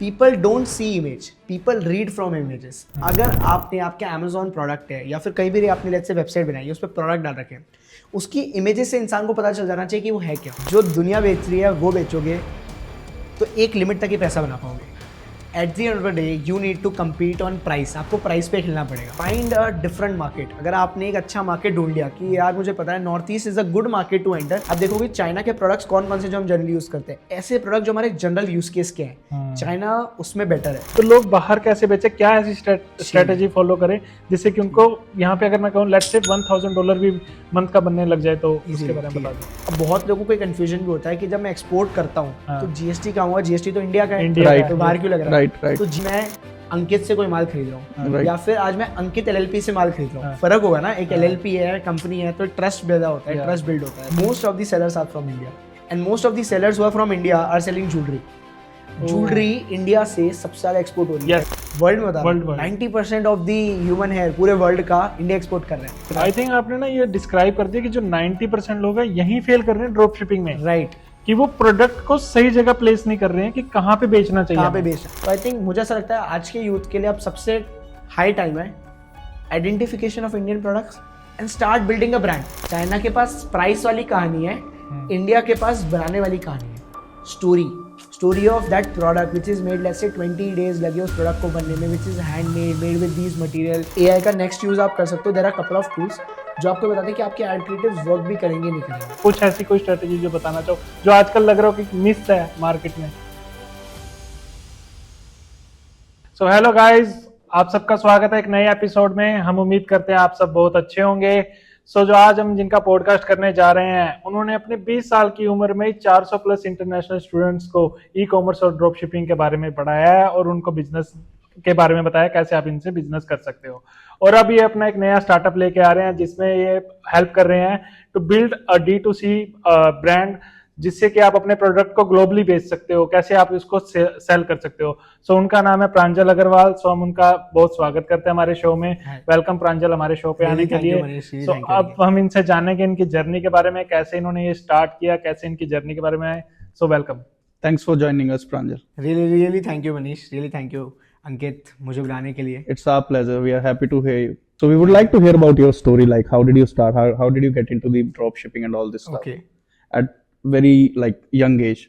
People don't see image, people read from images. अगर आपने आपके अमेजोन प्रोडक्ट है या फिर कहीं भी आपने लेट्स से वेबसाइट बनाई है, उस पर प्रोडक्ट डाल रखे हैं, उसकी इमेजेस से इंसान को पता चल जाना चाहिए कि वो है क्या। जो दुनिया बेच रही है वो बेचोगे तो एक लिमिट तक ही पैसा बना पाओगे। At the end of the day you need to compete on price. आपको प्राइस पे खेलना पड़ेगा। Find a different market. अगर आपने एक अच्छा मार्केट ढूंढ लिया कि यार मुझे पता है north east is a good market to enter, आप देखोगे चाइना के प्रोडक्ट्स कौन कौन से जो हम जनरली यूज करते हैं, ऐसे प्रोडक्ट जो हमारे जनरल यूज केस के हैं, चाइना उसमें बेटर है। तो लोग बाहर कैसे बेचे, क्या ऐसी स्ट्रेटेजी फॉलो करें जिससे कि उनको यहाँ पे अगर मैं कहूँ लेट्स से $1000 भी मंथ का बनने लग जाए तो उसके बारे में बता दो। अब बहुत लोगों को एक कंफ्यूजन भी होता है कि जब मैं एक्सपोर्ट करता हूँ तो जीएसटी क्या होगा, जीएसटी तो इंडिया का है, तो बाहर क्यों लग रहा है। तो मैं अंकित से कोई माल खरीद रहा हूँ या फिर आज मैं अंकित एलएलपी से माल खरीद रहा हूँ, फर्क होगा ना। एक एलएलपी है, कंपनी है, तो ट्रस्ट पैदा होता है, ट्रस्ट बिल्ड होता है। Most of the sellers are from India and most of the sellers who are from India are selling jewellery. Jewellery India से सबसे ज्यादा एक्सपोर्ट हो रही है वर्ल्ड में। बता 90% ऑफ द ह्यूमन हेयर पूरे वर्ल्ड का इंडिया एक्सपोर्ट कर रहे हैं। आई थिंक आपने ना ये डिस्क्राइब कर दिया कि जो 90% लोग हैं यही फेल कर रहे हैं ड्रॉप शिपिंग में, राइट, कि वो प्रोडक्ट को सही जगह प्लेस नहीं कर रहे हैं कि कहाँ पे बेचना चाहिए, कहाँ पे बेचना। तो आई थिंक मुझे ऐसा लगता है आज के यूथ के लिए अब सबसे हाई टाइम है identification of Indian products and start building a brand. China के पास प्राइस वाली कहानी है, इंडिया के पास बनाने वाली कहानी है। Story of that product which is made let's से 20 डेज लगे उस प्रोडक्ट को बनने में, which is handmade, made with these material. AI का नेक्स्ट यूज आप कर सकते हो। There are couple of tools जो आपको बताते हैं कि आपके एड क्रिएटिव्स वर्क भी करेंगे नहीं करेंगे। कुछ ऐसी कोई स्ट्रेटेजी जो बताना चाहो जो आजकल लग रहा हो कि मिस है मार्केट में। सो हेलो गाइस, आप सबका स्वागत है एक नए एपिसोड में। हम उम्मीद करते हैं आप सब बहुत अच्छे होंगे। जो आज हम जिनका पॉडकास्ट करने जा रहे हैं उन्होंने अपने 20 साल की उम्र में 400 प्लस इंटरनेशनल स्टूडेंट्स को ई कॉमर्स और ड्रॉप शिपिंग के बारे में पढ़ाया है और उनको बिजनेस के बारे में बताया कैसे आप इनसे बिजनेस कर सकते हो। और अब ये अपना एक नया स्टार्टअप लेके आ रहे हैं जिसमें ये हेल्प कर रहे हैं to build a D2C brand, जिससे कि आप अपने प्रोडक्ट को ग्लोबली बेच सकते हो, कैसे आप इसको सेल कर सकते हो। सो उनका नाम है प्रांजल अग्रवाल। सो हम उनका बहुत स्वागत करते हैं हमारे शो में। वेलकम प्रांजल हमारे शो पे आने के लिए। सो अब हम इनसे जानेंगे इनकी जर्नी के बारे में, कैसे इन्होंने ये स्टार्ट किया, कैसे इनकी जर्नी के बारे में आए। So welcome. Thanks for joining us, Pranjal. Really thank you Manish, really thank you अंकित मुझे बुलाने के लिए। It's our pleasure. We are happy to hear you. So we would like to hear about your story. Like, how did you start? How did you get into the drop shipping and all this stuff? Okay. At very like young age.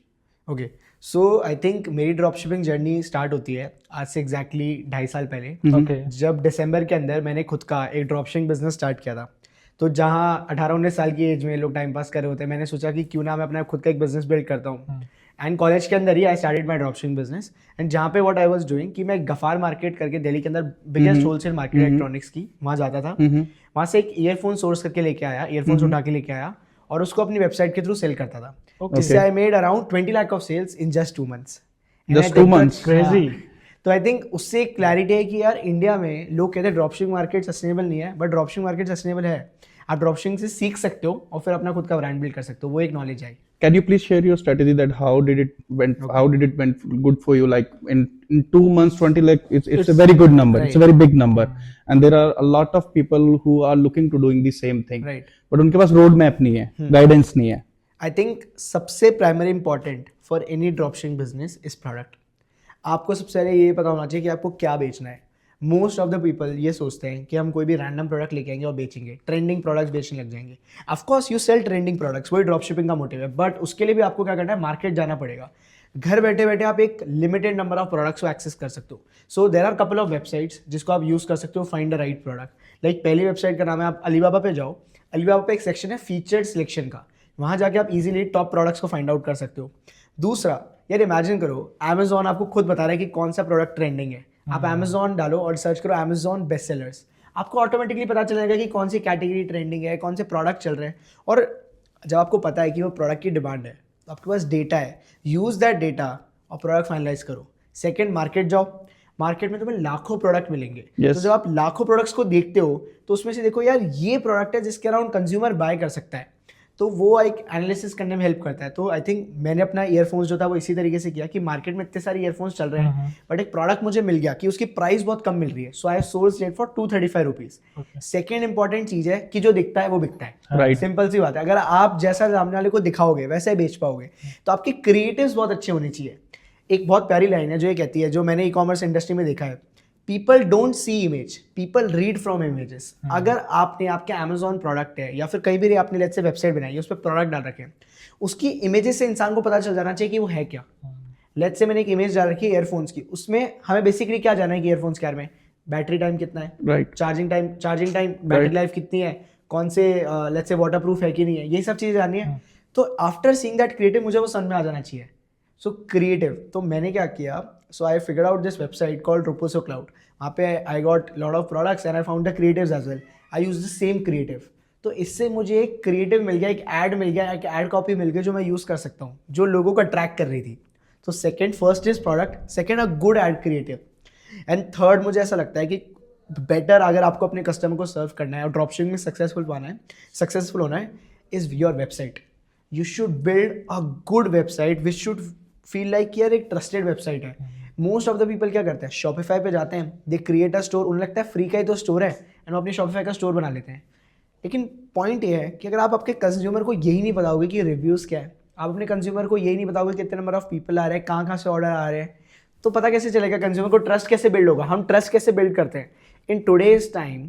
Okay. So I think मेरी drop shipping journey start होती है आज से exactly 2.5 साल पहले। Okay. जब दिसंबर के अंदर मैंने खुद का एक ड्रॉप शिपिंग बिजनेस स्टार्ट किया था। तो जहाँ 18-19 साल की एज में लोग टाइम पास कर रहे होते हैं, मैंने सोचा कि क्यों ना मैं अपना खुद का एक बिजनेस बिल्ड करता हूँ। एंड कॉलेज के अंदर ही I started my drop shipping business. And जहाँ पे व्हाट आई वाज डूइंग कि मैं गफार मार्केट करके दिल्ली के अंदर बिगेस्ट होलसेल मार्केट इलेक्ट्रॉनिक्स की, वहाँ जाता था। वहाँ से एक ईयरफोन सोर्स करके लेके आया, ईयरफोन्स उठा के लेके आया और उसको अपनी वेबसाइट के थ्रू सेल करता था, जिससे I made around 20 lakh of sales in just 2 months। Just 2 months? Crazy। तो आई थिंक उससे एक क्लैरिटी है कि यार इंडिया में लोग कहते हैं ड्रॉपशिपिंग मार्केट सस्टेनेबल नहीं है, बट ड्रॉपशिपिंग मार्केट सस्टेनेबल है। आप ड्रॉपशिपिंग से सीख सकते हो और फिर अपना खुद का ब्रांड बिल्ड कर सकते हो, वो एक नॉलेज है। Can you please share your strategy that how did it went good for you? Like in 2 months, 20 like it's a very good number. Right. It's a very big number, and there are a lot of people who are looking to doing the same thing. Right. But उनके पास road map नहीं है, guidance नहीं है। I think सबसे primary important for any dropshipping business is product. आपको सबसे पहले ये पता होना चाहिए कि आपको क्या बेचना है। मोस्ट ऑफ द पीपल ये सोचते हैं कि हम कोई भी रैंडम प्रोडक्ट लेके आएंगे और बेचेंगे, ट्रेंडिंग प्रोडक्ट्स बेचने लग जाएंगे। Of course you sell trending products, वही ड्रॉप शिपिंग का मोटिव है, बट उसके लिए भी आपको क्या करना है, मार्केट जाना पड़ेगा। घर बैठे बैठे आप एक लिमिटेड नंबर ऑफ प्रोडक्ट्स को एक्सेस कर सकते हो। So there are couple of websites जिसको आप यूज़ कर सकते हो find the right product. Like पहली वेबसाइट का नाम है, आप अलीबाबा पे जाओ, अलीबाबा पे एक सेक्शन है फीचर्ड सिलेक्शन का, वहाँ जाके आप इजीली टॉप प्रोडक्ट्स को फाइंड आउट कर सकते हो। दूसरा, यार इमेजिन करो अमेजॉन आपको खुद बता रहा है कि कौन सा प्रोडक्ट ट्रेंडिंग है। आप अमेजॉन डालो और सर्च करो अमेजॉन बेस्ट सेलर्स, आपको ऑटोमेटिकली पता चल जाएगा कि कौन सी कैटेगरी ट्रेंडिंग है, कौन से प्रोडक्ट चल रहे हैं। और जब आपको पता है कि वो प्रोडक्ट की डिमांड है तो आपके पास डेटा है, यूज़ दैट डेटा और प्रोडक्ट फाइनलाइज करो। सेकेंड, मार्केट जाओ, मार्केट में तुम्हें लाखों प्रोडक्ट मिलेंगे। Yes. तो जब आप लाखों प्रोडक्ट्स को देखते हो तो उसमें से देखो यार ये प्रोडक्ट है जिसके अराउंड कंज्यूमर बाय कर सकता है, तो वो एक एनालिसिस करने में हेल्प करता है। तो आई थिंक मैंने अपना ईयरफोन्स जो था वो इसी तरीके से किया कि मार्केट में इतने सारे ईयरफोन्स चल रहे हैं, बट एक प्रोडक्ट मुझे मिल गया कि उसकी प्राइस बहुत कम मिल रही है, so I sold it for 235 rupees. Second important चीज है कि जो दिखता है वो बिकता है। Right. सिंपल सी बात है, अगर आप जैसा सामने वाले को दिखाओगे वैसा ही बेच पाओगे। तो आपके क्रिएटिव्स बहुत अच्छे होने चाहिए। एक बहुत प्यारी लाइन है जो ये कहती है, जो मैंने ई कॉमर्स इंडस्ट्री में देखा है, people don't see image, people read from images. अगर आपने आपके अमेजोन प्रोडक्ट है या फिर कहीं भी आपने लेट्स से वेबसाइट बनाई है, उस पर प्रोडक्ट डाल रखे हैं, उसकी इमेजेस से इंसान को पता चल जाना चाहिए कि वो है क्या। लेट्स से मैंने एक इमेज डाल रखी है ईयरफोन्स की, उसमें हमें बेसिकली क्या जाना है कि ईयरफोन्स के बारे में, बैटरी टाइम कितना है, right, charging time battery life कितनी है, कौन से लेट्स से वाटर प्रूफ है कि नहीं है, ये सब चीज़ें जाननी है। तो आफ्टर सीइंग दैट क्रिएटिव मुझे वो समझ में आ जाना चाहिए। सो क्रिएटिव, तो मैंने क्या किया, so I figure out this website called Roposo cloud. वहाँ पे I got lot of products and I found the creatives as well. I use the same creative. तो इससे मुझे एक क्रिएटिव मिल गया, एक ऐड मिल गया, एक ऐड कॉपी मिल गई जो मैं यूज़ कर सकता हूँ, जो लोगों को अट्रैक्ट कर रही थी। तो first is product, second a good add creative, and third मुझे ऐसा लगता है कि बेटर अगर आपको अपने कस्टमर को सर्व करना है और ड्रॉपशिपिंग में सक्सेसफुल होना है, is your website. You should build a good website which should feel like यार एक ट्रस्टेड वेबसाइट है। मोस्ट ऑफ द पीपल क्या करते हैं, शॉपिफाई पे जाते हैं, दे क्रिएट अ स्टोर, उन्हें लगता है फ्री का ही तो स्टोर है, एंड वो अपनी शॉपिफाई का स्टोर बना लेते हैं। लेकिन पॉइंट ये है कि अगर आप आपके कंज्यूमर को यही नहीं बताओगे कि रिव्यूज़ क्या है, आप अपने कंज्यूमर को यही नहीं बताओगे कितने नंबर ऑफ पीपल आ रहे हैं, कहाँ से ऑर्डर आ रहे हैं, तो पता कैसे चलेगा कंज्यूमर को, ट्रस्ट कैसे बिल्ड होगा। हम ट्रस्ट कैसे बिल्ड करते हैं in today's time,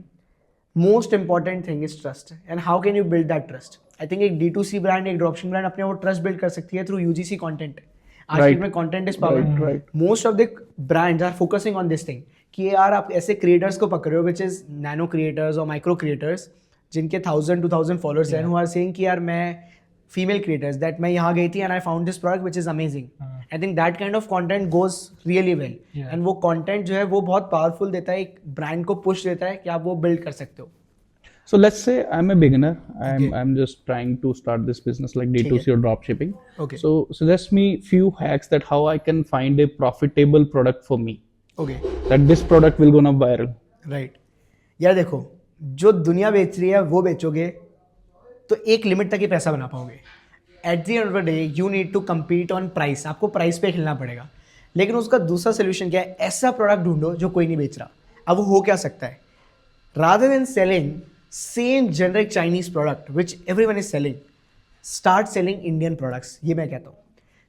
most important thing is trust, and how can you build that trust. I think एक D2C ब्रांड, एक ड्रॉपशिपिंग ब्रांड अपने वो ट्रस्ट बिल्ड कर सकती है थ्रू UGC कंटेंट। आज में content is power. Most of the brands are focusing on this thing कि यार आप ऐसे क्रिएटर्स को पकड़ रहे हो विच इज नैनो क्रिएटर्स और माइक्रो क्रिएटर्स जिनके 1000-2000 फॉलोअर्स हैं, हु आर सेइंग कि यार मैं फीमेल क्रिएटर्स दैट मैं यहाँ गई थी and I found this product which is amazing. I think that kind of content goes really well, and वो कंटेंट जो है वो बहुत पावरफुल देता है, एक ब्रांड को पुश देता है कि आप वो बिल्ड कर सकते हो। So let's say I'm a beginner. I'm just trying to start this business like D2C or drop shipping. Okay. So suggest me few hacks that how I can find a profitable product for me. Okay, That this product will gonna viral. Right. यार देखो, जो दुनिया बेच रही है वो बेचोगे तो एक लिमिट तक ही पैसा बना पाओगे। At the end of the day you need to compete on price, आपको प्राइस पे खेलना पड़ेगा। लेकिन उसका दूसरा सोल्यूशन क्या है, ऐसा प्रोडक्ट ढूंढो जो कोई नहीं बेच रहा। अब वो हो क्या सकता है, rather than selling same generic Chinese product which everyone is selling, start selling Indian products. ये मैं कहता हूँ,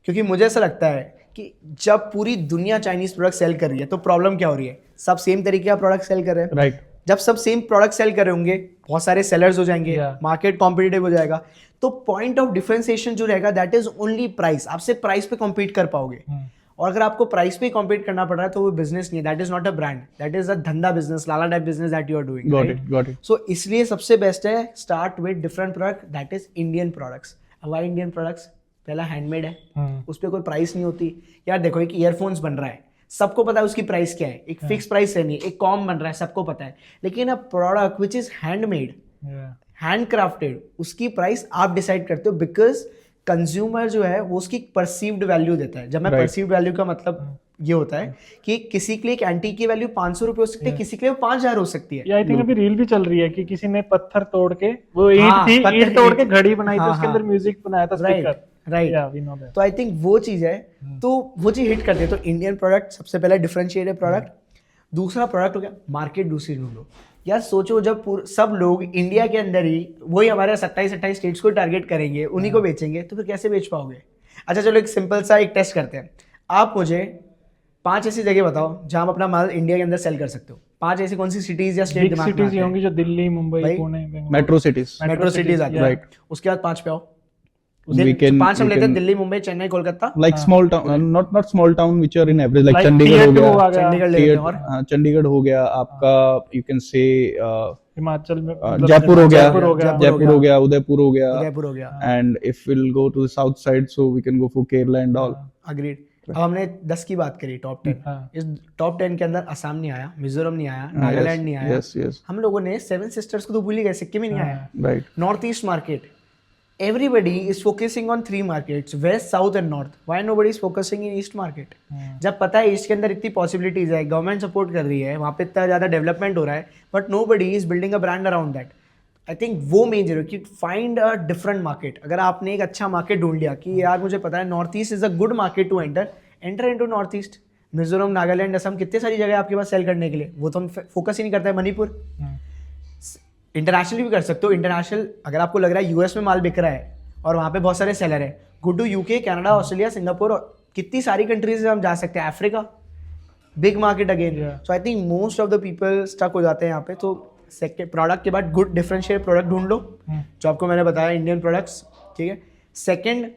क्योंकि मुझे ऐसा लगता है कि जब पूरी दुनिया चाइनीज प्रोडक्ट सेल कर रही है तो प्रॉब्लम क्या हो रही है, सब सेम तरीके का प्रोडक्ट सेल कर रहे हैं। Right. जब सब सेम प्रोडक्ट सेल कर रहे होंगे, बहुत सारे सेलर्स हो जाएंगे, मार्केट कॉम्पिटिटिव हो जाएगा, तो पॉइंट ऑफ डिफरेंशिएशन जो रहेगा दैट इज ओनली प्राइस। आप सिर्फ प्राइस पे कॉम्पीट कर पाओगे, और अगर आपको प्राइस पे कॉम्पीट करना पड़ रहा है तो वो बिजनेस नहीं है, that is not a brand, that is a धंधा बिजनेस, लाला type business that you are doing. Got it. So इसलिए सबसे बेस्ट है start with different product, that is Indian products. Why Indian products, पहला handmade है, उस पर कोई प्राइस नहीं होती। यार देखो, एक ईयरफोन्स बन रहा है, सबको पता है उसकी प्राइस क्या है, एक फिक्स प्राइस है नहीं, एक कॉम बन रहा है, सबको पता है। लेकिन a product which is handmade, hand crafted, उसकी प्राइस आप डिसाइड करते हो, बिकॉज कंज्यूमर जो है वो उसकी परसीव्ड वैल्यू देता है। जब मैं परसीव्ड वैल्यू का मतलब ये होता है कि किसी के लिए एक एंटीक की वैल्यू 500 रुपए हो सकती है, किसी के लिए 5000 हो सकती है। आई थिंक अभी रील भी चल रही है कि किसी ने पत्थर तोड़ के, वो ईंट तोड़ के घड़ी बनाई थी, उसके अंदर म्यूजिक बनाया था, स्पीकर। राइट, तो आई थिंक वो चीज है, तो वो चीज हिट करती है। तो इंडियन प्रोडक्ट सबसे पहले डिफरेंशिएटेड प्रोडक्ट। दूसरा प्रोडक्ट हो गया मार्केट दूसरी ढूंढो। यार सोचो, जब सब लोग इंडिया के अंदर ही वही हमारे 27-28 स्टेट्स को टारगेट करेंगे, उन्हीं को बेचेंगे, तो फिर कैसे बेच पाओगे। अच्छा चलो एक सिंपल सा एक टेस्ट करते हैं। आप मुझे 5 ऐसी जगह बताओ जहां आप अपना माल इंडिया के अंदर सेल कर सकते हो। 5 ऐसी कौन सी सिटीज या स्टेट दिमाग में सिटीज आते हैं? होंगी जो Delhi, Mumbai, Pune, Metro cities. Metro cities आती है, Right. उसके बाद 5 पे आओ। We can- 5 हम we लेते हैं, can- Delhi, Mumbai, Chennai, Kolkata. Like small town, not small town which are in average, like Like Chandigarh हो Tier 2 गया, आ गया, चंडीगढ़ ले लेते हैं, और हाँ, चंडीगढ़ हो गया आपका, you can say हिमाचल में जयपुर हो गया, जयपुर हो गया, जयपुर हो गया, उदयपुर हो गया, उदयपुर हो गया। and if we'll go to the south side, so we can go for Kerala and all. Agreed. अब हमने 10 की बात करी, टॉप 10। हाँ। इस टॉप 10 के अंदर असम नहीं आया, मिजोरम नहीं आया, नागालैंड नहीं आया। Yes. हम लोगों ने 7 सिस्टर्स को तो भूल ही गए, सिक्किम ही नहीं आया। Right. North east market, everybody is focusing on 3 markets, west, south and north. Why nobody is focusing in east market? जब पता है ईस्ट के अंदर इतनी पॉसिबिलिटीज है, गवर्नमेंट सपोर्ट कर रही है, वहाँ पे इतना ज़्यादा डेवलपमेंट हो रहा है, but nobody is building a brand around that. I think वो मेन जरूर कि फाइंड अ डिफरेंट मार्केट। अगर आपने एक अच्छा मार्केट ढूंढ लिया कि यार मुझे पता है north east is a good market to enter into north east. Mizoram, Nagaland, Assam, कितने सारी जगह आपके पास सेल करने के लिए, वो तो हम फोकस ही नहीं करता है। मणिपुर, इंटरनेशनली भी कर सकते हो। इंटरनेशनल अगर आपको लग रहा है यूएस में माल बिक रहा है और वहाँ पे बहुत सारे सेलर है, go to UK, Canada, Australia, Singapore, कितनी सारी कंट्रीज में हम जा सकते हैं, Africa big market again. Yeah. So I think most of the people stuck हो जाते हैं यहाँ पे। तो सेकंड प्रोडक्ट के बाद गुड डिफरेंशिएट प्रोडक्ट ढूंढ लो, जो आपको मैंने बताया इंडियन प्रोडक्ट्स, ठीक है। सेकंड,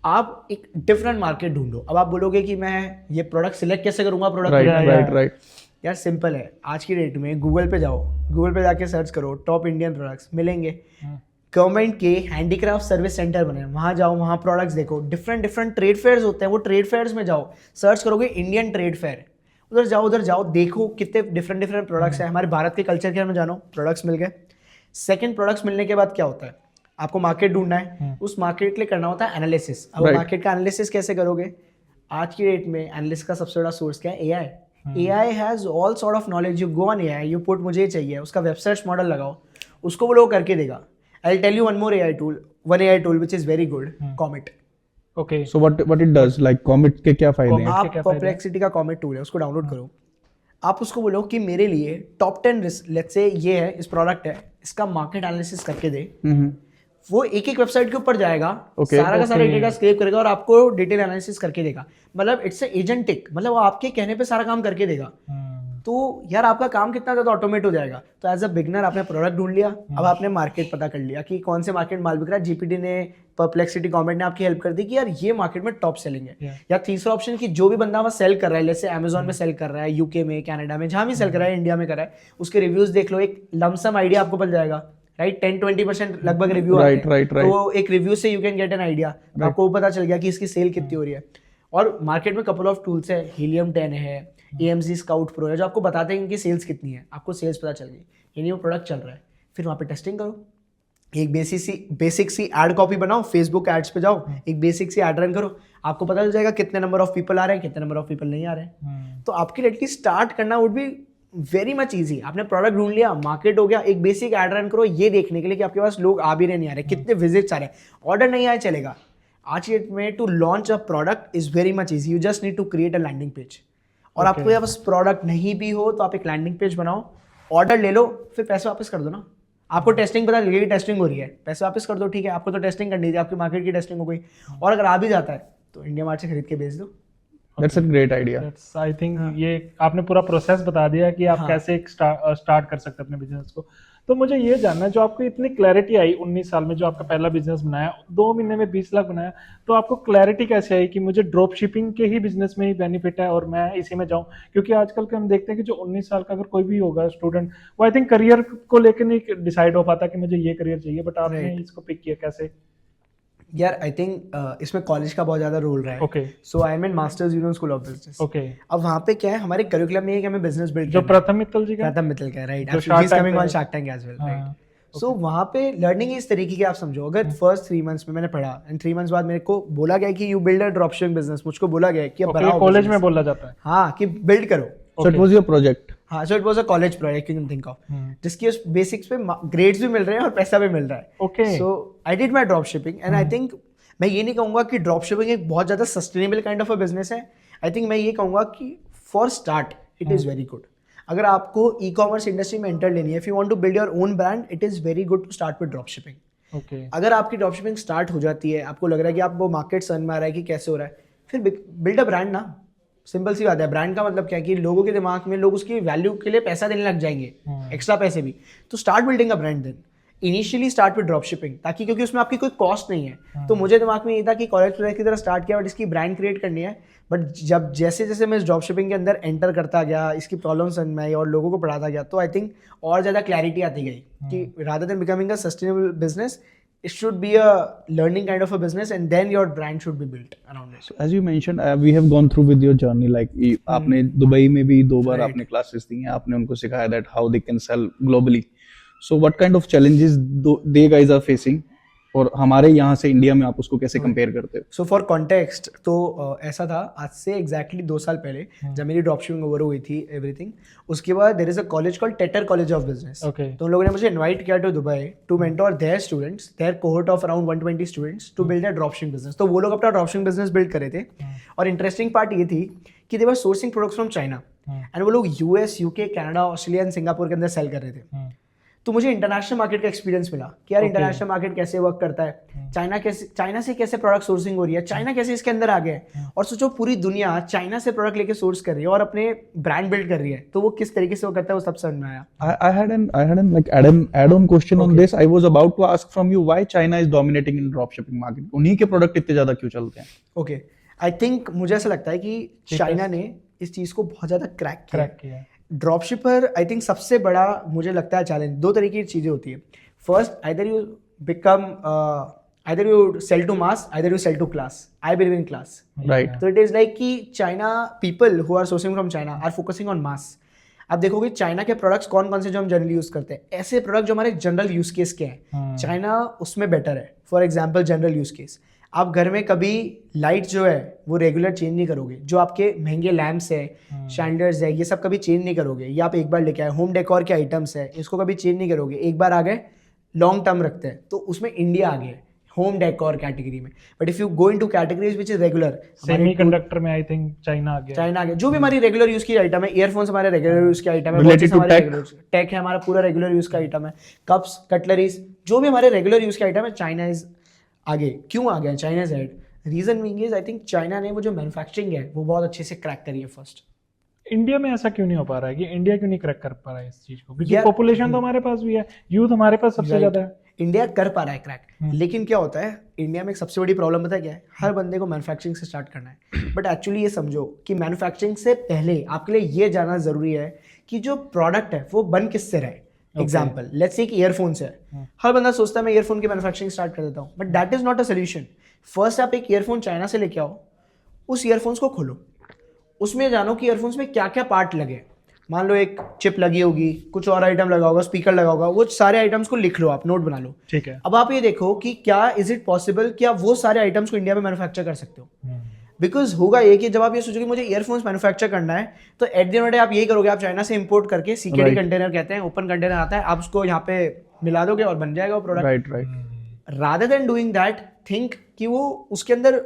आप एक डिफरेंट मार्केट ढूंढो। अब आप बोलोगे कि मैं ये प्रोडक्ट सिलेक्ट कैसे करूंगा प्रोडक्ट? राइट यार सिंपल है, आज की डेट में गूगल पे जाओ, गूगल पे जाके सर्च करो टॉप इंडियन प्रोडक्ट्स, मिलेंगे। गवर्नमेंट के हैंडीक्राफ्ट सर्विस सेंटर बने, वहाँ जाओ, वहाँ प्रोडक्ट्स देखो। डिफरेंट ट्रेड फेयर्स होते हैं, वो ट्रेड फेयर्स में जाओ, सर्च करोगे इंडियन ट्रेड फेयर, उधर जाओ, देखो कितने डिफरेंट प्रोडक्ट्स हैं। हमारे भारत के कल्चर के बारे में जानो, प्रोडक्ट्स मिल गए। सेकंड, प्रोडक्ट्स मिलने के बाद क्या होता है, आपको मार्केट ढूंढना है, उस मार्केट के लिए करना होता है एनालिसिस। अब मार्केट का एनालिसिस कैसे करोगे? आज की डेट में एनालिसिस का सबसे बड़ा सोर्स क्या है? AI has all sort of knowledge. You go on AI, you put मुझे ये चाहिए, उसका वेब सर्च मॉडल लगाओ, उसको वो लोग करके देगा। I tell you one more AI tool which is very good, Comet। Okay, so what it does, like Comet के क्या फायदे हैं? आप परप्लेक्सिटी का कॉमेट टूल है, उसको डाउनलोड करो। आप उसको बोलो कि मेरे लिए टॉप 10 लेट्स से ये है, इस प्रोडक्ट है, इसका मार्केट एनालिसिस करके दे। वो एक वेबसाइट के ऊपर जाएगा, सारा का सारा डेटा स्क्रैप करेगा और आपको डिटेल एनालिसिस करके देगा। मतलब इट्स एजेंटिक, मतलब वो आपके कहने पे सारा काम करके देगा। तो यार आपका काम कितना ज़्यादा ऑटोमेट हो जाएगा। तो एज अ बिगनर आपने प्रोडक्ट ढूंढ लिया, अब आपने मार्केट पता कर लिया कि कौन से मार्केट माल बिक रहा है। जीपीटी ने, परप्लेक्सिटी, कॉमेट ने आपकी हेल्प कर दी कि यार ये मार्केट में टॉप सेलिंग है। या तीसरा ऑप्शन कि जो भी बंदा वहाँ सेल कर रहा है, जैसे अमेजोन में सेल कर रहा है, यूके में, कनाडा में, जहाँ भी सेल कर रहा है, इंडिया में कर रहा है, उसके रिव्यूज देख लो, एक लमसम आइडिया आपको मिल जाएगा। राइट, 10-20% लगभग रिव्यू आते हैं। तो एक रिव्यू से you can get an idea, आपको पता चल गया कि इसकी सेल कितनी हो रही है। और मार्केट में कपल ऑफ टूल्स है, हीलियम 10 है, AMZ स्काउट प्रो है, जो आपको बताते हैं इनकी सेल्स कितनी है। आपको सेल्स पता चल गई, यानी वो प्रोडक्ट चल रहा है। फिर वहाँ पे टेस्टिंग करो, एक बेसिक सी एड कॉपी बनाओ, फेसबुक एड्स पे जाओ, एक बेसिक सी एड रन करो, आपको पता चल जाएगा कितने नंबर ऑफ पीपल आ रहे हैं, कितने नंबर ऑफ पीपल नहीं आ रहे हैं। तो आपके लिए एटलीस्ट स्टार्ट करना would be very much easy. आपने प्रोडक्ट ढूंढ लिया, मार्केट हो गया, एक बेसिक एड रन करो ये देखने के लिए कि आपके पास लोग आ भी रहे, नहीं आ रहे, कितने विजिट्स आ रहे हैं। ऑर्डर नहीं आए चलेगा। आज की डेट में to launch a product is very much easy, you just need to create a landing page. और आपको या बस प्रोडक्ट नहीं भी हो तो आप एक लैंडिंग पेज बनाओ, ऑर्डर ले लो, फिर पैसे वापस कर दो ना। आपको टेस्टिंग पता लगेगी, टेस्टिंग हो रही है, पैसे वापस कर दो, ठीक है। आपको तो टेस्टिंग करनी थी, आपकी मार्केट की टेस्टिंग हो गई। और अगर आ भी जाता है तो इंडिया मार्ट से खरीद के बेच दो। That's a great idea. That's I think ये आपने पूरा प्रोसेस बता दिया कि आप कैसे स्टार्ट कर सकते हैं अपने बिजनेस को। तो मुझे ये जानना है, जो आपको इतनी क्लैरिटी आई 19 साल में, जो आपका पहला बिजनेस बनाया, 2 महीने में 20 लाख बनाया, तो आपको क्लैरिटी कैसे आई कि मुझे ड्रॉप शिपिंग के ही बिजनेस में ही बेनिफिट है और मैं इसी में जाऊं? क्योंकि आजकल के हम देखते हैं कि जो 19 साल का अगर कोई भी होगा स्टूडेंट, वो आई थिंक करियर को लेकर नहीं डिसाइड हो पाता कि मुझे ये करियर चाहिए, बट आपने इसको पिक किया कैसे? यार आई थिंक इसमें कॉलेज का बहुत ज़्यादा रोल रहा है। Okay, so I am in masters union school of business. Okay, अब वहाँ पे क्या है, हमारे करिकुलम में है कि हमें बिजनेस बिल्ड जो प्रथम मित्तल जी का, प्रथम मित्तल का, राइट, जो ही is coming on Shark Tank as well, right. So वहाँ पे लर्निंग इस तरीके की, आप समझो, अगर फर्स्ट 3 मंथ्स में मैंने पढ़ा एंड 3 मंथ्स बाद मेरे को बोला गया कि you build a dropshipping business, मुझको बोला गया कि अब बनाओ कॉलेज में बोला जाता है, हाँ, कि बिल्ड करो। So it was your project? हाँ, so it was a college project, you can think of, जिसकी उस बेसिक्स पे ग्रेड्स भी मिल रहे हैं और पैसा भी मिल रहा है। Okay, so I did my drop shipping and I think मैं ये नहीं कहूँगा कि ड्रॉप शिपिंग एक बहुत ज़्यादा sustainable kind of a business है। आई थिंक मैं ये कहूँगा कि for start it is very good. अगर आपको ई कॉमर्स इंडस्ट्री में एंटर लेनी है, if you want to build your own brand, it is very good to start with drop shipping. Okay, अगर आपकी ड्रॉप शिपिंग स्टार्ट हो जाती है, आपको लग रहा है कि आप वो मार्केट समझ में आ रहा है कि कैसे हो रहा है, फिर बिल्ड अ ब्रांड ना। सिंपल सी बात है। ब्रांड का मतलब क्या है कि लोगों के दिमाग में लोग उसकी वैल्यू के लिए पैसा देने लग जाएंगे, एक्स्ट्रा पैसे भी। तो start building a brand then, initially start with drop shipping, ताकि क्योंकि उसमें आपकी कोई कॉस्ट नहीं है। तो मुझे दिमाग में ये था कि कॉलेज प्रोजेक्ट की तरह स्टार्ट किया, बट इसकी ब्रांड क्रिएट करनी है। बट जब जैसे जैसे मैं इस ड्रॉप शिपिंग के अंदर एंटर करता गया, इसकी प्रॉब्लम समझ में आई और लोगों को पढ़ाता गया, तो आई थिंक और ज़्यादा क्लैरिटी आती गई कि rather than becoming a sustainable business, it should be a learning kind of a business and then your brand should be built around it. So as you mentioned, we have gone through with your journey, like आपने Dubai में भी 2 बार आपने classes दी हैं, आपने उनको सिखाया that how they can sell globally. So what kind of challenges they guys are facing, और हमारे यहाँ से इंडिया में आप उसको कैसे कंपेयर करते हो? सो फॉर कॉन्टेक्स्ट, तो ऐसा था, आज से एग्जैक्टली 2 साल पहले जब मेरी ड्रॉप शिपिंग ओवर हुई थी एवरीथिंग, उसके बाद there is a college called Tetr college of business. तो उन लोगों ने मुझे इनवाइट किया to Dubai to mentor their students, their cohort of around 120 students to build a drop shipping business. तो वो लोग अपना ड्रॉप शिपिंग बिजनेस बिल्ड कर रहे थे। और इंटरेस्टिंग पार्ट ये थी कि they were sourcing products from China and वो लोग US, UK, Canada, Australia and Singapore के अंदर सेल कर रहे थे। तो मुझे इंटरनेशनल मार्केट का एक्सपीरियंस मिला कि यार Okay. इंटरनेशनल मार्केट कैसे वर्क करता है, चाइना से कैसे प्रोडक्ट सोर्सिंग हो रही है, चाइना कैसे इसके अंदर आ गया है, और सोचो पूरी दुनिया चाइना से प्रोडक्ट लेके सोर्स कर रही है और अपने ब्रांड बिल्ड कर रही है, तो वो किस तरीके से वो करता है वो सब समझ में आया. I had an like add-on question on this. I was about to ask from you why China is dominating in dropshipping market. उन्हीं के प्रोडक्ट इतने ज्यादा क्यों चलते हैं? ओके, आई थिंक मुझे ऐसा लगता है कि चाइना ने इस चीज को बहुत ज्यादा क्रैक किया. ड्रॉपशिपर आई थिंक सबसे बड़ा मुझे लगता है चैलेंज, दो तरीके की चीजें होती है. First, either you sell to mass, either you sell to class. I believe in class. Right. So it is like कि China people who are sourcing from China are focusing on mass. अब देखोगे China के products कौन कौन से जो हम generally use करते हैं, ऐसे प्रोडक्ट जो हमारे जनरल यूज केस के हैं, चाइना उसमें बेटर है. For example general use case, आप घर में कभी लाइट जो है वो रेगुलर चेंज नहीं करोगे, जो आपके महंगे लैम्प्स है, शैंडर्स है, ये सब कभी चेंज नहीं करोगे. ये आप एक बार लेके आए, होम डेकोर के आइटम्स है, इसको कभी चेंज नहीं करोगे, एक बार आ गए लॉन्ग टर्म रखते हैं. तो उसमें इंडिया आ गया होम डेकोर कैटेगरी में. But if you go into categories which is regular, semiconductor में आई थिंक चाइना आ गया. जो भी हमारी रेगुलर यूज की आइटम है, ईयरफोन्स हमारे रेगुलर यूज के आइटम है, Related to tech. टेक है हमारा पूरा रेगुलर यूज का आइटम है, कप्स, कटलरीज, जो भी हमारे रेगुलर यूज के आइटम है, चाइना इज आगे. क्यों आ गया China is head? Reason being is I think China ने वो जो मैन्युफैक्चरिंग है वो बहुत अच्छे से क्रैक करी है. फर्स्ट, इंडिया में ऐसा क्यों नहीं हो पा रहा है कि इंडिया क्यों नहीं क्रैक कर पा रहा है इस चीज को? क्योंकि यार- पॉपुलेशन तो हमारे पास भी है, यूथ हमारे पास सबसे ज्यादा है. इंडिया कर पा रहा है क्रैक, लेकिन क्या होता है इंडिया में एक सबसे बड़ी प्रॉब्लम पता है क्या है? हर बंदे को मैन्युफैक्चरिंग से स्टार्ट करना है. बट एक्चुअली ये समझो कि मैन्युफैक्चरिंग से पहले आपके लिए ये जानना जरूरी है कि जो प्रोडक्ट है वो बन किससे रहे. एग्जाम्पल, लेट्स से एक ईयरफोन्स है, हर बंदा सोचता है मैं ईयरफोन की मैन्युफैक्चरिंग स्टार्ट कर देता हूँ, but that is not a solution. First आप एक ईयरफोन चाइना से लेके आओ, उस ईयरफोन्स को खोलो, उसमें जानो कि ईयरफोन्स में क्या क्या पार्ट लगे. मान लो एक चिप लगी होगी, कुछ और आइटम लगा होगा, स्पीकर लगा होगा, वो सारे आइटम्स को लिख लो, आप नोट बना लो. ठीक है. अब आप ये देखो कि क्या इज इट पॉसिबल कि आप वो सारे आइटम्स को इंडिया में मैन्युफैक्चर कर सकते हो. बिकॉज होगा ये कि जब आप ये सोचोगे मुझे ईयरफोन्स मैन्युफैक्चर करना है, तो eight the end of the day आप यही करोगे, आप चाइना से इंपोर्ट करके सीकेडी कंटेनर कहते हैं, ओपन कंटेनर आता है, आप उसको यहाँ पे मिला दोगे और बन जाएगा वो product. Right. Rather than doing that, think कि वो उसके अंदर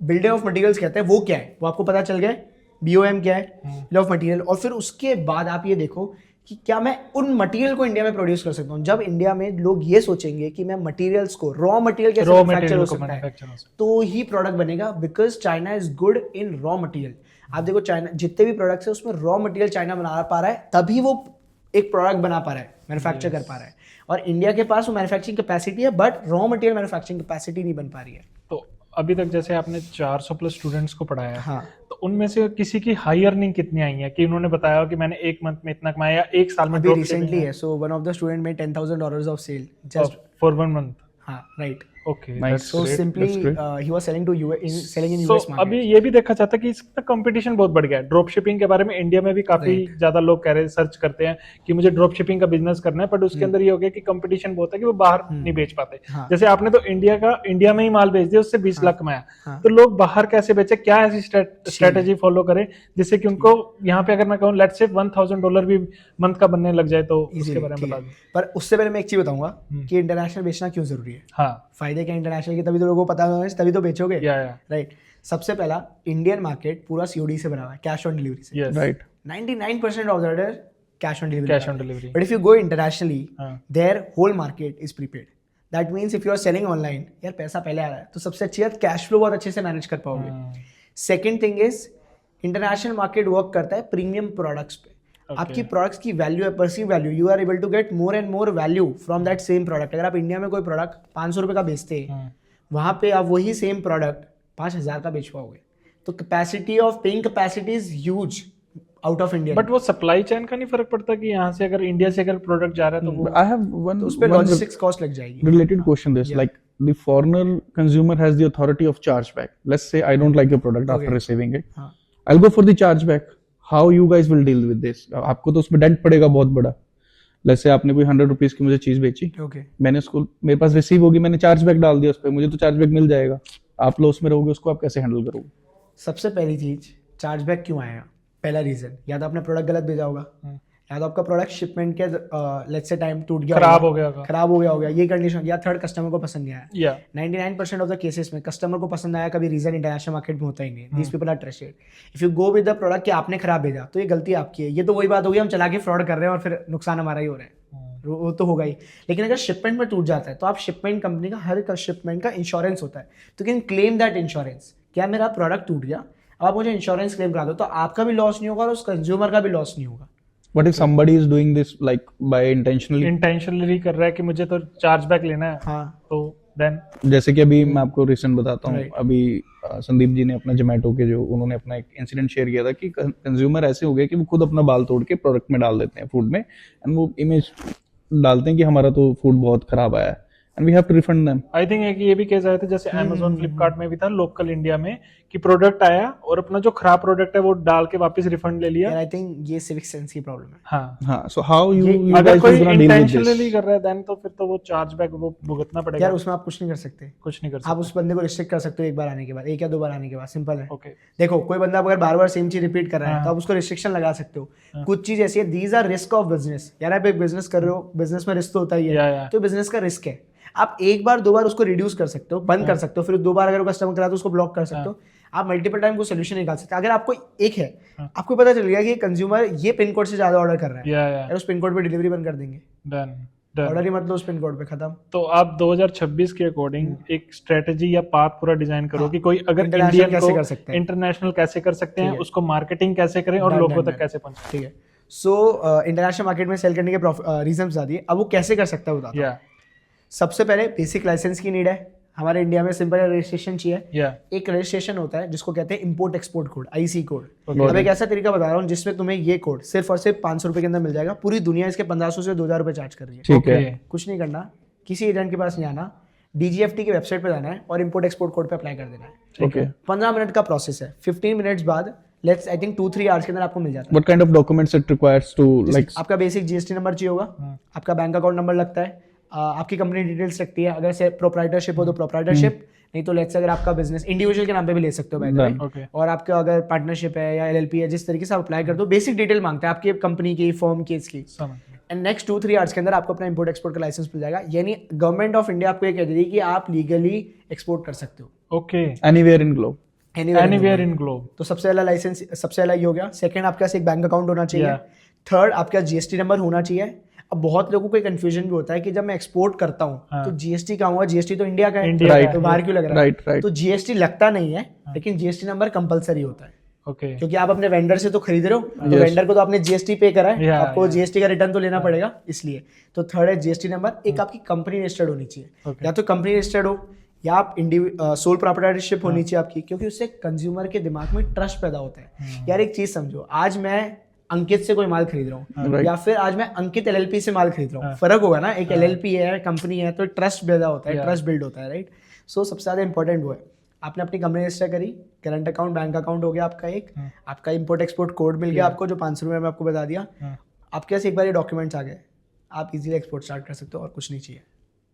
बिल्डिंग ऑफ मटेरियल्स कहते हैं, वो क्या है वो आपको पता चल गया. BOM क्या है, बिल ऑफ मटेरियल. और फिर उसके बाद आप ये देखो कि क्या मैं उन मटेरियल को इंडिया में प्रोड्यूस कर सकता हूँ. जब इंडिया में लोग ये सोचेंगे कि मैं मटेरियल्स को, रॉ मटेरियल कैसे मैन्युफैक्चर हो सकता है, तो ही प्रोडक्ट बनेगा. Because China is good in raw material. आप देखो चाइना जितने भी प्रोडक्ट्स है उसमें रॉ मटेरियल चाइना बना पा रहा है, तभी वो एक प्रोडक्ट बना पा रहा है, मैन्युफैक्चर कर पा रहा है. और इंडिया के पास वो मैन्युफैक्चरिंग कैपेसिटी है, but raw material manufacturing capacity नहीं बन पा रही है. तो अभी तक जैसे आपने 400 प्लस स्टूडेंट्स को पढ़ाया है, हाँ. तो उनमें से किसी की हाई अर्निंग कितनी आई है कि उन्होंने बताया हो कि मैंने एक मंथ में इतना कमाया या एक साल में अभी dropshipping रिसेंटली में? है. So one of the student में $10,000 of sale just for 1 month. हाँ, right. Okay. Nice. So simply he was selling to selling in So, US market. अभी ये भी देखा जाता है कि इसका कंपटीशन बहुत बढ़ गया है. ड्रॉप शिपिंग के बारे में इंडिया में भी काफी ज्यादा लोग कह रहे हैं, सर्च करते हैं कि मुझे ड्रॉप शिपिंग का बिजनेस करना है, बट उसके अंदर ये हो गया कि कंपटीशन बहुत है कि वो बाहर नहीं बेच पाते. हाँ. जैसे आपने तो इंडिया में ही माल बेच दिया, उससे 20 लाख कमाया. हाँ. तो लोग बाहर कैसे बेचे, क्या ऐसी स्ट्रेटेजी फॉलो करें जिससे कि उनको यहाँ पे अगर मैं कहूँ लेट्स से $1,000 भी मंथ का बनने लग जाए, तो उसके बारे में बता दो. पर उससे पहले मैं एक चीज बताऊंगा कि इंटरनेशनल बेचना क्यों जरूरी है. हाँ. फायदे क्या इंटरनेशनल के, तभी तो लोगों को पता होगा, तभी तो बेचोगे. या राइट. सबसे पहला, इंडियन मार्केट पूरा COD से बना हुआ है, कैश ऑन डिलीवरी से. Yes. Right. 99% of the order cash on delivery. Cash on delivery. But if you go internationally, हाँ. their whole market is prepaid. That means if you are selling online, यार पैसा पहले आ रहा है, तो सबसे अच्छी बात कैश फ्लो बहुत अच्छे से मैनेज कर पाओगे. Second thing is international market work करता है प्रीमियम प्रोडक्ट्स पे. आपकी प्रोडक्ट्स की वैल्यू है, perceive value, you are able to get more and more value from that same product. अगर आप इंडिया में कोई प्रोडक्ट 500 रुपये का बेचते हैं, वहाँ पे आप वही सेम प्रोडक्ट 5,000 का बेच पाओगे. तो capacity of paying capacity is huge out of India. But वो सप्लाई चेन का नहीं फर्क पड़ता कि यहाँ से अगर इंडिया से अगर प्रोडक्ट जा रहा है तो वो I have one उस पे one लॉजिस्टिक्स कॉस्ट लग जाएगी. related question. This like the foreigner consumer has the authority of chargeback. Let's say I don't like your product after receiving it. हाँ. I'll go for the chargeback. How you guys will deal with this? आपको तो उसमें dent पड़ेगा बहुत बड़ा. Let's say आपने कोई 100 rupees की मुझे चीज बेची, ओके. मैंने उसको, मेरे पास रिसीव होगी, मैंने चार्जबैक डाल दिया उस पर, मुझे तो चार्जबैक मिल जाएगा. आप लॉस में रहोगे, उसको आप कैसे हैंडल करोगे? सबसे पहली चीज, चार्जबैक क्यों आएगा? पहला रीजन, या तो आपने प्रोडक्ट गलत भेजा होगा, या तो आपका प्रोडक्ट शिपमेंट के लेट्स से टाइम टूट गया, खराब हो गया होगा. खराब हो गया होगा, ये कंडीशन, या थर्ड कस्टमर को पसंद नहीं आया. या 99% ऑफ द केसेस में कस्टमर को पसंद आया कभी रीजन इंटरनेशनल मार्केट में होता ही नहीं. These people are trusted. If you go with the product कि आपने खराब भेजा, तो ये गलती आपकी है. ये तो वही बात होगी हम चला के फ्रॉड कर रहे हैं और फिर नुकसान हमारा ही हो रहा है. वो तो होगा ही। लेकिन अगर शिपमेंट में टूट जाता है तो आप शिपमेंट कंपनी का हर शिपमेंट का इंश्योरेंस होता है, तो कैन क्लेम दैट इंश्योरेंस। क्या मेरा प्रोडक्ट टूट गया, अब आप मुझे इंश्योरेंस क्लेम करा दो, तो आपका भी लॉस नहीं होगा और उस कंज्यूमर का भी लॉस नहीं होगा। What if somebody is doing this like by intentionally? Intentionally कर रहा है कि मुझे तो चार्ज बैक लेना है, हाँ तो देन जैसे कि अभी मैं आपको रिसेंट बताता हूँ, Right. अभी संदीप जी ने अपना जोमेटो के जो उन्होंने अपना एक इंसिडेंट शेयर किया था कि कंज्यूमर ऐसे हो गए कि वो खुद अपना बाल तोड़ के प्रोडक्ट में डाल देते हैं, फूड में, एंड वो इमेज डालते हैं कि हमारा तो फूड बहुत खराब आया है and we have to refund them. I think एक ये भी केस आया था जैसे Amazon फ्लिपकार्ट में भी था लोकल इंडिया में कि प्रोडक्ट आया और अपना जो खराब प्रोडक्ट है वो डाल के वापस रिफंड ले लिया। यार आई थिंक ये सिविक सेंस की प्रॉब्लम है। हाँ, हाँ, सो हाउ यू अगर guys कोई is gonna deal with intentionally this? कर रहा है देन तो फिर तो वो चार्ज बैक वो भुगतना पड़ेगा। यार उसमें आप कुछ नहीं कर सकते, कुछ नहीं कर आप सकते। उस बंदे को रिस्ट्रिक्ट कर सकते हो एक बार आने के बाद, एक या दो बार आने के बाद, सिंपल है। ओके, देखो कोई बंदा अगर बार बार सेम चीज रिपीट कर रहा है तो आप उसको रिस्ट्रिक्शन लगा सकते हो। कुछ चीज ऐसी है, these are risk of business. यार आप एक बिजनेस कर रहे हो, बिजनेस में रिस्क तो होता ही है, तो बिजनेस का रिस्क है। आप एक बार दो बार उसको रिड्यूस कर सकते हो, बंद कर सकते हो, फिर दो बार अगर वो कस्टमर करा तो उसको ब्लॉक कर सकते हो। आप मल्टीपल टाइम को सोल्यूशन निकाल सकते हो। अगर आपको एक है, आपको पता चल गया कि कंज्यूमर ये पिन कोड से ज्यादा ऑर्डर कर रहा है, यार उस पिन कोड पे डिलीवरी बंद कर देंगे, डन। ऑर्डर ही मत लो उस पिन कोड पे, खत्म। तो आप 2026 के अकॉर्डिंग एक स्ट्रेटजी या पाथ पूरा डिजाइन करो कि कोई अगर International इंडियन कैसे को कर सकते हैं, इंटरनेशनल कैसे कर सकते हैं, ठीक है। उसको मार्केटिंग कैसे करें और Done, लोगों done, तक done. कैसे पहुंचाएं। ठीक है। सो इंटरनेशनल मार्केट में सेल करने के रीजन बता दिए। अब वो कैसे कर सकता है बताता हूं। या सबसे पहले बेसिक लाइसेंस की नीड है। हमारे इंडिया में सिंपल रजिस्ट्रेशन चाहिए। या एक रजिस्ट्रेशन होता है जिसको कहते हैं import export code, IC code. Okay. अब एक ऐसा तरीका बता रहा हूँ जिसमें तुम्हें ये कोड सिर्फ और सिर्फ 500 रुपए के अंदर मिल जाएगा। पूरी दुनिया इसके 1500 से 2000 रुपए चार्ज कर रही है। ठीक है, कुछ नहीं करना, किसी एजेंट के पास नहीं आना, डीजीएफटी के वेबसाइट पे जाना है और इंपोर्ट एक्सपोर्ट कोड पे अप्लाई कर देना है। ओके। 15 मिनट का प्रोसेस है। 15 मिनट्स बाद लेट्स आई थिंक 2-3 आवर्स के अंदर आपको मिल जाता है। What kind of documents it requires to like? आपका बेसिक जीएसटी नंबर चाहिए होगा, आपका बैंक अकाउंट नंबर लगता है, आपकी कंपनी डिटेल्स लगती है। अगर से प्रोप्राइटरशिप हो तो प्रोप्राइटरशिप, नहीं तो लेट्स अगर आपका बिजनेस इंडिविजुअल के नाम पे भी ले सकते हो by the way। ओके, और आपका अगर पार्टनरशिप है या एलएलपी है, जिस तरीके से आप अप्लाई कर दो, बेसिक डिटेल मांगता है आपकी कंपनी की, फर्म की, इसकी। समझ गया। एंड नेक्स्ट 2-3 आवर्स के अंदर आपको अपना इंपोर्ट एक्सपोर्ट का लाइसेंस मिल जाएगा। यानी गवर्नमेंट ऑफ इंडिया आपको ये कह देगी कि आप लीगली एक्सपोर्ट कर सकते हो okay, Anywhere in globe. Anywhere in globe. तो सबसे पहला लाइसेंस, सबसे पहला ये हो गया। सेकंड आपके पास एक बैंक अकाउंट होना चाहिए। Yeah. थर्ड आपका जीएसटी नंबर होना चाहिए। अब बहुत लोगों को कंफ्यूजन भी होता है कि जब मैं एक्सपोर्ट करता हूँ तो जीएसटी कहाँ हुआ, जीएसटी तो इंडिया का है, इंडिया का तो बाहर क्यों लग रहा है? Right. तो जीएसटी लगता नहीं है, लेकिन जीएसटी नंबर कंपलसरी होता है, ओके, क्योंकि आप अपने वेंडर से तो खरीद रहे हो, तो वेंडर को तो आपने जीएसटी पे करा है, Yeah, आपको जीएसटी का रिटर्न तो लेना पड़ेगा, इसलिए। तो थर्ड है जीएसटी नंबर। एक आपकी कंपनी रजिस्टर्ड होनी चाहिए, Okay. या तो कंपनी रजिस्टर्ड हो या आप सोल प्रॉपर्टरशिप होनी चाहिए आपकी, क्योंकि उससे कंज्यूमर के दिमाग में ट्रस्ट पैदा होता है। यार एक चीज समझो, आज मैं अंकित से कोई माल खरीद रहा हूँ Right. या फिर आज मैं अंकित एलएलपी से माल खरीद रहा हूँ, फर्क होगा ना। एक एलएलपी है, कंपनी है, तो ट्रस्ट पैदा होता है, ट्रस्ट बिल्ड होता है, राइट। सो सबसे ज्यादा इंपॉर्टेंट वो है। आपने अपनी कंपनी रजिस्टर करी, करंट अकाउंट, बैंक अकाउंट हो गया आपका एक, आपका इंपोर्ट एक्सपोर्ट कोड मिल गया आपको जो 500 रुपये में आपको बता दिया। आपके पास एक बार ये डॉक्यूमेंट्स आ गए, आप इजीली एक्सपोर्ट स्टार्ट कर सकते हो और कुछ नहीं चाहिए।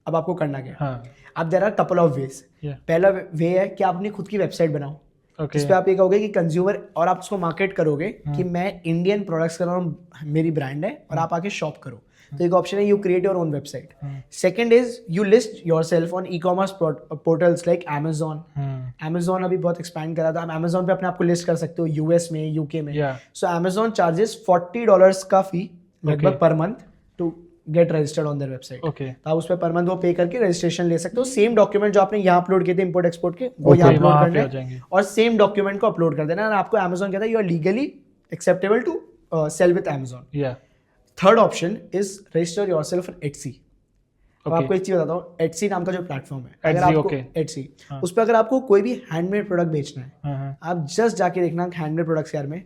अब आपको करना क्या है? हाँ, अब there are couple of ways. Yeah. पहला वे है कि आप अपनी खुद की वेबसाइट बनाओ, ओके, जिस पे आप ये कहोगे कि कंज्यूमर, और आप उसको मार्केट करोगे कि मैं इंडियन प्रोडक्ट्स कर रहा हूँ, मेरी ब्रांड है, और आप आके शॉप करो। तो एक ऑप्शन है you create your own website. Second is you list yourself on ecommerce portals like Amazon। Amazon अभी बहुत एक्सपैंड करा था, आप Amazon पे अपने आप को लिस्ट कर सकते हो, यूएस में, यूके में। Yeah. सो Amazon चार्जेस $40 का फी लगभग पर month to get registered on their website. Okay, तो आप उस पर पर मंथ वो पे करके रजिस्ट्रेशन ले सकते हो। सेम डॉक्यूमेंट जो आपने यहाँ अपलोड किए थे इंपोर्ट एक्सपोर्ट के, वो यहाँ अपलोड वहाँ पे करने हो हैं जाएंगे। और सेम डॉक्यूमेंट को अपलोड कर देना, और आपको Amazon कहता है you are legally acceptable to sell with Amazon। या third option is register yourself on Etsy। अब Okay. आपको एक चीज बताता हूँ, Etsy नाम का जो प्लेटफॉर्म है, अगर Etsy, आपको okay. Etsy, उस पर अगर आपको कोई भी हैंडमेड प्रोडक्ट बेचना है, हाँ, आप जस्ट जाके देखना हैंडमेड प्रोडक्ट्स यार में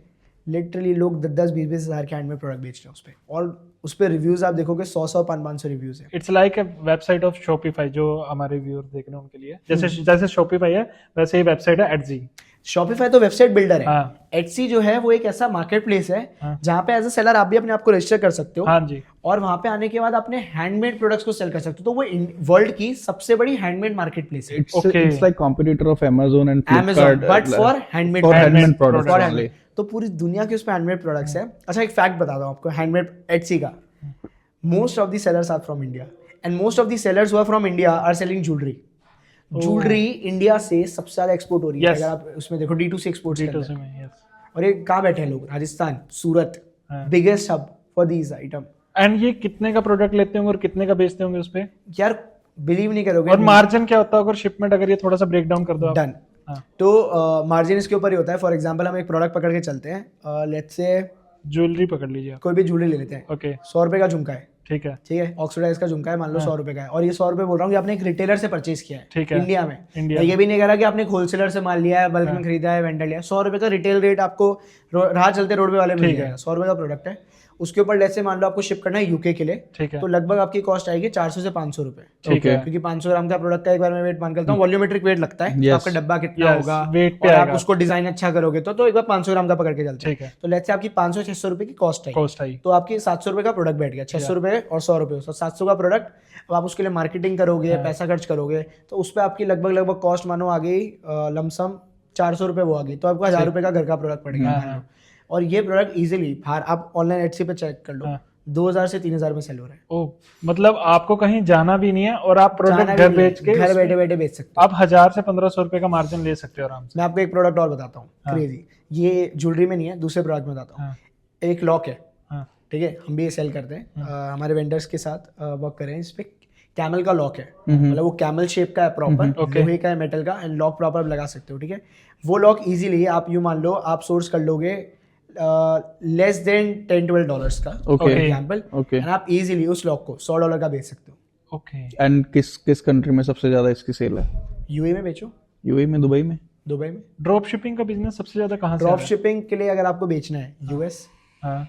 लिटरली लोग 10-20 हज़ार के हैंडमेड प्रोडक्ट बेच रहे हैं उस पर, और उस पर रिव्यूज आप देखोगे 100 500 रिव्यूज है। It's like a website of Shopify जो हमारे व्यूअर देख रहे हैं उनके लिए, जैसे शॉपिफाई है वैसे ही वेबसाइट है Etsy। शॉपिफाई तो वेबसाइट बिल्डर है, हाँ। Etsy जो है वो एक ऐसा मार्केट प्लेस है हाँ। जहाँ पे एज अ सेलर आप भी अपने आप को रजिस्टर कर सकते हो, हाँ जी, और वहां पे आने के बाद अपने हैंडमेड प्रोडक्ट्स को सेल कर सकते हो। तो वो वर्ल्ड की सबसे बड़ी हैंडमेड मार्केट प्लेस है, It's like competitor of Amazon and Amazon, Flipkart, but for handmade for handmade products products For only. handmade। तो पूरी दुनिया के उस पर हैंडमेड प्रोडक्ट्स है। अच्छा एक फैक्ट बताता हूँ आपको हैंडमेड Etsy का, most of the sellers are from India and most of the sellers who are from India are selling jewellery. Jewellery India से सबसे ज्यादा एक्सपोर्ट हो रही है। Yes. अगर आप उसमें देखो D2C एक्सपोर्ट D2C में, yes। और ये कहाँ बैठे हैं लोग? राजस्थान, सूरत, हाँ। Biggest hub for these item. And ये कितने का प्रोडक्ट लेते होंगे और कितने का बेचते होंगे उस पे? यार बिलीव नहीं करोगे। और मार्जिन क्या होता है अगर शिपमेंट, अगर ये थोड़ा सा ब्रेक डाउन कर दो आप। डन। हाँ। तो मार्जिन इसके ऊपर ही होता है। फॉर एग्जांपल हम एक प्रोडक्ट पकड़ के चलते हैं, लेट्स से ज्वेलरी पकड़ लीजिए आप। कोई भी ज्वेलरी ले लेते हैं। ओके 100 रुपए का झुमका है, ठीक है। ठीक है, ऑक्सीडाइज का झुमका है, मान लो हाँ। 100 रुपए का है, और ये 100 रुपए बोल रहा हूँ कि आपने एक रिटेलर से परचेज किया है, ठीक है। इंडिया में। इंडिया मैं ये भी नहीं कह रहा कि आपने एक होलसेलर से माल लिया है, बल्क हाँ। में खरीदा है, वेंडर लिया है। 100 रुपए का रिटेल रेट आपको राह चलते रोड पे वाले मिल ठीक है। जाएगा। 100 रुपए का प्रोडक्ट है, उसके ऊपर लेट्स से मान लो आपको शिप करना है यूके के लिए, ठीक है। तो लगभग आपकी कॉस्ट आएगी 400 से 500 रुपए। ठीक है। क्योंकि 500 ग्राम का प्रोडक्ट का एक बार मैं वेट मान करता हूँ, वॉल्यूमेट्रिक वेट लगता है, तो Yes. आपका डब्बा कितना Yes, होगा, weight पे और आप आएगा। उसको डिजाइन अच्छा करोगे तो एक बार 500 ग्राम का पकड़ के चलते ठीक हैं। है। तो लेट्स से आपकी 500-600 रुपए की कॉस्ट आई, कॉस्ट आई। तो आपकी 700 रुपए का प्रोडक्ट बैठ गया, 600 रुपए और 100 रुपए, 700 का प्रोडक्ट। अब आप उसके लिए मार्केटिंग करोगे, हाँ। पैसा खर्च करोगे, तो उस पर आपकी लगभग कॉस्ट मानो आ गई लमसम 400 रुपए वो आ गई, तो आपको 1000 रुपए का घर का प्रोडक्ट पड़ गया हाँ, मान लो। हाँ। और ये प्रोडक्ट इजीली बाहर आप ऑनलाइन एटसी पे चेक कर लो, हाँ। 2000 से 3000 में सेल हो रहा है। ओ, मतलब आपको कहीं जाना भी नहीं है और आप जाना प्रोडक्ट भी घर नहीं है, बेच के घर बैठे बैठे बेच सकते हो। आप 1000 से 1500 रुपए का मार्जिन ले सकते हो आराम से। मैं आपको एक प्रोडक्ट और बताता हूँ, हाँ। क्रेजी। ये ज्वेलरी में नहीं है, दूसरे प्रोडक्ट में बताता हूँ। हाँ। एक लॉक है, हाँ। ठीक है, हम भी ये सेल करते हैं, हमारे वेंडर्स के साथ वर्क कर रहे हैं इस पे। कैमल का लॉक है, मतलब वो कैमल शेप का है प्रॉपर, Okay. लोहे का है, मेटल का, एंड लॉक प्रॉपर लगा सकते हो, ठीक है। वो लॉक इजीली आप यूं मान लो आप सोर्स कर लोगे लेस देन $10-12 का, Okay. Example, Okay. एंड आप इजीली उस लॉक को $100 का बेच सकते हो। ओके। एंड किस कंट्री में सबसे ज्यादा इसकी सेल है? यूए में बेचो, यूएई में, दुबई में? दुबई में। ड्रॉप शिपिंग का बिजनेस सबसे ज्यादा कहाँ से ड्रॉप आ रहा शिपिंग के लिए अगर आपको बेचना है, यूएस है? हाँ।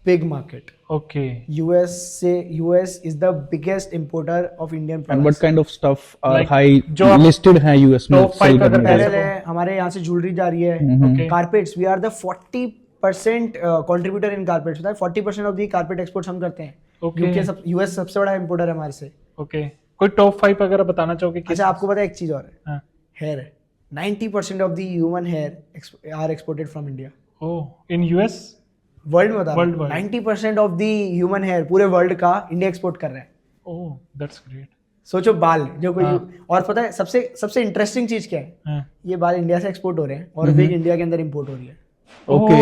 Big market. Okay. US is the biggest importer of Indian and what kind of stuff are Like, high जो आप लिस्टेड है यूएस में top सेल 5 करने अगर के लिए? पैरेल है, हमारे यहाँ से ज्वेलरी जा रही है, okay. Carpets, we are the 40% contributor in carpets. पता है 40% ऑफ दी कारपेट एक्सपोर्ट्स हम करते हैं। Okay. यूएस सबसे बड़ा इंपोर्टर है हमारे से। ओके, कोई टॉप 5 अगर आप बताना चाहोगे किस? अच्छा, आपको पता है एक चीज और है, हाँ। हेयर है। 90% of the human hair are exported from India. Oh, in US? World में बता रहा हूँ, Worldwide. 90% of the human hair पूरे वर्ल्ड का इंडिया एक्सपोर्ट कर रहा है। Oh, that's great. सोचो, बाल जो कोई हाँ। और पता है सबसे इंटरेस्टिंग चीज क्या है, हाँ। ये बाल इंडिया से एक्सपोर्ट हो रहे हैं और विग इंडिया के अंदर इंपोर्ट हो रही है। ओके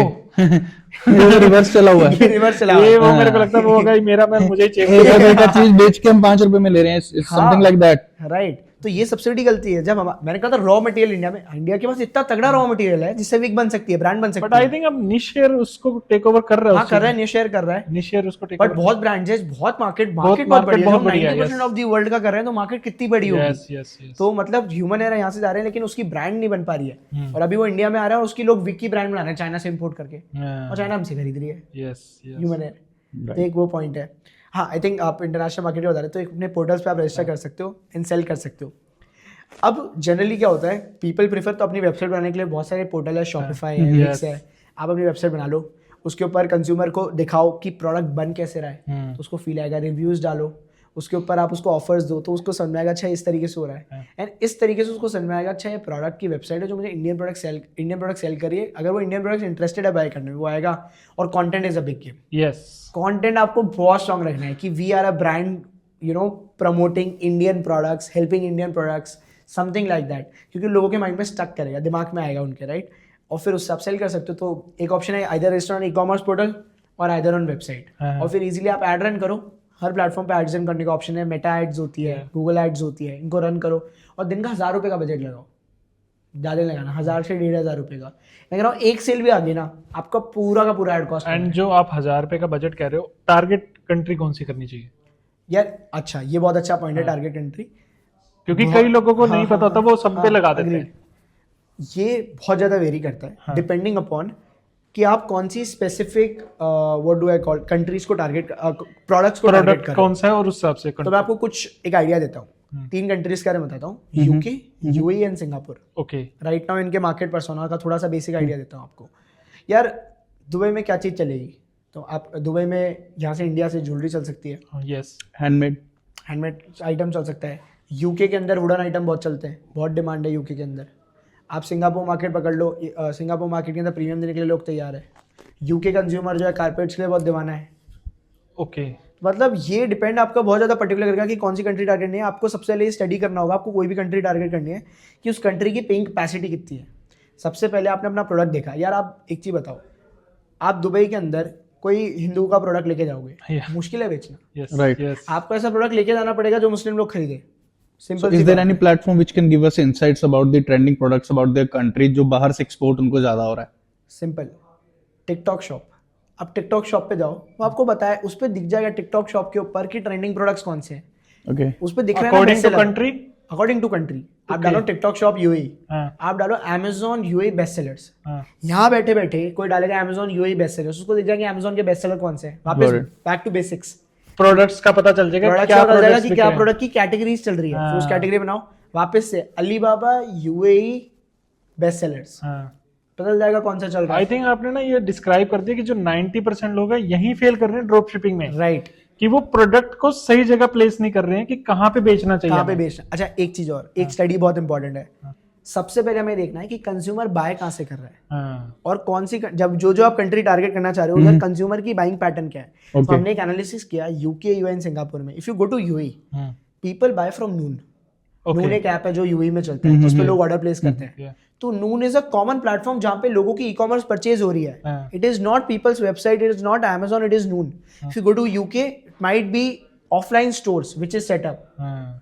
ये रिवर्स चला हुआ है। ये रिवर्स चला हुआ ये है। वो मेरे को लगता है वो होगा ही मेरा, मैं मुझे ही एक चाहिए। रुपए का चीज बेच के हम 5 रुपए में ले रहे हैं, समथिंग लाइक दैट। राइट। तो ये सबसे बड़ी गलती है। जब मैंने कहा था रॉ मटेरियल इंडिया के पास इतना तगड़ा रॉ मटेरियल है जिससे विग बन सकती है, ब्रांड बन बट सकती आई है। थिंक अब निश शेयर उसको टेक ओवर कर रहा है। हाँ, कर रहा है, न्यू शेयर कर रहा है, निश शेयर उसको टेक बट ओवर। बहुत ब्रांड्स है, बहुत मार्केट market बहुत बड़ी है। बहुत जब बढ़िया है, 90% yes. ऑफ दी वर्ल्ड का कर रहे हैं तो मार्केट कितनी बड़ी होगी। Yes yes yes. तो मतलब ह्यूमन एयर यहाँ से जा रहे हैं लेकिन उसकी ब्रांड नहीं बन पा रही है, और अभी वो इंडिया में आ रहा है और उसकी लोग विग की ब्रांड बना रहे हैं चाइना से इंपोर्ट करके, और चाइना हमसे खरीद रही है यस यस। Human air. तो एक वो पॉइंट है। हाँ, आई थिंक आप इंटरनेशनल मार्केट में बता रहे तो अपने पोर्टल्स पे आप रजिस्टर कर सकते हो एंड सेल कर सकते हो। अब जनरली क्या होता है, पीपल प्रीफर तो अपनी वेबसाइट बनाने के लिए बहुत सारे पोर्टल है, शॉपिफाई है, Yes. विक्स है। आप अपनी वेबसाइट बना लो, उसके ऊपर कंज्यूमर को दिखाओ कि प्रोडक्ट बन कैसे रहा है, तो उसको फील आएगा। रिव्यूज डालो, उसके ऊपर आप उसको ऑफर्स दो तो उसको समझ में आएगा अच्छा इस तरीके से हो रहा है, एंड इस तरीके से उसको समझ में आएगा अच्छा ये प्रोडक्ट की वेबसाइट है जो मुझे इंडियन प्रोडक्ट सेल कर रही है। अगर वो इंडियन प्रोडक्ट इंटरेस्टेड है बाय करने में, वो आएगा। और content is a big game. Yes. Content आपको बहुत स्ट्रांग रखना है कि we are a brand, you know, promoting Indian products, helping Indian products, something like that, क्योंकि लोगों के माइंड में स्टक करेगा, दिमाग में आएगा उनके, राइट। और फिर उससे आप सेल कर सकते हो। तो एक ऑप्शन है either register on ecommerce portal और आइदर ऑन वेबसाइट, और फिर इजीली आप एड रन करो। हर प्लेटफॉर्म पे एड्स रन करने का ऑप्शन है, मेटा एड्स होती है, गूगल एड्स होती है, इनको रन करो और दिन का 1000 रुपये का बजट लगाओ, ज़्यादा लगाना, 1000 से 1500 रुपये का। मैं कह रहा हूँ एक सेल भी आ गई ना, आपका पूरा का पूरा एड कॉस्ट। एंड जो आप 1000 रुपए का बजट कह रहे हो, टारगेट कंट्री कौन सी करनी चाहिए? यार अच्छा, ये बहुत अच्छा पॉइंट है, टारगेट कंट्री, क्योंकि कई लोगों को नहीं पता होता, वो सब पे लगा देते हैं। ये बहुत ज़्यादा वेरी करता है डिपेंडिंग अपॉन कि आप कौन सी specific what do I call countries को टारगेट, प्रोडक्ट्स को टारगेट प्रोडक्ट कर। कौन सा है और उस हिसाब से तो मैं आपको कुछ एक आइडिया देता हूँ, 3 कंट्रीज के बारे में बताता हूँ, UK, UAE and Singapore. Okay. Right now इनके मार्केट पर्सोना का थोड़ा सा बेसिक आइडिया देता हूँ आपको। यार दुबई में क्या चीज़ चलेगी, तो आप दुबई में यहाँ से इंडिया से ज्वेलरी चल सकती है, यस। हैंडमेड आइटम चल सकता है। यूके के अंदर वुडन आइटम बहुत चलते हैं, बहुत डिमांड है यूके के अंदर। आप सिंगापुर मार्केट पकड़ लो, सिंगापुर मार्केट के अंदर प्रीमियम देने के लिए लोग तैयार है। यूके कंज्यूमर जो है कारपेट्स के लिए बहुत दीवाना है। ओके। मतलब ये डिपेंड आपका बहुत ज़्यादा पर्टिकुलर करेगा कि कौन सी कंट्री टारगेट नहीं है। आपको सबसे पहले स्टडी करना होगा, आपको कोई भी कंट्री टारगेट करनी है कि उस कंट्री की पेइंग कैपेसिटी कितनी है। सबसे पहले आपने अपना प्रोडक्ट देखा। यार आप एक चीज़ बताओ, आप दुबई के अंदर कोई हिंदू का प्रोडक्ट लेके जाओगे, Yeah. मुश्किल है बेचना। Yes. Right. Yes. आपको ऐसा प्रोडक्ट लेके जाना पड़ेगा जो मुस्लिम लोग खरीदे। So simple is there any platform which can give us insights about the trending products about their country जो बाहर से export उनको ज्यादा हो रहा है? Simple, TikTok shop. आप टिकटॉक शॉप पे जाओ, वो आपको बताए, उस पर दिख जाएगा टिकटॉक शॉप के ऊपर कि ट्रेंडिंग प्रोडक्ट्स कौन से हैं। Okay. उस पर दिख रहा है According to country. According to country. आप Okay. डालो टिकटॉक शॉप यूएई, हाँ. आप डालो Amazon यूएई बेस्ट सेलर्स। हाँ. यहाँ बैठे बैठे कोई डालेगा Amazon यूएई बेस्ट सेलर्स, उसको दिख जाएगा Amazon के बेस्ट सेलर कौन से हैं। वापस Got it. Back to basics, products का पता चल जाएगा प्रोडक्ट क्या का पता चलेगा प्रोडक्ट्स कि बिक क्या रहे हैं। प्रोडक्ट की कैटेगरीज चल रही है, फिर उस हाँ। कैटेगरी बनाओ। वापस से अलीबाबा यूएई बेस्ट सेलर्स, हाँ. पता चल जाएगा कौन सा चल रहा आई है। थिंक आपने ना ये डिस्क्राइब कर दिया कि जो 90% लोग हैं यही फेल कर रहे हैं ड्रॉप शिपिंग में, राइट, कि वो प्रोडक्ट को सही जगह प्लेस नहीं कर रहे हैं कि कहाँ पे बेचना चाहिए कहाँ पे हमें। बेचना। अच्छा, एक चीज और, एक स्टडी बहुत इंपॉर्टेंट है। सबसे पहले हमें देखना है कि कंज्यूमर बाय कहाँ से कर रहा है, हाँ. और कौन सी जब जो आप कंट्री टारगेट करना चाह रहे हो उधर कंज्यूमर की बाइंग पैटर्न क्या है। तो Okay. हमने एक एनालिसिस किया यूके, यूएन, सिंगापुर में। If you go to UAE, hmm. People buy from Noon. Okay. Noon एक ऐप है जो यूएई में चलता है, उस पे लोग ऑर्डर प्लेस करते हैं। Yeah. तो नून इज अ कॉमन प्लेटफॉर्म जहाँ पे लोगों की ई कॉमर्स परचेज हो रही है। हाँ. It is not people's website, it is not Amazon, it is Noon. If you go to UK, it might be offline stores which is setup. हाँ.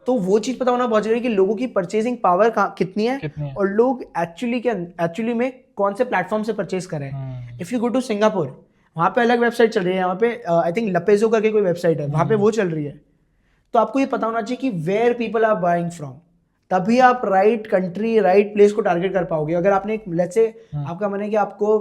तो वो चीज पता होना बहुत जरूरी है कि लोगों की परचेजिंग पावर कितनी है, कितनी है? और लोग एक्चुअली में कौन से प्लेटफॉर्म से परचेज कर रहे हैं। If you go to Singapore, वहाँ पे अलग वेबसाइट चल रही है, वहाँ पे आई थिंक लपेजो करके कोई वेबसाइट है, वहाँ पे वो चल रही है। तो आपको ये पता होना चाहिए कि where people are buying from, तभी आप राइट कंट्री, राइट प्लेस को टारगेट कर पाओगे। अगर आपने लेट्स से आपका मन है कि आपको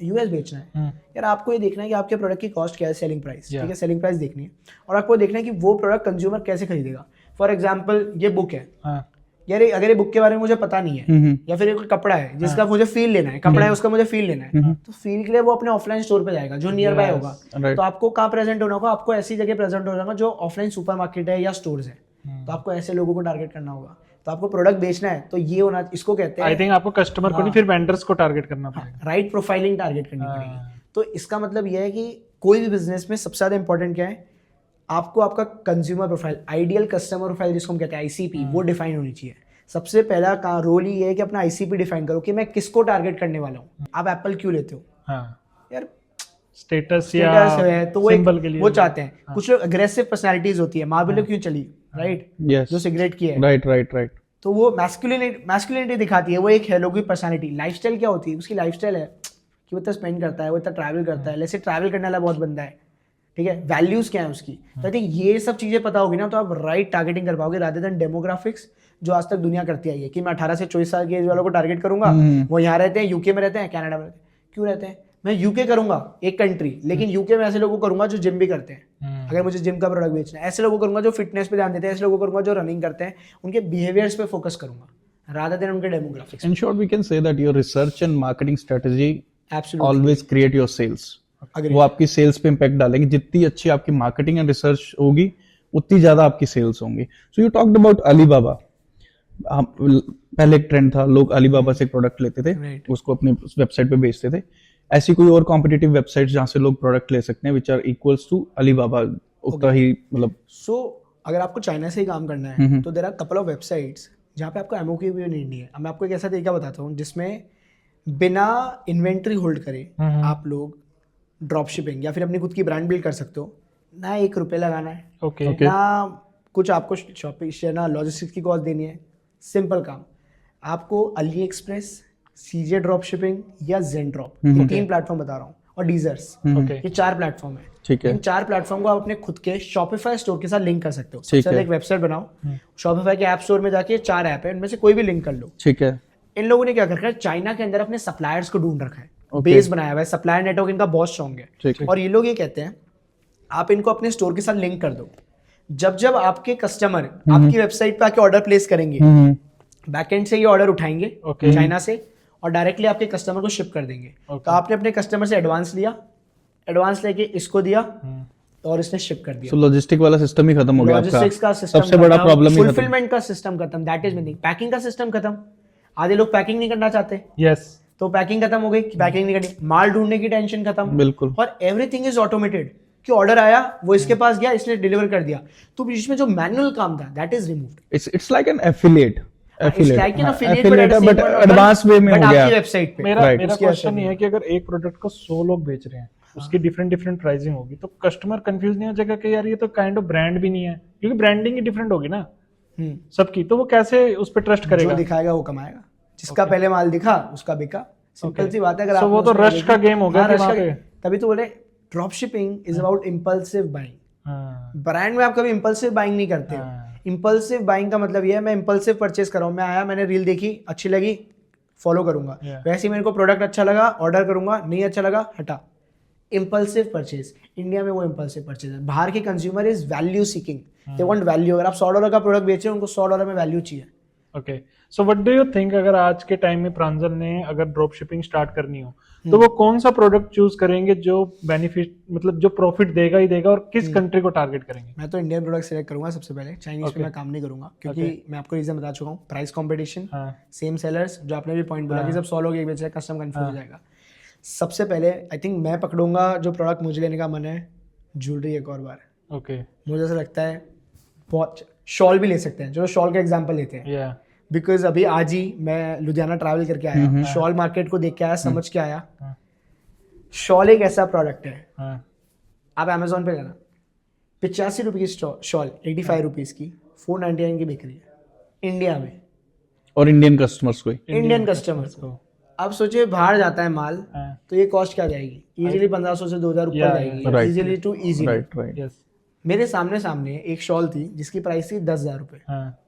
यूएस बेचना है, यार आपको ये देखना है कि आपके प्रोडक्ट की कॉस्ट क्या है, सेलिंग प्राइस, ठीक है, सेलिंग प्राइस देखनी है, और आपको देखना है कि वो प्रोडक्ट कंज्यूमर कैसे खरीदेगा। फॉर एग्जाम्पल, ये बुक है, हाँ. यार अगर ये बुक के बारे में मुझे पता नहीं है, या फिर एक कपड़ा है जिसका मुझे फील लेना है, कपड़ा है उसका मुझे फील लेना है, तो फील के लिए वो अपने ऑफलाइन स्टोर पे जाएगा जो नियर बाय होगा। right. तो आपको कहाँ प्रेजेंट होना होगा, आपको ऐसी जगह प्रेजेंट होना होगा जो ऑफलाइन सुपरमार्केट है या स्टोर्स है। तो आपको ऐसे लोगों को टारगेट करना होगा। तो आपको प्रोडक्ट बेचना है तो ये होना, इसको कहते आई हैं थिंक आपको कस्टमर को नहीं फिर वेंडर्स को टारगेट करना पड़ेगा। राइट प्रोफाइलिंग टारगेट करनी पड़ेगी। तो इसका मतलब यह है कि कोई भी बिजनेस में सबसे ज्यादा इंपॉर्टेंट क्या है, आपको आपका consumer profile, ideal customer profile जिसको हम कहते हैं आईसीपी, वो डिफाइन होनी चाहिए। सबसे पहला रोल ही है कि अपना आईसीपी डिफाइन करो कि मैं किसको टारगेट करने वाला हूँ। आप एप्पल क्यों लेते हो, हाँ. यार स्टेटस स्टेटस है तो वो सिंबल के लिए वो चाहते हैं। कुछ लोग अग्रेसिव पर्सनालिटीज होती है, मार्बल क्यों चली, राइट, Yes. जो सिगरेट की है, Right. Right. Right. तो वो मैस्कुलिनिटी दिखाती है, वो एक है लोगों की पर्सनालिटी। लाइफस्टाइल क्या होती है, उसकी लाइफस्टाइल है कि वो इतना स्पेंड करता है, वो इतना ट्रैवल करता है, जैसे ट्रैवल करने वाला बहुत बंदा है, ठीक है, वैल्यूज क्या है उसकी। तो आई थिंक ये सब चीजें पता होगी ना, तो आप राइट टारगेटिंग कर पाओगे रादर देन डेमोग्राफिक्स जो आज तक दुनिया करती आई है कि मैं 18 से 24 साल के एज वालों को टारगेट करूंगा, वो यहाँ रहते हैं, यूके में रहते हैं, कनाडा में रहते हैं। क्यों रहते हैं, मैं यूके करूंगा एक कंट्री, लेकिन यूके में ऐसे लोगों को करूंगा जो जिम भी करते हैं, अगर मुझे जिम का प्रोडक्ट बेचना है, ऐसे लोगों को करूंगा जो फिटनेस पे ध्यान देते हैं, ऐसे लोगों को करूंगा जो रनिंग करते हैं, उनके बिहेवियर्स पे फोकस करूंगा रादर देन उनके demographics. In short, we can say that your research and marketing strategy absolutely always create your sales. Agree. वो आपकी सेल्स पे इम्पैक्ट डालेंगे। जितनी अच्छी आपकी मार्केटिंग एंड रिसर्च होगी उतनी ज्यादा आपकी सेल्स होंगी। So you talked about Alibaba. पहले एक ट्रेंड था, लोग अलीबाबा से प्रोडक्ट लेते थे, Right. उसको अपने वेबसाइट पे बेचते थे। ऐसी कोई और कॉम्पिटिटिव वेबसाइट जहाँ से लोग प्रोडक्ट ले सकते हैं which are equals to Alibaba, उतना ही मतलब। सो अगर आपको चाइना से ही काम करना है तो there are couple of websites जहाँ पे आपको एमओक्यू भी नहीं है। अब मैं आपको एक ऐसा तरीका बताता हूँ जिसमें बिना इन्वेंट्री होल्ड करे आप लोग ड्रॉप शिपिंग या फिर अपनी खुद की ब्रांड बिल्ड कर सकते हो। ना 1 रुपये लगाना है, ओके Okay. ना कुछ आपको शॉपिंग ना लॉजिस्टिक्स की कॉस्ट देनी है। सिंपल काम, आपको अली एक्सप्रेस, सीजे ड्रॉप शिपिंग या जेन ड्रॉप, ये 3 प्लेटफॉर्म बता रहा हूँ, और डीजर्स, ओके ये 4 प्लेटफॉर्म है। ठीक है। इन 4 प्लेटफॉर्म को आप अपने खुद के शॉपिफाई स्टोर के साथ लिंक कर सकते हो। ठीक सबसे पहले है। एक वेबसाइट बनाओ, शॉपिफाई के ऐप स्टोर में जाके 4 ऐप है, इनमें से कोई भी लिंक कर लो। ठीक है। इन लोगों ने क्या कर रखा है, चाइना के अंदर अपने सप्लायर्स को ढूंढ रखा है, Okay. बेस बनाया हुआ है, सप्लायर नेटवर्क इनका बहुत स्ट्रॉन्ग ठीक है। है। और ये लोग ये कहते हैं आप इनको अपने स्टोर के साथ लिंक कर दो। जब जब आपके कस्टमर आपकी वेबसाइट पे आके ऑर्डर प्लेस करेंगे, बैकएंड से ये ऑर्डर उठाएंगे Okay. चाइना से और डायरेक्टली आपके कस्टमर को शिप कर देंगे। Okay. तो आपने अपने कस्टमर से एडवांस लिया, एडवांस लेके इसको दिया और इसने शिप कर दिया। सो लॉजिस्टिक वाला सिस्टम ही खत्म हो गया लॉजिस्टिक्स का आपका। सिस्टम, सबसे बड़ा प्रॉब्लम ही खत्म। फुलफिलमेंट का सिस्टम खत्म, दैट इज मीनिंग। पैकिंग का सिस्टम खत्म, आधे लोग पैकिंग नहीं करना चाहते, यस तो पैकिंग खत्म हो गई, पैकिंग नहीं करनी, माल ढूंढने की टेंशन खत्म, बिल्कुल। और एवरीथिंग इज ऑटोमेटेड कि ऑर्डर आया, वो इसके पास गया, इसने डिलीवर कर दिया। तो बीच में जो मैनुअल काम था that is removed. It's like an affiliate. But advance way में हो गया आपकी वेबसाइट पे मेरा Right. मेरा उसकी क्वेश्चन असर ये है कि अगर एक प्रोडक्ट को 100 लोग बेच रहे हैं उसकी डिफरेंट डिफरेंट प्राइसिंग होगी, तो कस्टमर कंफ्यूज नहीं हो जाएगा कि यार ये तो काइंड ऑफ ब्रांड भी नहीं है, क्योंकि ब्रांडिंग ही डिफरेंट होगी ना सबकी, तो वो कैसे उस पर ट्रस्ट जो करेगा? दिखाएगा वो कमाएगा, जिसका पहले माल दिखा उसका बिका, सिंपल सी बात है। अगर So वो तो उसमें rush का game हो गया हाँ, कि rush वहाँ का पे। तभी तो बोले drop shipping is about impulsive buying. हाँ, ब्रांड में आप कभी इम्पल्सिव बाइंग नहीं करते हो। हाँ। इम्पल्सिव बाइंग का मतलब ये है मैं इम्पल्सिव परचेज कर रहा हूँ, मैं आया, मैंने रील देखी, अच्छी लगी, फॉलो करूंगा, Yeah. वैसे ही मेरे को प्रोडक्ट अच्छा लगा, ऑर्डर करूंगा, नहीं अच्छा लगा, हटा। इम्पल्सिव परचेज, इंडिया में वो इम्पल्सिव परचेज है। बाहर के consumer is value seeking, they want value. अगर आप $100 का प्रोडक्ट बेच रहे हो, उनको $100 में वैल्यू चाहिए। Okay, so what do you think, अगर आज के टाइम में प्रांजल ने अगर ड्रॉप शिपिंग स्टार्ट करनी हो तो वो कौन सा प्रोडक्ट चूज करेंगे जो बेनिफिट, मतलब जो प्रॉफिट देगा ही देगा, और किस कंट्री को टारगेट करेंगे? मैं तो इंडियन प्रोडक्ट सेलेक्ट करूंगा सबसे पहले, चाइनीज पे मैं काम नहीं करूंगा, क्योंकि मैं आपको रीजन बता चुका हूँ, प्राइस कंपटीशन, हाँ, सेम सेलर्स, जो आपने भी पॉइंट बोला कि जब 100 लोग एक बेच रहे हैं, कस्टम कंफ्यूज हो जाएगा। सबसे पहले आई थिंक मैं पकड़ूंगा जो प्रोडक्ट मुझे लेने का मन है, ज्वेलरी एक और बार। ओके, मुझे ऐसा लगता है बहुत, शॉल भी ले सकते हैं, जो शॉल का एग्जांपल लेते हैं, या बिकॉज अभी आज ही मैं लुधियाना ट्रैवल करके आया, शॉल मार्केट को देख के आया, समझ के आया। हाँ। शॉल एक ऐसा प्रोडक्ट है, हाँ, आप अमेजोन पे जाना, 85 रुपये की शॉल 85 रुपीज़ की 499 की बिक रही है इंडिया में, और इंडियन कस्टमर्स को ही। इंडियन कस्टमर्स को। अब सोचिए बाहर जाता है माल, हाँ, तो ये कॉस्ट क्या जाएगी? इजीली 1500 से 2000 ऊपर Yeah, जाएगी, right. Easily to easily. Right right. Yes, मेरे सामने एक शॉल थी जिसकी प्राइस थी 10,000 रुपये। हाँ,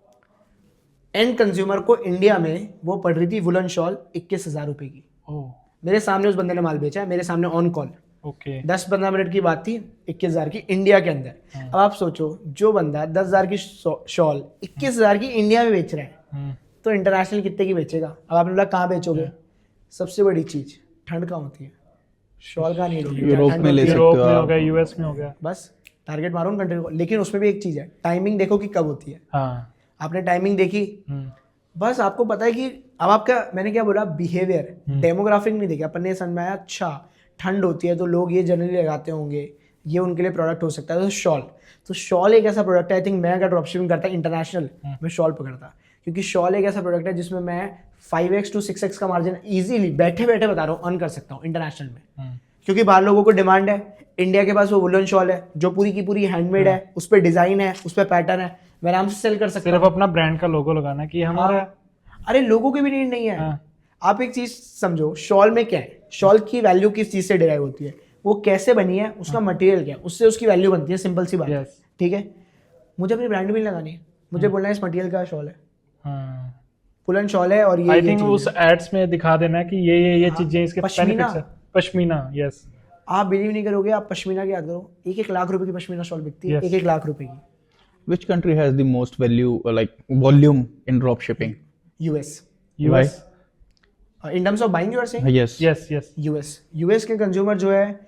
एंड कंज्यूमर को इंडिया में वो पड़ रही थी वुलन शॉल 21,000 रुपये की। ओह, मेरे सामने उस बंदे ने माल बेचा है, मेरे सामने ऑन कॉल, ओके, 10-15 मिनट की बात थी, 21,000 की इंडिया के अंदर। अब आप सोचो, जो बंदा 10,000 की शॉल 21,000 की इंडिया में बेच रहा है, तो इंटरनेशनल कितने की बेचेगा? अब आपने बोला कहाँ बेचोगे? सबसे बड़ी चीज ठंड कहाँ होती है? शॉल का नहीं लोगे, यूरोप ठंड में ले होती है। सकते यूरोप हो में हो आप। गया, यूएस में हो गया। बस टारगेट मारो उन कंट्री को, लेकिन उसमें भी एक चीज है, टाइमिंग देखो कि कब होती है। हाँ, आपने टाइमिंग देखी, बस आपको पता है कि अब आपका, मैंने क्या बोला, बिहेवियर, डेमोग्राफिक नहीं देखा, अपन ने समझ में आया अच्छा ठंड होती है तो लोग ये जनरली लगाते होंगे, ये उनके लिए प्रोडक्ट हो सकता है। तो शॉल एक ऐसा प्रोडक्ट है, आई थिंक मैं अगर ड्रॉपशिपिंग करता इंटरनेशनल, मैं शॉल पकड़ता, क्योंकि शॉल एक ऐसा प्रोडक्ट है जिसमें मैं 5x to 6x का मार्जिन इजीली बैठे बैठे बता रहा हूँ अर्न कर सकता हूँ इंटरनेशनल में, क्योंकि बाहर लोगों को डिमांड है। इंडिया के पास वो वुलन शॉल है जो पूरी की पूरी हैंडमेड है, उस पर डिजाइन है, उस पर पैटर्न है, मैं आराम से सेल कर सकता हूँ। सिर्फ अपना ब्रांड का लोगो लगाना कि हमारा। अरे लोगों की भी नीड नहीं है। हाँ। आप एक चीज समझो, शॉल में क्या है, शॉल की वैल्यू किस चीज से डिराइव होती है, वो कैसे बनी है, उसका मटेरियल क्या है, उससे उसकी वैल्यू बनती है, सिंपल सी बात है। Yes. ठीक है, मुझे अपनी ब्रांड भी नहीं लगानी है, मुझे बोलना है इस मटेरियल का शॉल है, हाँ, पुलन शॉल है, और आई ये थिंक चीज़ उस है। एड्स में दिखा देना है कि ये चीजें इसके पश्मीना। benefits है। पश्मीना, यस। आप बिलीव नहीं करोगे, आप पश्मीना की याद करो, 1-1 लाख रुपए की पश्मीना शॉल बिकती है, Yes. 1-1 लाख रुपए की। Which country has the most value, like volume in drop shipping? US, US, in terms of buying you are saying? Yes. Yes yes, US के कंज्यूमर जो है,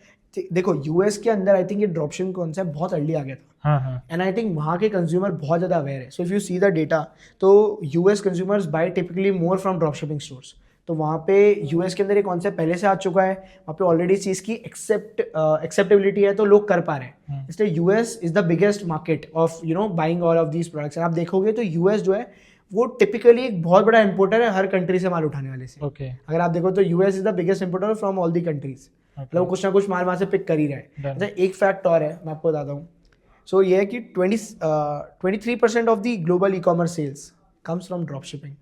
देखो यूएस के अंदर आई थिंक ये ड्रॉपशिपिंग कॉन्सेप्ट बहुत अर्ली आ गया था, हाँ हाँ, एंड आई थिंक वहाँ के कंज्यूमर बहुत ज़्यादा अवेयर है। So if you see the data, तो US consumers buy typically more from drop shipping stores. तो वहाँ पे यूएस के अंदर ये कॉन्सेप्ट पहले से आ चुका है, वहाँ पे ऑलरेडी इस चीज़ की एक्सेप्टेबिलिटी है, तो लोग कर पा रहे हैं। इसलिए US is the biggest market of buying all of these products. आप देखोगे तो यूएस जो है वो टिपिकली एक बहुत बड़ा इंपोर्टर है हर कंट्री से माल उठाने वाले से। ओके, अगर आप देखो तो US is the biggest importer from all the countries, मतलब वो कुछ ना कुछ माल वहाँ से पिक कर ही रहा है। Done. अच्छा, एक फैक्ट और है, मैं आपको बताता हूँ। सो ये है कि 23% of the global e commerce sales comes from drop shipping,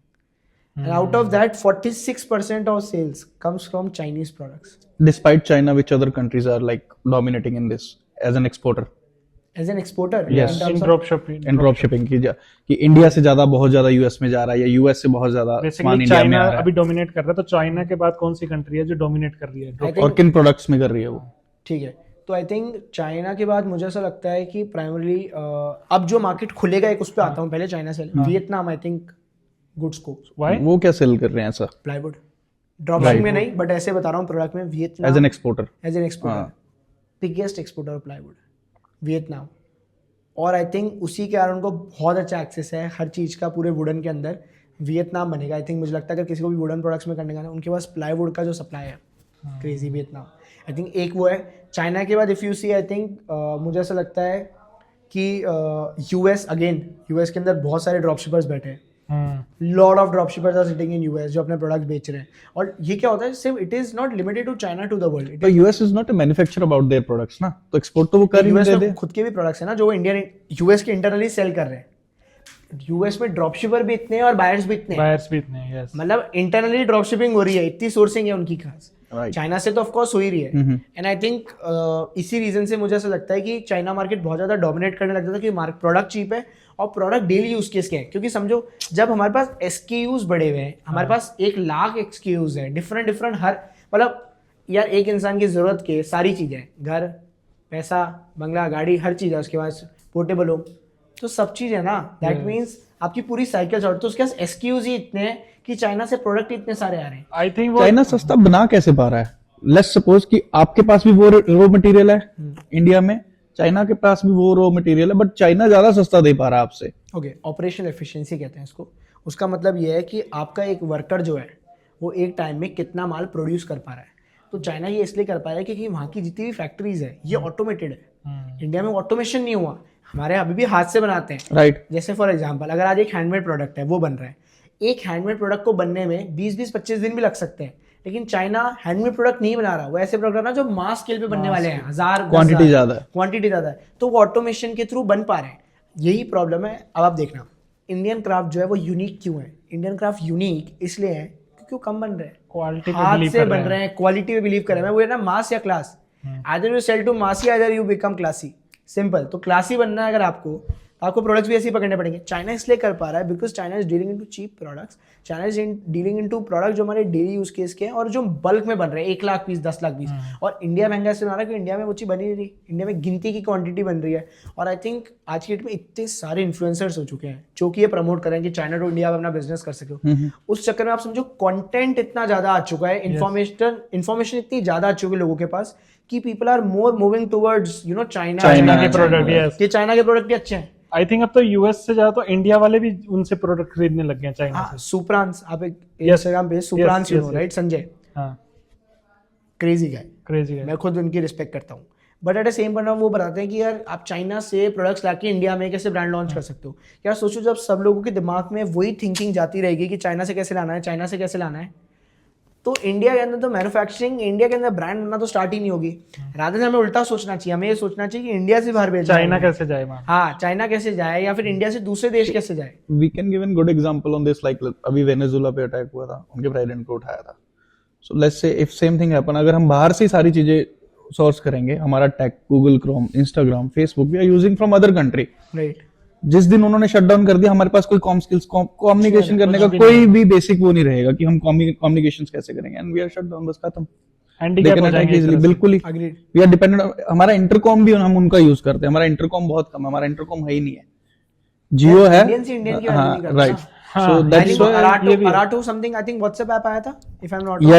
and out of that 46% of sales comes from Chinese products. Despite China, which other countries are like dominating in this as an exporter? As an exporter Yes. In drop shipping, In drop shipping कि India से ज्यादा बहुत ज्यादा US में जा रहा है, या यूएस से बहुत ज्यादा सामान बेसिकली इंडिया में चाइना आ रहा अभी डोमिनेट कर रहा है, तो चाइना के बाद कौन सी कंट्री है जो डोमिनेट कर रही है drop है, और किन प्रोडक्ट्स में कर रही है वो? ठीक है, तो आई थिंक चाइना के बाद मुझे ऐसा लगता है कि प्राइमरली अब जो मार्केट खुलेगा, एक उस पर आता हूँ पहले, चाइना से Vietnam, I think good scope. Why? वो क्या सेल कर रहे हैं ऐसा प्लाईवुड ड्रॉपशिपिंग में नहीं, बट ऐसे बता रहा हूँ प्रोडक्ट में, Vietnam as an exporter? As an exporter, biggest exporter of plywood Vietnam. और आई थिंक उसी के कारण उनको बहुत अच्छा एक्सेस है हर चीज़ का, पूरे वुडन के अंदर वियतनाम बनेगा। आई थिंक मुझे लगता है अगर किसी को भी वुडन प्रोडक्ट्स में करने का ना, उनके पास प्लाईवुड का जो सप्लाई है क्रेजी, वियतनाम। आई थिंक एक वो है। चाइना के बाद if you see, I think मुझे ऐसा लगता है कि यूएस, अगेन यूएस के अंदर बहुत सारे ड्रॉप शिपर्स बैठे हैं, lot of drop shippers are sitting in US जो अपने प्रोडक्ट बेच रहे हैं. और ये क्या होता है, सिर्फ it is not limited to China to the world. तो US is not a manufacture about their products ना, तो एक्सपोर्ट तो वो कर ही यूएस नहीं में दे. खुद के भी प्रोडक्ट्स है ना जो वो इंडियन यूएस के इंटरनली सेल कर रहे हैं. यूएस में ड्रॉप शिपर भी इतने हैं और बायर्स भी इतने हैं. बायर्स भी इतने हैं, यस. मतलब इंटरनली ड्रॉप शिपिंग हो रही है, इतनी सोर्सिंग है उनकी खास. Right. चाइना से तो ऑफ कोर्स हो ही रही है. एंड आई थिंक इसी रीजन से मुझे ऐसा लगता है कि चाइना मार्केट बहुत ज्यादा डोमिनेट करने लगता था कि प्रोडक्ट चीप है और प्रोडक्ट डेली यूज केस के हैं. क्योंकि समझो जब हमारे पास SKUs बड़े हुए हैं, हमारे पास 1,00,000 SKUs है, डिफरेंट हर मतलब यार एक इंसान की जरूरत के सारी चीजें, घर, पैसा, बंगला, गाड़ी, हर चीज है उसके पास, पोर्टेबल हो, तो सब चीज है ना. दैट मीन्स आपकी पूरी साइकिल शॉर्ट. तो उसके पास SKUs ही इतने हैं कि चाइना से प्रोडक्ट इतने सारे आ रहे हैं. आई थिंक वो चाइना सस्ता बना कैसे पा रहा है? लेट्स सपोज कि आपके पास भी वो रॉ मटेरियल है इंडिया में, चाइना के पास भी वो रॉ मटेरियल है, बट चाइना ज्यादा सस्ता दे पा रहा है आपसे. ओके, ऑपरेशनल एफिशिएंसी कहते हैं इसको. उसका मतलब ये है कि आपका एक वर्कर जो है वो एक टाइम में कितना माल प्रोड्यूस कर पा रहा है. तो चाइना ये इसलिए कर पा रहा है क्योंकि वहाँ की जितनी भी फैक्ट्रीज है ये ऑटोमेटेड है. इंडिया में ऑटोमेशन नहीं हुआ, हमारे अभी भी हाथ से बनाते हैं. राइट. जैसे फॉर एग्जांपल अगर आज एक हैंडमेड प्रोडक्ट है वो बन रहा है, एक हैंडमेड प्रोडक्ट को बनने में 20-25 दिन भी लग सकते हैं. लेकिन चाइना हैंडमेड प्रोडक्ट नहीं बना रहा, वो ऐसे प्रोडक्ट ना जो मास स्केल पे बनने वाले हैं, 1000 क्वांटिटी ज्यादा है. क्वांटिटी ज्यादा है, तो वो ऑटोमेशन के थ्रू बन पा रहे हैं. यही प्रॉब्लम है. अब आप देखना इंडियन क्राफ्ट जो है वो यूनिक क्यों है. इंडियन क्राफ्ट यूनिक इसलिए है क्योंकि वो कम बन रहे हैं, क्वालिटी पे हाथ बिलीव से कर बन रहे रहे हैं, क्वालिटी पे बिलीव कर रहे हैं. वो है ना मास या class. Either you sell to massy, either you become classy. Simple. तो क्लासी बनना है अगर आपको प्रोडक्ट्स भी ऐसे ही पकड़ने पड़ेंगे. चाइना इसलिए कर पा रहा है because China is dealing into cheap products. China is dealing into product जो हमारे डेली यूज केस के हैं और जो बल्क में बन रहे हैं, 1,00,000 पीस, 10,00,000 पीस. और इंडिया महंगा इसलिए बना रहा है क्योंकि इंडिया में वो चीज बनी नहीं रही. इंडिया में गिनती की क्वांटिटी बन रही है. और आई थिंक आज की डेट में इतने सारे इन्फ्लुएंसर्स हो चुके हैं जो कि ये प्रमोट कर रहे हैं कि चाइना टू इंडिया में अपना बिजनेस कर सको. उस चक्कर में आप समझो कंटेंट इतना ज्यादा आ चुका है, इन्फॉर्मेशन इतनी ज्यादा आ चुकी है लोगों के पास कि people are more moving towards China के प्रोडक्ट. यस, कि चाइना के प्रोडक्ट भी अच्छे हैं. आई थिंक अब तो यूएस से ज्यादा तो इंडिया वाले भी उनसे प्रोडक्ट खरीदने लग गए हैं चाइना से. सुप्रांस, आप एक इंस्टाग्राम पे सुप्रांस यू नो राइट, संजय, हाँ, क्रेजी गाय. क्रेजी है. मैं खुद उनकी रिस्पेक्ट करता हूँ. But at the same time वो बताते हैं कि यार आप चाइना से प्रोडक्ट्स लाके इंडिया में कैसे ब्रांड लॉन्च कर सकते हो. यार सोचो जब सब लोगों के दिमाग में वही थिंकिंग जाती रहेगी कि चाइना से कैसे लाना है, चाइना से कैसे लाना है, तो इंडिया के अंदर तो मैन्युफैक्चरिंग, इंडिया के अंदर ब्रांड बनना तो स्टार्ट ही नहीं होगी. राधे हमें उल्टा सोचना चाहिए. हमें ये सोचना चाहिए कि इंडिया से बाहर भेजना, चाइना कैसे जाए वहाँ. हाँ, चाइना कैसे जाए या फिर इंडिया से दूसरे देश कैसे जाए. We can give an good example on this. Like अभी वेनेजुएला पे अटैक हुआ था, उनके प्रेसिडेंट को उठाया था. So let's say if same thing happen, अगर हम बाहर से सारी चीजें सोर्स करेंगे, हमारा tech, Google Chrome, Instagram, Facebook we are using from other country. Right. जिस दिन उन्होंने शट डाउन कर दिया, हमारे पास कोई कॉम स्किल्स, कम्युनिकेशन करने का कोई भी बेसिक वो नहीं रहेगा कि हम कम्युनिकेशन कैसे करेंगे. And we are shut down, बस खत्म. हैंडीकैप हो जाएंगे इजीली, बिल्कुल ही. Agreed. We are dependent. हमारा इंटरकॉम भी हम उनका यूज करते हैं. हमारा इंटरकॉम बहुत कम है, हमारा इंटरकॉम है ही नहीं है. जियो है. इंडियन से इंडियन की वैल्यू नहीं करता. राइट. हाँ, so that's why Arato something, I think WhatsApp app आया था, if I'm not wrong.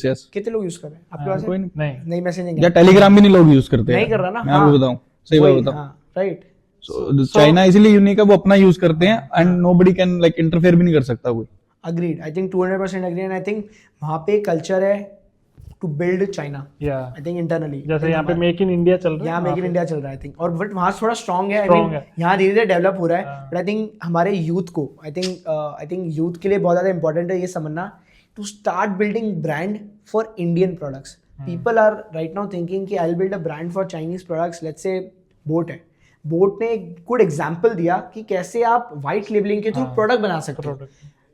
Yes. कितने लोग यूज कर रहे हैं आपके पास? कोई नहीं. नहीं, मैसेजिंग या टेलीग्राम भी नहीं लोग यूज करते हैं. नहीं कर रहा ना. मैं आपको बताऊं, सही बात बताऊं. राइट. सो चाइना इसीलिए यूनिक है, वो अपना यूज करते हैं and nobody can like interfere भी नहीं कर सकता कोई. Agreed. I think 200% agree. And I think वहाँ पे कल्चर है टू बिल्ड चाइना. या आई थिंक इंटरनली जैसे यहाँ पे मेक इन इंडिया चल रहा है, यहाँ मेक इन इंडिया चल रहा है आई थिंक. और बट वहाँ थोड़ा स्ट्रॉन्ग है. Strong है. यहाँ धीरे धीरे डेवलप हो रहा है. बट आई थिंक हमारे यूथ को, आई थिंक यूथ के लिए बहुत ज़्यादा इंपॉर्टेंट है ये समझना to start building brand for Indian products. People are right now thinking कि I will build a brand for Chinese products. Let's say boAt है, बोट ने एक गुड एग्जाम्पल दिया कि कैसे आप वाइट लेबलिंग के थ्रू प्रोडक्ट बना सकते हो.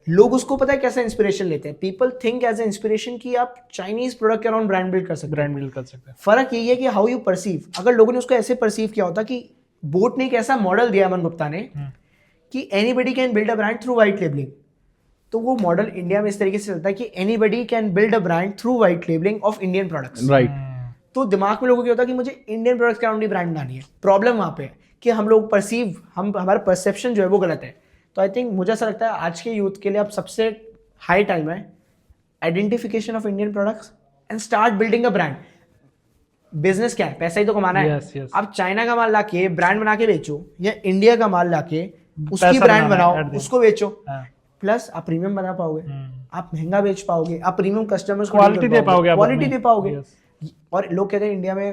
लोग उसको पता है कैसा इंस्पिरेशन लेते हैं. People think as a inspiration कि आप चाइनीज प्रोडक्ट के अराउंड ब्रांड बिल्ड कर सकते हैं. फर्क यही है कि हाउ यू परसीव. अगर लोगों ने उसको ऐसे परसीव किया होता कि बोट ने एक ऐसा मॉडल दिया अमन गुप्ता ने कि anybody can build a brand through white labelling, तो वो मॉडल इंडिया में इस तरीके से चलता है कि anybody can build a brand through white labelling of Indian products. Right. तो दिमाग में लोगों को होता है कि मुझे इंडियन प्रोडक्ट्स के अराउंड ही ब्रांड बनानी है. प्रॉब्लम वहाँ पे है कि हम लोग परसीव, हमारा परसेप्शन जो है वो गलत है. तो आई थिंक मुझे ऐसा लगता है आज के यूथ के लिए अब सबसे हाई टाइम है identification of Indian products and start building a brand. Business क्या है? पैसा ही तो कमाना है. yes. आप चाइना का माल लाके ब्रांड बना के बेचो या इंडिया का माल लाके उसकी ब्रांड बनाओ, उसको बेचो. प्लस आप प्रीमियम बना पाओगे, आप महंगा बेच पाओगे, आप प्रीमियम कस्टमर्स को क्वालिटी दे पाओगे. और लोग कहते हैं इंडिया में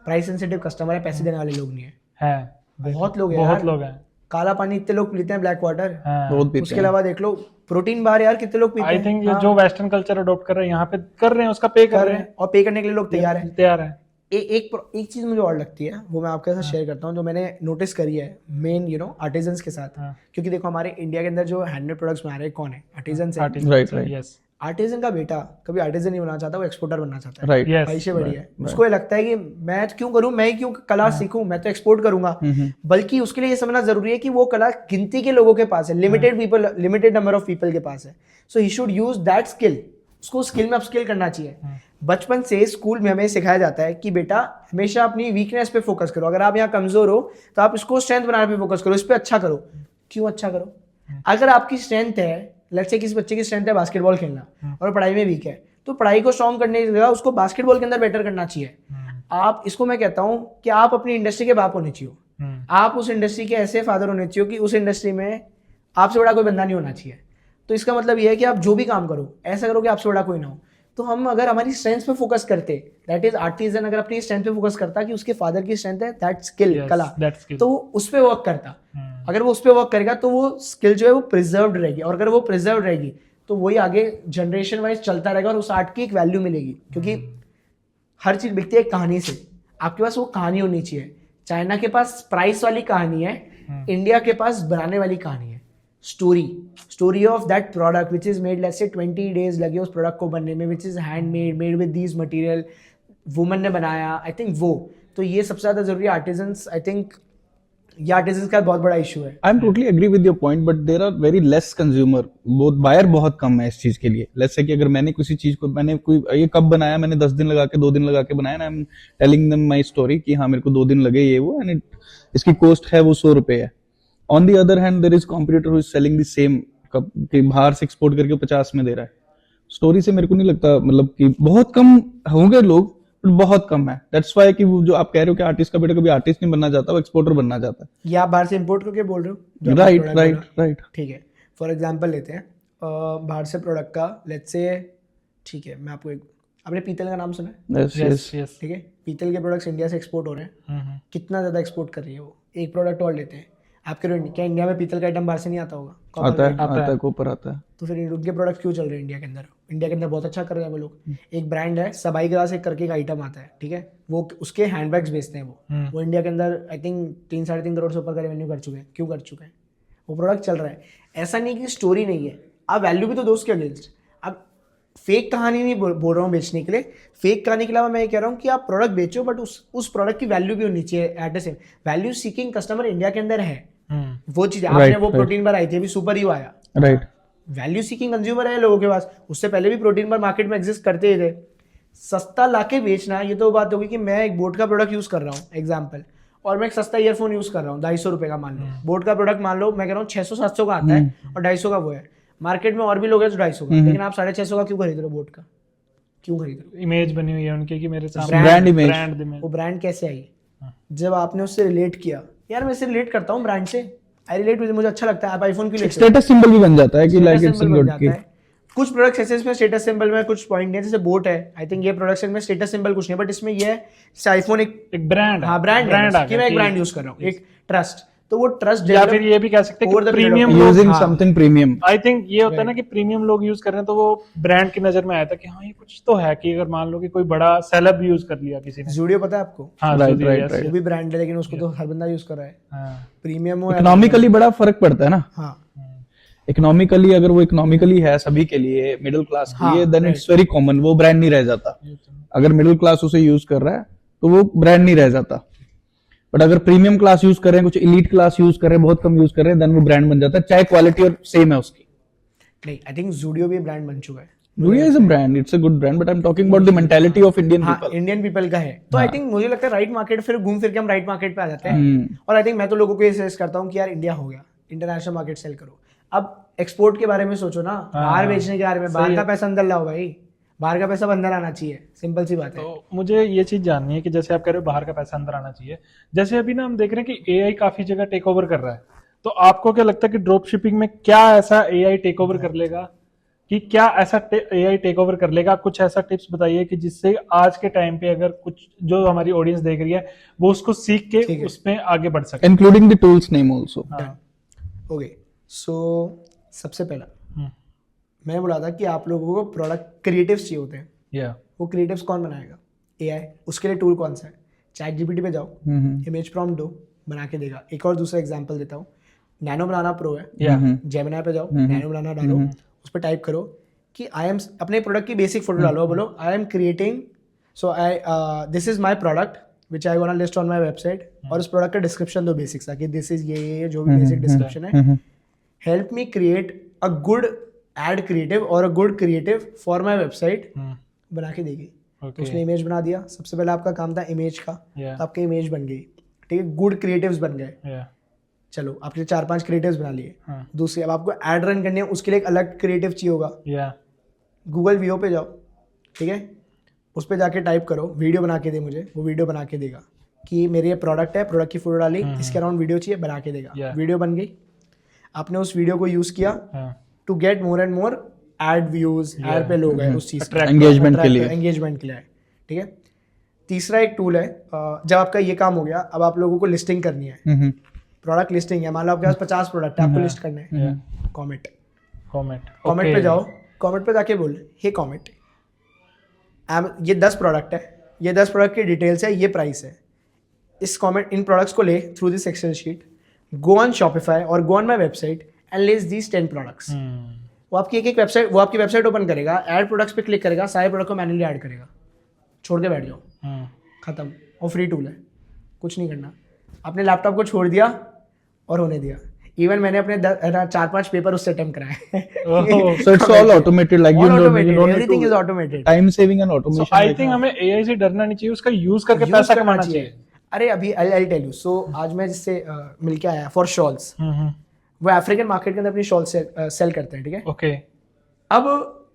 प्राइस सेंसिटिव कस्टमर है, पैसे देने वाले लोग नहीं है. बहुत लोग हैं. काला पानी इतने लोग पीते हैं, ब्लैक वाटर, हाँ। बहुत पीते उसके हैं। अलावा देख लो प्रोटीन बार यार कितने लोग पीते आई हैं। थिंक हाँ, जो वेस्टर्न कल्चर अडॉप्ट कर रहे हैं यहाँ पे कर रहे हैं, उसका पे कर कर रहे रहे हैं, हैं और पे करने के लिए लोग तैयार हैं। तैयार है। एक चीज मुझे और लगती है, वो मैं आपके साथ शेयर करता हूँ, जो मैंने नोटिस करी है मेन आर्टिजन्स के साथ। हाँ। क्योंकि देखो हमारे इंडिया के अंदर जो हैंडमेड प्रोडक्ट्स बना रहे हैं कौन है, आर्टिजन्स है। Right, right. यस आर्टिजन का बेटा कभी आर्टिजन नहीं बनना चाहता, वो एक्सपोर्टर बनना चाहता है। राइट। यस भाई से बढ़िया है, उसको ये लगता है कि मैं क्यों करूं, मैं ही क्यों कला सीखूं, मैं तो एक्सपोर्ट करूंगा। बल्कि उसके लिए ये समझना जरूरी है कि वो कला गिनती के लोगों के पास है, लिमिटेड नंबर ऑफ पीपल के पास है। So he should use that skill, उसको स्किल में अपस्किल करना चाहिए। बचपन से स्कूल में हमें सिखाया जाता है कि बेटा हमेशा अपनी वीकनेस पे फोकस करो, अगर आप यहाँ कमजोर हो तो आप इसको स्ट्रेंथ बनाने पे फोकस करो, इस पे अच्छा करो। क्यों अच्छा करो? अगर आपकी स्ट्रेंथ है, लेट्स से किसी बच्चे की स्ट्रेंथ है बास्केटबॉल खेलना और पढ़ाई में वीक है, तो पढ़ाई को स्ट्रॉन्ग करने की जगह उसको बास्केटबॉल के अंदर बेटर करना चाहिए। आप इसको मैं कहता हूँ कि आप अपनी इंडस्ट्री के बाप होने चाहिए, आप उस इंडस्ट्री के ऐसे फादर होने चाहिए कि उस इंडस्ट्री में आपसे बड़ा कोई बंदा नहीं होना चाहिए। तो इसका मतलब यह है कि आप जो भी काम करो ऐसा करो कि आपसे बड़ा कोई ना हो। तो हम अगर हमारी स्ट्रेंथ पे फोकस करते, दैट इज आर्टिजन अगर अपनी स्ट्रेंथ पे फोकस करता कि उसके फादर की स्ट्रेंथ है दैट स्किल, Yes, कला, that skill. तो वो उस पे वर्क करता। अगर वो उस पे वर्क करेगा तो वो स्किल जो है वो प्रिजर्व्ड रहेगी, और अगर वो प्रिजर्व्ड रहेगी तो वही आगे जनरेशन वाइज चलता रहेगा और उस आर्ट की एक वैल्यू मिलेगी। क्योंकि हर चीज बिकती है एक कहानी से, आपके पास वो कहानी होनी चाहिए। चाइना के पास प्राइस वाली कहानी है, इंडिया के पास बनाने वाली कहानी है। Story of that product which is made, let's से 20 डेज लगे उस प्रोडक्ट को बनने में, which is handmade, made with these material, woman ने बनाया। आई थिंक वो तो ये सबसे ज्यादा जरूरी है। आर्टिजन्स, आई थिंक ये आर्टिजन्स का बहुत बड़ा इशू है। I am totally agree with your point, but there are very less consumer, बहुत बायर बहुत कम है इस चीज के लिए। लेट्स से कि अगर मैंने किसी चीज को, मैंने कोई ये कब बनाया, मैंने 10 दिन लगा के 2 दिन लगा के बनाया, I am telling them my story कि हाँ मेरे को 2 दिन लगे ये वो, एंड इसकी कॉस्ट है वो 100 रुपए है। On the other hand there is competitor who is selling the same cup कि बाहर से एक्सपोर्ट करके 50 में दे रहा है। स्टोरी से मेरे को नहीं लगता, मतलब कि बहुत कम होंगे लोग, बट बहुत कम है। दैट्स व्हाई कि वो जो आप कह रहे हो कि आर्टिस्ट का बेटा कभी आर्टिस्ट नहीं बनना चाहता, वो एक्सपोर्टर बनना चाहता है। ये आप बाहर से इंपोर्ट करके बोल रहे हो? जो आपका राइट product राइट बना। राइट। ठीक है, फॉर एग्जांपल लेते हैं बाहर से प्रोडक्ट का, लेट्स से, ठीक है मैं आपको एक, आपने पीतल का नाम सुना है? Yes yes yes. यस। ठीक है, पीतल के प्रोडक्ट्स इंडिया से एक्सपोर्ट हो रहे हैं, कितना ज़्यादा एक्सपोर्ट कर रही है वो। एक प्रोडक्ट और लेते हैं, आपके क्या इंडिया में पीतल का आइटम बाहर से नहीं आता होगा? Copper आता है का item। आता है कॉपर आता है। तो फिर उनके प्रोडक्ट क्यों चल रहे हैं इंडिया के अंदर? इंडिया के अंदर बहुत अच्छा कर रहे हैं वो लोग। एक ब्रांड है सबाई ग्लास एक करके एक आइटम आता है, ठीक है, वो उसके हैंडबैग्स बेचते हैं वो इंडिया के अंदर आई थिंक 3-3.5 करोड़ से ऊपर का रेवेन्यू कर चुके हैं। क्यों कर चुके हैं? वो प्रोडक्ट चल रहा है। ऐसा नहीं कि स्टोरी नहीं है, आप वैल्यू भी तो दो उसके अगेंस्ट। अब फेक कहानी नहीं बोल रहा हूँ बेचने के लिए, फेक कहानी के अलावा मैं ये कह रहा हूँ कि आप प्रोडक्ट बेचो बट उस प्रोडक्ट की वैल्यू भी होनी चाहिए। At the same value seeking customer India के अंदर है, वो चीज आपने Right, वो right. प्रोटीन बार आई थी अभी सुपर यू आया, राइट। वैल्यू सीकिंग कंज्यूमर है लोगों के पास। उससे पहले भी प्रोटीन बार मार्केट में एग्जिस्ट करते ही थे। सस्ता लाके बेचना, ये तो बात होगी कि मैं एक बोट का प्रोडक्ट यूज कर रहा हूँ एग्जाम्पल, और मैं एक सस्ता ईयरफोन यूज कर रहा हूँ 250 रुपए का, मान लो बोट का प्रोडक्ट मान लो मैं कह रहा हूँ 600-700 का आता है और 250 का वो है। मार्केट में और भी लोग हैं जो 250 का, लेकिन आप 650 का क्यों खरीद रहे हो? बोट का क्यों खरीद रहे हो? इमेज बनी हुई है उनकी कि मेरे सामने ब्रांड इमेज। Brand image. वो ब्रांड कैसे आई? जब आपने उससे रिलेट किया। यार मैं इससे रिलेट करता हूँ ब्रांड से, आई रिलेट विद, मुझे अच्छा लगता है। आप आईफोन क्यों लेते हो? स्टेटस सिंबल भी बन जाता है कि लाइक स्टेटस इट्स सिंबल बन गुड जाता की। है। कुछ प्रोडक्ट्स ऐसे इसमें स्टेटस सिंबल में कुछ पॉइंट नहीं है, जैसे बोट है, आई थिंक ये प्रोडक्ट्स में स्टेटस सिंबल कुछ नहीं है, बट इसमें ये है आईफोन एक ब्रांड हाँ ब्रांड आ कि मैं एक ब्रांड यूज कर रहा हूँ, एक ट्रस्ट। तो वो ट्रस्ट या फिर ये भी कह सकते हैं over कि the period of premium time. Using हाँ। Something premium. आई थिंक ये होता है ना कि प्रीमियम लोग यूज कर रहे हैं तो वो ब्रांड की नजर में आया था कि हाँ ये कुछ तो है। कि अगर मान लो कि कोई बड़ा सेलेब यूज कर लिया किसी ने, जूडियो पता है आपको? हाँ Right, Zudio, right, yes, right. वो भी ब्रांड है लेकिन उसको तो हर बंदा यूज कर रहा है। हाँ, प्रीमियम हो या इकोनॉमिकली बड़ा फर्क पड़ता है ना। हाँ इकोनॉमिकली अगर वो इकोनॉमिकली है सभी के लिए, मिडिल क्लास के लिए, देन इट्स वेरी कॉमन, वो ब्रांड नहीं रह जाता। अगर मिडिल क्लास उसे यूज कर रहा है तो वो ब्रांड नहीं रह जाता। बट अगर प्रीमियम क्लास यूज कर रहे हैं, कुछ इलीट क्लास यूज कर रहे हैं, बहुत कम यूज कर रहे हैं, देन वो ब्रांड बन जाता है, चाहे क्वालिटी और सेम है उसकी। नहीं, आई थिंक जूडियो भी ब्रांड बन चुका है। Zudio is a brand, it's a good brand, but I'm talking about the mentality of Indian हाँ people. इंडियन पीपल का है। तो आई थिंक मुझे लगता है राइट मार्केट, फिर घूम फिर के हम राइट मार्केट पे आ जाते हैं। और आई थिंक मैं तो लोगों को ये सजेस्ट करता हूँ कि यार इंडिया हो गया, इंटरनेशनल मार्केट सेल करो। अब एक्सपोर्ट के बारे में सोचो ना, बाहर बेचने के बारे में। बाहर का पैसा अंदर लाओ भाई, बाहर का पैसा अंदर आना चाहिए, सिंपल सी बात है। तो मुझे ये चीज जाननी है कि जैसे आप कह रहे हो बाहर का पैसा अंदर आना चाहिए, जैसे अभी ना हम देख रहे हैं कि एआई काफी जगह टेक ओवर कर रहा है, तो आपको क्या लगता है कि ड्रॉप शिपिंग में क्या ऐसा एआई टेक ओवर कर लेगा कि क्या ऐसा एआई टेक ओवर कर लेगा? कुछ ऐसा टिप्स बताइए कि जिससे आज के टाइम पे अगर कुछ जो हमारी ऑडियंस देख रही है वो उसको सीख के ठीक है। उसमें आगे बढ़ सके। including the tools name also. हाँ। ओके, सो सबसे पहला हम्म, मैंने बोला था कि आप लोगों को प्रोडक्ट क्रिएटिव्स चाहिए होते हैं। या वो क्रिएटिव्स कौन बनाएगा? एआई। उसके लिए टूल कौन सा है? चैट जीपीटी पे जाओ, इमेज प्रॉम्प्ट दो, बना के देगा। एक और दूसरा एग्जांपल देता हूँ, नैनो बनाना प्रो है, या जेमिनी पे जाओ, नैनो बनाना डालो, उस पर टाइप करो कि आई एम, अपने प्रोडक्ट की बेसिक फोटो डालो, बोलो I am creating, so I this is my product which I want to list on my website, और उस प्रोडक्ट का डिस्क्रिप्शन दो बेसिक सा कि दिस इज ये जो भी बेसिक डिस्क्रिप्शन है, help me create a good ad creative और a good creative for my website, बना के देगी। तो उसने इमेज बना दिया। सबसे पहले आपका काम था इमेज का, तो आपकी इमेज बन गई, ठीक है, गुड क्रिएटिव्स बन गए। चलो आपने 4-5 क्रिएटिव्स बना लिए। दूसरी, अब आपको एड रन करनी है, उसके लिए एक अलग क्रिएटिव चाहिए होगा। गूगल वीओ पे जाओ, ठीक है, उस पर जाके टाइप करो वीडियो बना के दे मुझे, वो वीडियो बना के देगा कि मेरे ये प्रोडक्ट है, प्रोडक्ट की फोटो डाली, इसके अराउंड वीडियो चाहिए, बना के देगा। वीडियो बन गई, आपने उस वीडियो को यूज किया to get more and more ad views, ad पे लोग हैं उस चीज Engagement के लिए। एंगेजमेंट के लिए, ठीक है। तीसरा एक टूल है, जब आपका ये काम हो गया, अब आप लोगों को लिस्टिंग करनी है, प्रोडक्ट लिस्टिंग है। मान लो आपके पास 50 प्रोडक्ट है, आपको लिस्ट करने हैं। कॉमेट पे जाओ, कॉमेट पे जाके बोल, हे कॉमेट, ये 10 प्रोडक्ट है, ये 10 प्रोडक्ट की डिटेल्स है, ये प्राइस है, इस कॉमेट इन प्रोडक्ट्स को ले through this excel sheet, go on Shopify और go on my website and list these 10 products. वो आपकी एक वेबसाइट, वो आपकी वेबसाइट ओपन करेगा, ऐड प्रोडक्ट्स पे क्लिक करेगा, सारे प्रोडक्ट को मैन्युअली ऐड करेगा, छोड़ के बैठ जाओ, खत्म। और फ्री टूल है, कुछ नहीं करना, अपने लैपटॉप को छोड़ दिया और होने दिया। इवन मैंने अपने 4-5 पेपर उससे अटेम्प्ट कराए। So it's all automated, like you don't need everything is automated, time saving and automation. I think हमें एआई से डरना नहीं चाहिए, उसका यूज करके पैसा कमाना चाहिए। अरे अभी आई टेल यू, सो आज मैं जिससे मिल के आया फॉर शॉल्स, वो अफ्रीकन मार्केट के अंदर अपनी शॉल सेल करते हैं, ठीक है। ओके, अब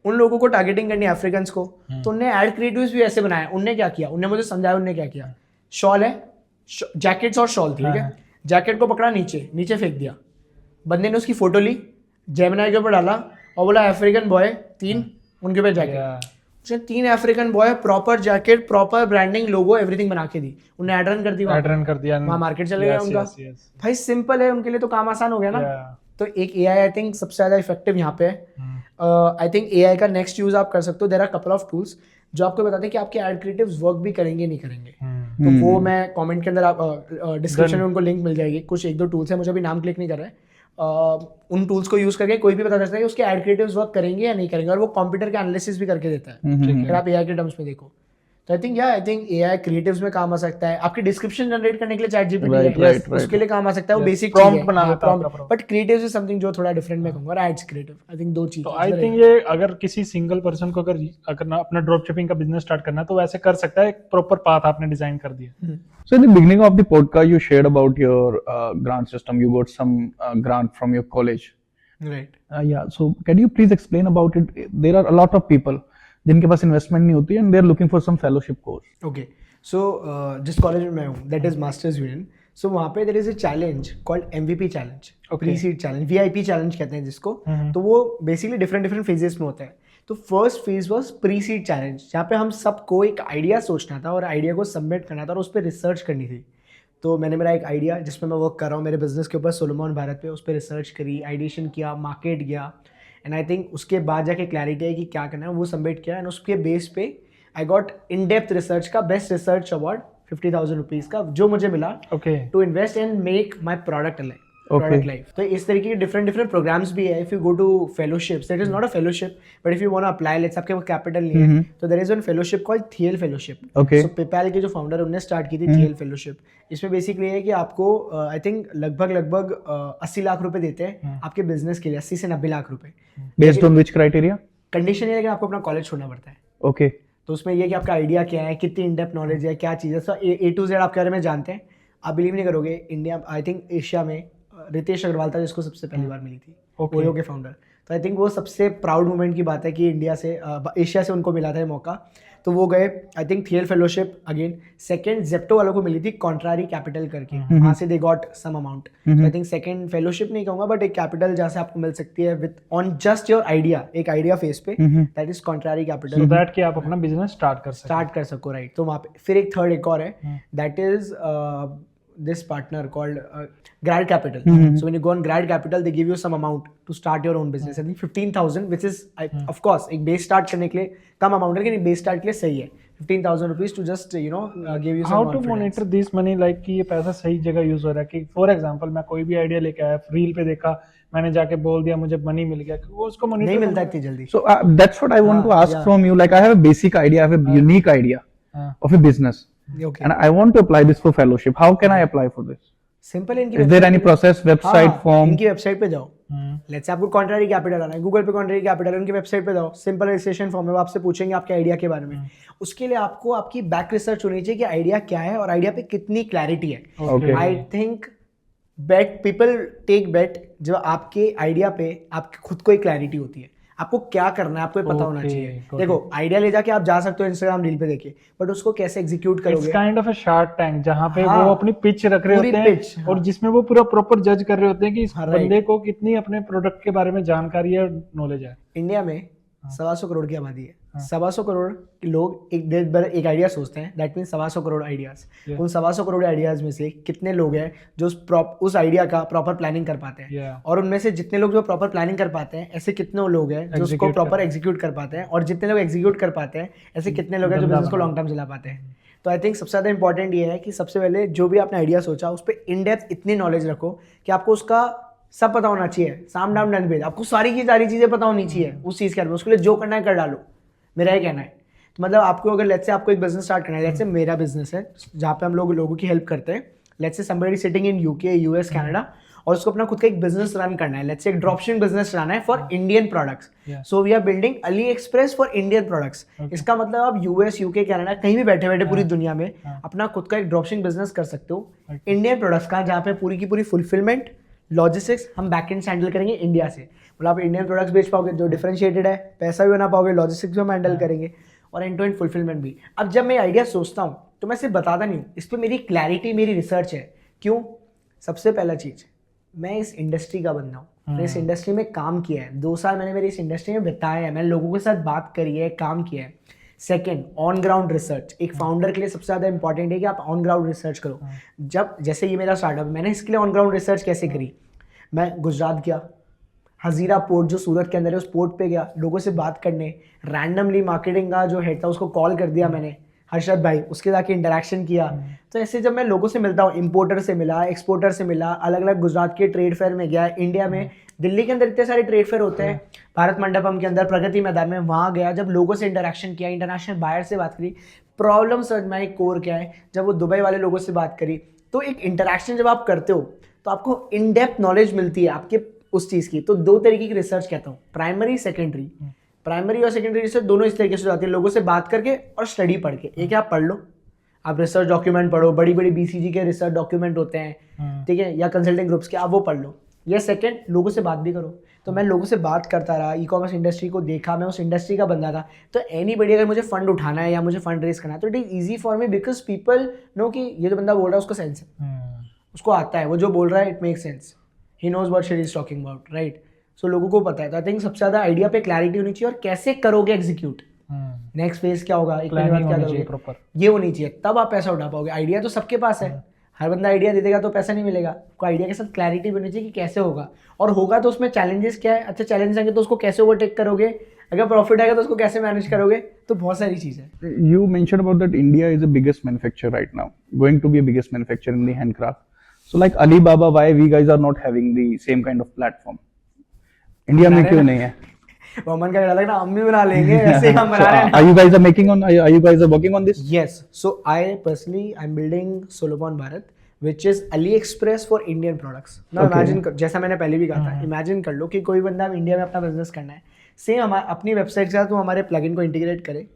उन लोगों को टारगेटिंग करनी है अफ्रीकन को, तो उनने एड क्रिएटिव्स भी ऐसे बनाए। उनने क्या किया, उनने मुझे समझाया उनने क्या किया। शॉल है, जैकेट्स और शॉल थी, ठीक है। जैकेट को पकड़ा, नीचे फेंक दिया, बंदे ने उसकी फोटो ली, जेमिनी के ऊपर डाला और बोला अफ्रीकन बॉय 3, उनके ऊपर जैकेट, उसने 3 African boy, proper jacket, proper branding, logo, everything बना के दी। उन्हें एड रन कर दिया, वहाँ मार्केट चले गया उनका। भाई सिंपल है, उनके लिए तो काम आसान हो गया ना। तो एक एआई आई थिंक सबसे ज्यादा इफेक्टिव यहाँ पे है। आई थिंक एआई का नेक्स्ट यूज आप कर सकते हो। There are couple of tools जो आपको बताते हैं कि आपके एड क्रिएटिव्स वर्क भी करेंगे नहीं करेंगे। तो वो मैं कमेंट के अंदर, आप डिस्क्रिप्शन में उनको लिंक मिल जाएगी। कुछ 1-2 टूल्स हैं, मुझे अभी नाम क्लिक नहीं कर रहा है। उन टूल्स को यूज करके कोई भी पता चलता है कि उसके एड क्रिएटिव्स वर्क करेंगे या नहीं करेंगे, और वो कंप्यूटर के एनालिसिस भी करके देता है अगर आप एआई के टर्म्स में देखो। तो आई थिंक एआई क्रिएटिव्स में काम आ सकता है। आपकी डिस्क्रिप्शन जनरेट करने के लिए चैट जीपीटी है, उसके लिए काम आ सकता है। वो बेसिक प्रॉम्प्ट बनाता है, बट क्रिएटिव्स इज समथिंग जो थोड़ा डिफरेंट मैं कहूंगा, और एड्स क्रिएटिव, आई थिंक 2 चीजें। तो आई थिंक ये अगर किसी सिंगल पर्सन को अगर ना अपना ड्रॉप शिपिंग का बिजनेस स्टार्ट करना है तो वैसे कर सकता है, एक प्रॉपर पाथ आपने डिजाइन कर दिया। So in the beginning of the podcast, you shared about your grant system. You got some grant from your college. Right. Yeah. So can you please explain about it? There are a lot of people जिनके पास investment नहीं होती and they are looking for some fellowship course. Okay. So जिस college में मैं हूँ, that is Masters Union. So वहाँ पे there is a challenge called MVP challenge, pre-seed challenge, VIP challenge कहते हैं जिसको। तो वो basically different phases में होता है। तो first phase was pre seed challenge, जहाँ पे हम सबको एक आइडिया सोचना था और आइडिया को सबमिट करना था और उस पर रिसर्च करनी थी। तो मैंने मेरा एक आइडिया जिसमें मैं वर्क कर रहा हूँ मेरे बिजनेस के ऊपर, सोलोमन भारत पे, उस पर रिसर्च करी, आइडिएशन किया, मार्केट गया, एंड आई थिंक उसके बाद जाके क्लैरिटी है कि क्या करना है, वो सबमिट किया, एंड उसके बेस पे I got in depth research का बेस्ट रिसर्च अवार्ड 50,000 रुपीज़ का, जो मुझे मिला to invest and make my product life. Product life. तो इस तरीके के different प्रोग्राम्स भी है। If you go to fellowships, that is not a fellowship, but if you want to apply, let's आपके वो कैपिटल नहीं है, तो there is one fellowship called Thiel fellowship. So PayPal के जो फाउंडर है उन्होंने स्टार्ट की थी थियल फेलोशिप। इसमें बेसिकली है कि आपको आई थिंक लगभग 80 लाख रुपए देते हैं आपके बिजनेस के लिए, 80 से 90 लाख रुपए। Based on which criteria? Condition ये है कि आपको अपना कॉलेज छोड़ना पड़ता है। ओके। तो उसमें ये कि आपका आइडिया क्या है, कितनी इन डेप्थ नॉलेज है, क्या चीज़ है, सो A to Z आपके बारे में जानते हैं। आप बिलीव नहीं करोगे, इंडिया, आई थिंक एशिया में रितेश अग्रवाल था जिसको सबसे पहली बार मिली थी, ओयो के फाउंडर। तो आई थिंक वो सबसे प्राउड मोमेंट की बात है कि इंडिया से, एशिया से उनको मिला था ये मौका। तो वो गए, I think Thiel fellowship again. Second Zepto वालों को मिली थी कॉन्ट्रारी कैपिटल करके, वहां से they got some amount. I think second fellowship नहीं कहूंगा बट एक कैपिटल जहाँ से आपको मिल सकती है with on just your idea, एक आइडिया फेस पे, that is contrary so capital, that कि आप अपना बिजनेस स्टार्ट कर सको राइट। तो वहाँ पे फिर एक थर्ड एक और है, that is this partner called Grad Capital. So when you go on Grad Capital, they give you some amount to start your own business. I think 15,000, which is of course एक base start करने के लिए कम amount है, लेकिन base start के लिए सही है। 15,000 rupees to just give you some how to confidence. Monitor this money, like कि ये पैसा सही जगह यूज हो रहा है? कि फॉर एग्जांपल मैं कोई भी आइडिया लेके आया, रील पे देखा, मैंने जाके बोल दिया मुझे मनी मिल गया, वो उसको नहीं मॉनिटर मिलता इतनी जल्दी। So that's what I want to ask yeah. from you. Like I have a basic idea, I have a unique idea of a business, Okay. and I want to apply this for fellowship. How can I apply for this? Simple इनकी Is there any process, website, form? इनकी website पे जाओ, let's say आपको कॉन्ट्रैरी capital आना है, Google पे कॉन्ट्रैरी capital, उनकी website पे जाओ, सिंपल रजिस्ट्रेशन फॉर्म है, वो आपसे पूछेंगे आपके आइडिया के बारे में। उसके लिए आपको आपकी बैक रिसर्च होनी चाहिए कि आइडिया क्या है और आइडिया पे कितनी क्लैरिटी है। Okay. I think bet people take bet जब आपके आइडिया पे आपकी खुद को एक क्लैरिटी होती है, आपको क्या करना है आपको ये पता होना Okay, चाहिए। got देखो आइडिया ले जाके आप जा सकते हो इंस्टाग्राम रील पे देखिए, बट उसको कैसे एग्जीक्यूट इट्स करोगे। Kind of a shark tank जहाँ पे हाँ, वो अपनी पिच रख रहे पूरी होते हैं pitch, और जिसमें वो पूरा प्रॉपर जज कर रहे होते हैं कि इस हाँ, right. बंदे को कितनी अपने प्रोडक्ट के बारे में जानकारी है, नॉलेज है। इंडिया में 125 करोड़ की आबादी है, 125 करोड़ के लोग एक आइडिया सोचते हैं, दैट मीन 125 करोड़ आइडियाज। उन 125 करोड़ आइडियाज में से कितने लोग हैं जो उस आइडिया का प्रॉपर प्लानिंग कर पाते हैं, Yeah. और उनमें से जितने लोग जो प्रॉपर प्लानिंग कर पाते हैं, ऐसे कितने लोग हैं जो उसको Execute प्रॉपर कर एग्जीक्यूट कर पाते हैं, और जितने लोग एग्जीक्यूट कर पाते हैं, ऐसे कितने लोग हैं जो बंदा बिजनेस को बना। लॉन्ग टर्म चला पाते हैं। तो आई थिंक सबसे ज़्यादा इंपॉर्टेंट ये है कि सबसे पहले जो भी आपने आइडिया सोचा उस पर इन डेप्थ इतनी नॉलेज रखो कि आपको उसका सब पता होना चाहिए, साम डाम डन भेद, आपको सारी की सारी चीज़ें पता होनी चाहिए उस चीज़ के बारे में। उसके लिए जो करना है कर डालो, मेरा ये कहना है। तो मतलब आपको अगर लेट्स से आपको एक बिजनेस स्टार्ट करना है, लेट्स से मेरा बिजनेस है जहाँ पे हम लोगों की हेल्प करते हैं, let's say somebody sitting in UK, US, Canada, और उसको अपना खुद का एक बिजनेस रन करना है, लेट्स से एक ड्रॉपशिपिंग बिजनेस चलाना है for Indian products. So we are building AliExpress for Indian products. इसका मतलब आप यूएस, यूके, कनाडा कहीं भी बैठे बैठे पूरी दुनिया में अपना खुद का एक ड्रॉपशिपिंग बिजनेस कर सकते हो इंडियन प्रोडक्ट्स का, जहाँ पे पूरी की पूरी फुलफिलमेंट, लॉजिस्टिक्स हम बैकएंड हैंडल करेंगे इंडिया से। मतलब आप इंडियन प्रोडक्ट्स बेच पाओगे जो डिफरेंशिएटेड है, पैसा भी बना पाओगे, लॉजिस्टिक्स भी हम हैंडल करेंगे, और एंड टू एंड फुलफिलमेंट भी। अब जब मैं आइडिया सोचता हूँ तो मैं सिर्फ बताता नहीं हूँ, इस पर मेरी क्लैरिटी, मेरी रिसर्च है। क्यों? सबसे पहला चीज़, मैं इस इंडस्ट्री का बंदा हूँ, मैंने इस इंडस्ट्री में काम किया है, 2 साल मैंने मेरी इस इंडस्ट्री में बिताया है, मैंने लोगों के साथ बात करी है, काम किया है। Second, on ground research. एक फाउंडर के लिए सबसे ज़्यादा इंपॉर्टेंट है कि आप ऑन ग्राउंड रिसर्च करो। जब जैसे ये मेरा स्टार्टअप है, मैंने इसके लिए ऑन ग्राउंड रिसर्च कैसे करी? मैं गुजरात गया, हजीरा पोर्ट जो सूरत के अंदर है उस पोर्ट पे गया, लोगों से बात करने, रैंडमली मार्केटिंग का जो हेड था उसको कॉल कर दिया मैंने, हर्षद भाई, उसके जाके इंटरेक्शन किया। तो ऐसे जब मैं लोगों से मिलता हूँ, इंपोर्टर से मिला, एक्सपोर्टर से मिला, अलग अलग गुजरात के ट्रेड फेयर में गया, इंडिया में, दिल्ली के अंदर इतने सारे ट्रेड फेयर होते हैं, भारत मंडपम के अंदर, प्रगति मैदान में, वहाँ गया, जब लोगों से इंटरेक्शन किया, इंटरनेशनल बायर से बात करी, प्रॉब्लम समझ में आई कोर क्या है, जब वो दुबई वाले लोगों से बात करी, तो एक इंटरेक्शन जब आप करते हो तो आपको इन डेप्थ नॉलेज मिलती है आपके उस चीज़ की। तो 2 तरीके की रिसर्च कहता हूँ, प्राइमरी, सेकेंडरी। प्राइमरी और सेकेंडरी रिसर्च दोनों इस तरीके से जाती है, लोगों से बात करके और स्टडी पढ़ के। एक है आप पढ़ लो, आप रिसर्च डॉक्यूमेंट पढ़ो, बड़ी बड़ी BCG के रिसर्च डॉक्यूमेंट होते हैं, ठीक है, या कंसल्टिंग ग्रुप्स के, आप वो पढ़ लो। या सेकेंड, लोगों से बात भी करो। तो मैं लोगों से बात करता रहा, ई कॉमर्स इंडस्ट्री को देखा, मैं उस इंडस्ट्री का बंदा था। तो एनीबडी अगर मुझे फंड उठाना है या मुझे फंड रेज करना है तो it is easy for me, because people know कि ये जो बंदा बोल रहा है उसको सेंस है, उसको आता है, वो जो बोल रहा है it make sense, he knows what she is talking about, right. So लोगों को पता है। तो आई थिंक सबसे ज़्यादा आइडिया पे क्लैरिटी होनी चाहिए, और कैसे करोगे एग्जीक्यूट, नेक्स्ट फेज क्या होगा, एक महीने बाद क्या करोगे, प्रॉपर ये होनी चाहिए, तब आप पैसा उठा पाओगे। आइडिया तो सबके पास है, हर बंदा आइडिया दे देगा तो पैसा नहीं मिलेगा। आपको आइडिया के साथ क्लैरिटी भी होनी चाहिए कि कैसे होगा, और होगा तो उसमें चैलेंजेस क्या है, अच्छा चैलेंज आएंगे तो उसको कैसे ओवरटेक करोगे, अगर प्रॉफिट आएगा तो उसको कैसे मैनेज करोगे, तो बहुत सारी चीज़ है। You mentioned about that India is the biggest manufacturer right now, going to be a biggest manufacturer in the handcraft. So like Alibaba, why we guys are not having the same kind of platform? India में क्यों नहीं है? वमन का dialogue ना, हम भी बना लेंगे ऐसे हम बना रहे हैं। Are you guys are making on? Are you guys are working on this? Yes. So I personally I'm building Solopon Bharat, which is AliExpress for Indian products. Now Okay. imagine जैसा मैंने पहले भी कहा था, इमेजिन कर लो कि कोई बंदा इंडिया में अपना बिजनेस करना है, सेम हम अपनी वेबसाइट के साथ वो हमारे प्लगइन को इंटीग्रेट करे,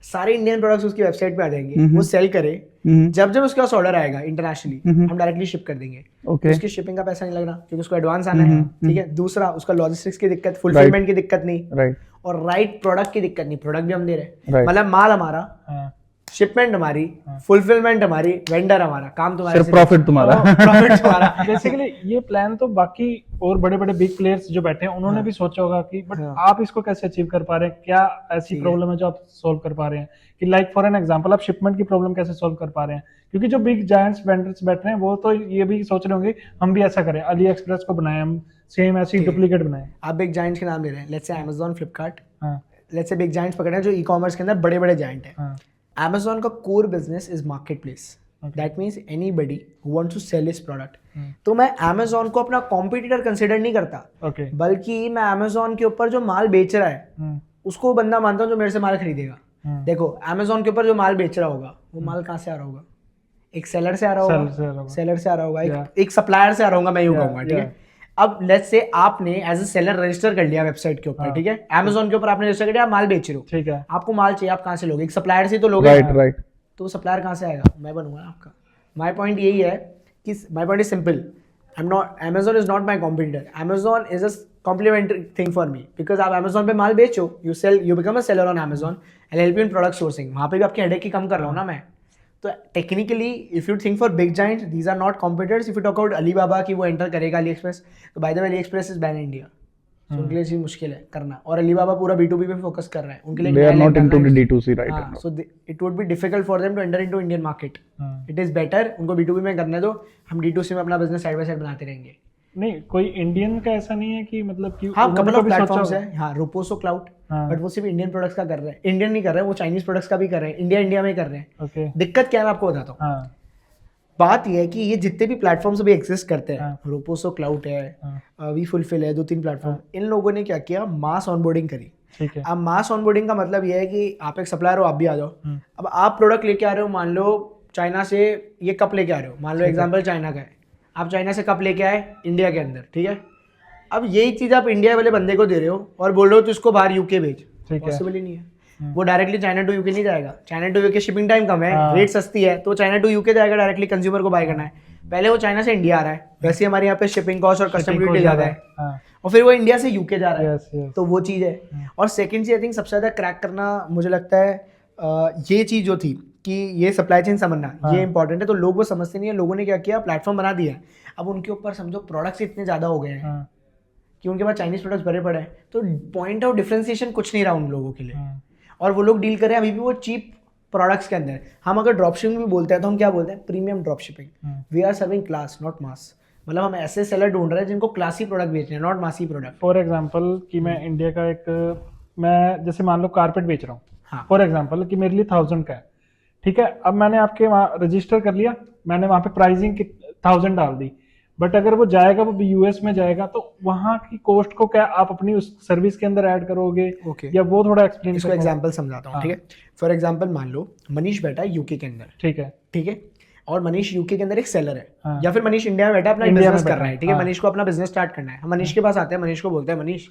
सारे इंडियन प्रोडक्ट्स उसकी वेबसाइट पे आ जाएंगे, वो सेल करे, जब जब उसके पास ऑर्डर आएगा इंटरनेशनली हम डायरेक्टली शिप कर देंगे। Okay. उसकी शिपिंग का पैसा नहीं लगना क्योंकि उसको एडवांस आना है, ठीक है। दूसरा, उसका लॉजिस्टिक्स की दिक्कत, फुलफिलमेंट की दिक्कत नहीं, Right. और राइट प्रोडक्ट की दिक्कत नहीं, प्रोडक्ट भी हम दे रहे हैं, Right. मतलब माल हमारा, हाँ, शिपमेंट हमारी, फुलफिलमेंट हमारी, वेंडर हमारा, काम तुम्हारा, सिर्फ प्रॉफिट तुम्हारा प्रॉफिट तुम्हारा। बेसिकली ये प्लान तो बाकी और बड़े बड़े बिग प्लेयर्स जो बैठे हैं उन्होंने भी सोचा होगा कि बट हाँ। आप इसको कैसे अचीव कर पा रहे हैं, क्या ऐसी प्रॉब्लम है जो आप सॉल्व कर पा रहे हैं कि लाइक फॉर एन एग्जांपल आप शिपमेंट की प्रॉब्लम कैसे सॉल्व कर पा रहे हैं, क्योंकि जो बिग जायंट्स वेंडर्स बैठ रहे हैं वो तो ये भी सोच रहे होंगे हम भी ऐसा करें, अली एक्सप्रेस को बनाए हम सेम ऐसी डुप्लीकेट बनाए। आप बिग जायंट्स के नाम ले रहे हैं, लेट्स से अमेज़न, फ्लिपकार्ट, हाँ लेट्स से बिग जायंट्स पकड़े हैं जो ई कॉमर्स के अंदर बड़े बड़े जायंट हैं। हाँ Amazon का core business is marketplace, that means anybody who wants to sell his product. तो मैं Amazon को अपना कॉम्पिटिटर कंसिडर नहीं करता, ओके बल्कि मैं Amazon के ऊपर जो माल बेच रहा है उसको बंदा मानता हूँ जो मेरे से माल खरीदेगा। देखो Amazon के ऊपर जो माल बेच रहा होगा वो माल कहाँ से आ रहा होगा, एक सेलर से आ रहा होगा, सेलर से आ रहा होगा, एक सप्लायर से आ रहा होगा, मैं यूँ कहूँगा, ठीक है। अब लेट्स से आपने एज ए सेलर रजिस्टर कर लिया वेबसाइट के ऊपर, ठीक है, Amazon के ऊपर आपने रजिस्टर कर दिया, आप माल बेच रहे हो, ठीक है, आपको माल चाहिए, आप कहाँ से लोगे, एक सप्लायर से तो लोगे, राइट तो सप्लायर कहाँ से आएगा, मैं बनूंगा ना आपका। माय पॉइंट यही है कि my point is simple, I am not, Amazon is not my competitor, Amazon is a complementary thing for me, because आप Amazon पे माल बेचो, you sell, you become a seller on Amazon, I help you in product sourcing, वहाँ पे भी आपकी headache की कम कर रहा हूँ ना मैं। तो technically if you think for big giants these are not competitors. If you talk about Alibaba की वो एंटर करेगा अली एक्सप्रेस, तो by the way AliExpress is ban India, तो उनके लिए चीज मुश्किल है करना, और अलीबाबा पूरा B2B पे फोकस कर रहा है, उनके लिए they are not into the D2C right now. So it would be difficult for them to enter into Indian market. It is better उनको B2B में करने दो, हम D2C में अपना बिजनेस साइड बाय साइड बनाते रहेंगे। नहीं कोई इंडियन का ऐसा नहीं है कि मतलब कि हाँ, उन्होंने कपल ऑफ कभी सोचा प्लेटफॉर्म्स होगा? है, हाँ, रोपोसो क्लाउड, हाँ। बट वो सिर्फ इंडियन प्रोडक्ट्स का कर रहे हैं, इंडियन नहीं कर रहे हैं वो, चाइनीज प्रोडक्ट्स का भी कर रहे हैं, इंडिया में कर रहे हैं। ओके दिक्कत क्या है मैं आपको बताता हूँ। हाँ बात यह है कि ये जितने भी प्लेटफॉर्म्स अभी एग्जिस्ट करते हैं, हाँ। रोपोसो क्लाउड है, हाँ। वी फुलफिल है, 2-3 प्लेटफॉर्म, इन लोगों ने क्या किया, मास ऑनबोर्डिंग करी। ठीक है, अब मास ऑनबोर्डिंग का मतलब ये है कि आप एक सप्लायर हो, आप भी आ जाओ। अब आप प्रोडक्ट लेके आ रहे हो, मान लो चाइना से ये कप लेके आ रहे हो, मान लो एग्जांपल चाइना का है, आप चाइना से कप लेके आए इंडिया के अंदर, ठीक है। अब यही चीज़ आप इंडिया वाले बंदे को दे रहे हो और बोल रहे हो तो इसको बाहर यूके भेज, ठीक है, पॉसिबल ही नहीं है। वो डायरेक्टली चाइना टू यूके नहीं जाएगा, China to UK shipping time कम है, रेट सस्ती है, तो चाइना टू यूके जाएगा, डायरेक्टली कंज्यूमर को बाय करना है। पहले वो चाइना से इंडिया आ रहा है, वैसे हमारे यहाँ पे शिपिंग कॉस्ट और कस्टम ड्यूटी ज़्यादा है, हाँ और फिर वो इंडिया से यूके जा रहा है, यस यस तो वो चीज़ है। और सेकंड चीज़ आई थिंक सबसे ज़्यादा क्रैक करना मुझे लगता है ये चीज़ जो थी कि ये सप्लाई चेन समझना, ये इंपॉर्टेंट है। तो लोग वो समझते नहीं है, लोगों ने क्या किया, प्लेटफॉर्म बना दिया, अब उनके ऊपर समझो प्रोडक्ट्स इतने ज़्यादा हो गए हैं हाँ कि उनके पास चाइनीज प्रोडक्ट्स भरे पड़े हैं, तो पॉइंट ऑफ डिफरेंशिएशन कुछ नहीं रहा उन लोगों के लिए, हाँ और वो लोग डील कर रहे हैं अभी भी वो चीप प्रोडक्ट्स के अंदर। हम अगर ड्रॉप शिपिंग भी बोलते हैं तो हम क्या बोलते हैं, premium drop shipping. We are serving class not mass, मतलब हम ऐसे सेलर ढूंढ रहे हैं जिनको क्लासी प्रोडक्ट बेचने हैं, नॉट मासी प्रोडक्ट। फॉर एग्जांपल कि मैं इंडिया का एक, मैं जैसे मान लो कारपेट बेच रहा हूँ हाँ। फॉर एग्जांपल कि मेरे लिए 1000 का है, ठीक है। अब मैंने आपके वहाँ रजिस्टर कर लिया, मैंने वहाँ पे प्राइसिंग 1000 डाल दी, बट अगर वो जाएगा, वो यूएस में जाएगा, तो वहाँ की कॉस्ट को क्या आप अपनी उस सर्विस के अंदर ऐड करोगे? ओके, या वो थोड़ा एक्सप्लेन इसको एग्जांपल समझाता हूँ, ठीक है। फॉर एग्जांपल मान लो मनीष बैठा है यूके के अंदर, ठीक है, ठीक है, और मनीष यूके के अंदर एक सेलर है, हाँ। या फिर मनीष इंडिया में बैठा है, अपना इंडिया में बिजनेस कर बैठा रहा है, है, ठीक है, हाँ। मनीष को अपना बिजनेस स्टार्ट करना है। हम मनीष के पास आते हैं, मनीष को बोलते हैं, मनीष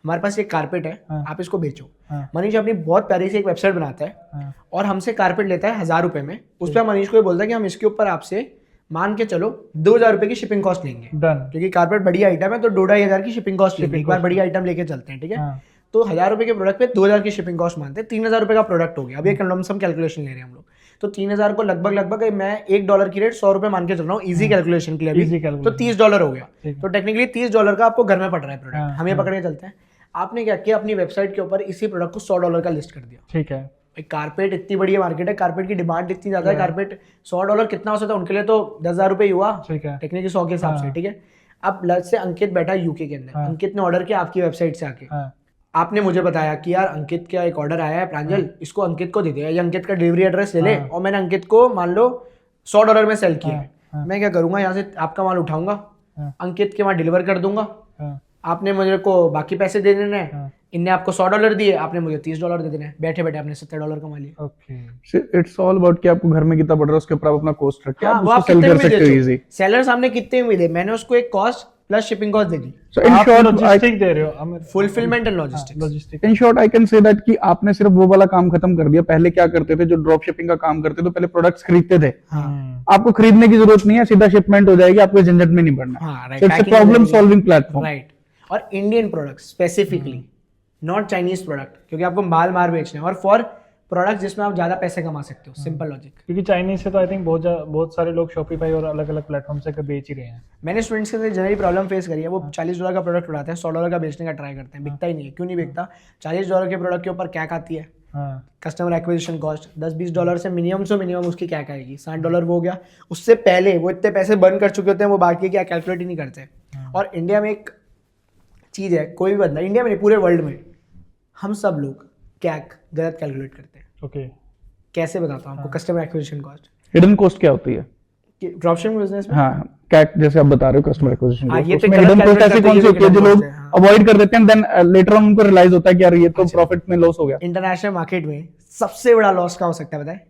हमारे पास एक कारपेट है, हाँ। आप इसको बेचो। हाँ। मनीष अपनी बहुत प्यारी सी एक वेबसाइट बनाता है, हाँ। और हमसे कारपेट लेता है 1000 रुपए में, उस पर मनीष को ये बोलता है कि हम इसके ऊपर आपसे मान के चलो 2000 रुपए की शिपिंग कॉस्ट लेंगे, डन, क्योंकि कारपेट बढ़िया आइटम है, तो 2500 की शिपिंग कॉस्ट लेंगे, एक बार बढ़िया आइटम लेके चलते हैं, ठीक है। हाँ। तो 1000 रुपए के प्रोडक्ट पे 2000 की शिपिंग कॉस्ट मानते हैं, 3000 रुपए का प्रोडक्ट हो गया। अब ये लमसम कैलकुलेशन ले रहे हैं हम लोग, तो 3000 को लगभग मैं $1 की रेट 100 रुपए मान के चल रहा हूँ, इजी कैलकुलेशन के लिए Easy अभी, calculation। तो $30 हो गया। ठीक है। तो टेक्निकली $30 का आपको घर में पड़ रहा है प्रोडक्ट, हाँ, हम ये पकड़ के चलते हैं। आपने क्या किया, अपनी वेबसाइट के ऊपर इसी प्रोडक्ट को $100 का लिस्ट कर दिया। ठीक है, कारपेट इतनी बड़ी मार्केट है, कारपेट की डिमांड इतनी ज्यादा है, कारपेट $100 कितना हो सकता है उनके लिए, तो 10,000 रुपए हुआ ठीक है, टेक्निकली 100 के हिसाब से, ठीक है। अब लग से अंकित बैठा यूके के अंदर, अंकित ने ऑर्डर किया आपकी वेबसाइट से आके, हाँ। आपने मुझे बताया कि यार अंकित का एक ऑर्डर आया है प्रांजल, इसको अंकित को दे दे, ये अंकित का डिलीवरी एड्रेस ले ले, और मैंने अंकित को मान लो $100 में सेल किया है। मैं क्या करूंगा, यहाँ से आपका माल उठाऊंगा, अंकित के वहाँ डिलीवर कर दूंगा, आपने मुझे को बाकी पैसे दे देने हैं, इनने आपको $100 दिए, आपने मुझे $30 दे देने हैं, बैठे बैठे आपने $70 कमा लिया। ओके, इट्स ऑल अबाउट कि आपको घर में कितना पड़ रहा है, उसके ऊपर आप अपना कॉस्ट रख के हाँ, आप वो उसको आप सेल कितने कर में सकते हो देते इजी। हो, सेलर सामने कितने में दे, मैंने उसको एक कॉस्ट प्लस शिपिंग कॉस्ट दे दी, सो इन आप शॉर्ट लॉजिस्टिक दे रहे हो, fulfilment and logistics. Logistic. In short I can say that कि आपने सिर्फ वो वाला काम खत्म कर दिया। पहले क्या करते थे, जो ड्रॉप शिपिंग का काम करते थे, तो पहले प्रोडक्ट्स खरीदते थे, आपको खरीदने की जरूरत नहीं है, सीधा शिपमेंट हो जाएगी, आपको झंझट में नहीं पड़ना। हाँ, it's a problem solving platform, right. और Indian products specifically not Chinese product, क्योंकि आपको माल मार बेचना है, और फॉर प्रोडक्ट जिसमें आप ज़्यादा पैसे कमा सकते हो। Simple logic. क्योंकि चाइनीज से तो आई थिंक बहुत सारे लोग शॉपिफाई और अलग अलग प्लेटफॉर्म से बेच ही रहे हैं। मैंने स्टूडेंट्स के साथ जनरली प्रॉब्लम फेस करी है, वो $40 का प्रोडक्ट उठाते हैं, $100 का बेचने का ट्राई करते हैं, बिकता ही नहीं है। क्यों नहीं बिकता? $40 के प्रोडक्ट के ऊपर कैक आती है, कस्टमर एक्विजिशन कॉस्ट $10-20 से मिनिमम उसकी कैक आएगी। $60 वो हो गया। उससे पहले वो इतने पैसे बर्न कर चुके होते हैं, वो बाकी क्या कैलकुलेट ही नहीं करते। और इंडिया में एक चीज़ है, कोई भी बंदा, इंडिया में नहीं पूरे वर्ल्ड में, हम सब लोग कैक गलत कैलकुलेट करते हैं। ओके, कैसे बताता हूँ आपको? Customer acquisition cost, hidden cost क्या होती है? ड्रॉपशिपिंग बिजनेस में। हाँ, कैक जैसे आप बता रहे हो, कस्टमर एक्विजिशन हाँ, कॉस्ट, ये तो उसमें गलत हिडन कॉस्ट calculate ऐसी करते कौन सी हैं, होती है जो hidden लोग cost है, हाँ। अवॉइड कर देते हैं, देन लेटर ऑन उनको रियलाइज होता है कि यार ये तो प्रॉफिट में लॉस हो गया। इंटरनेशनल मार्केट में सबसे बड़ा लॉस क्या हो सकता है बताए?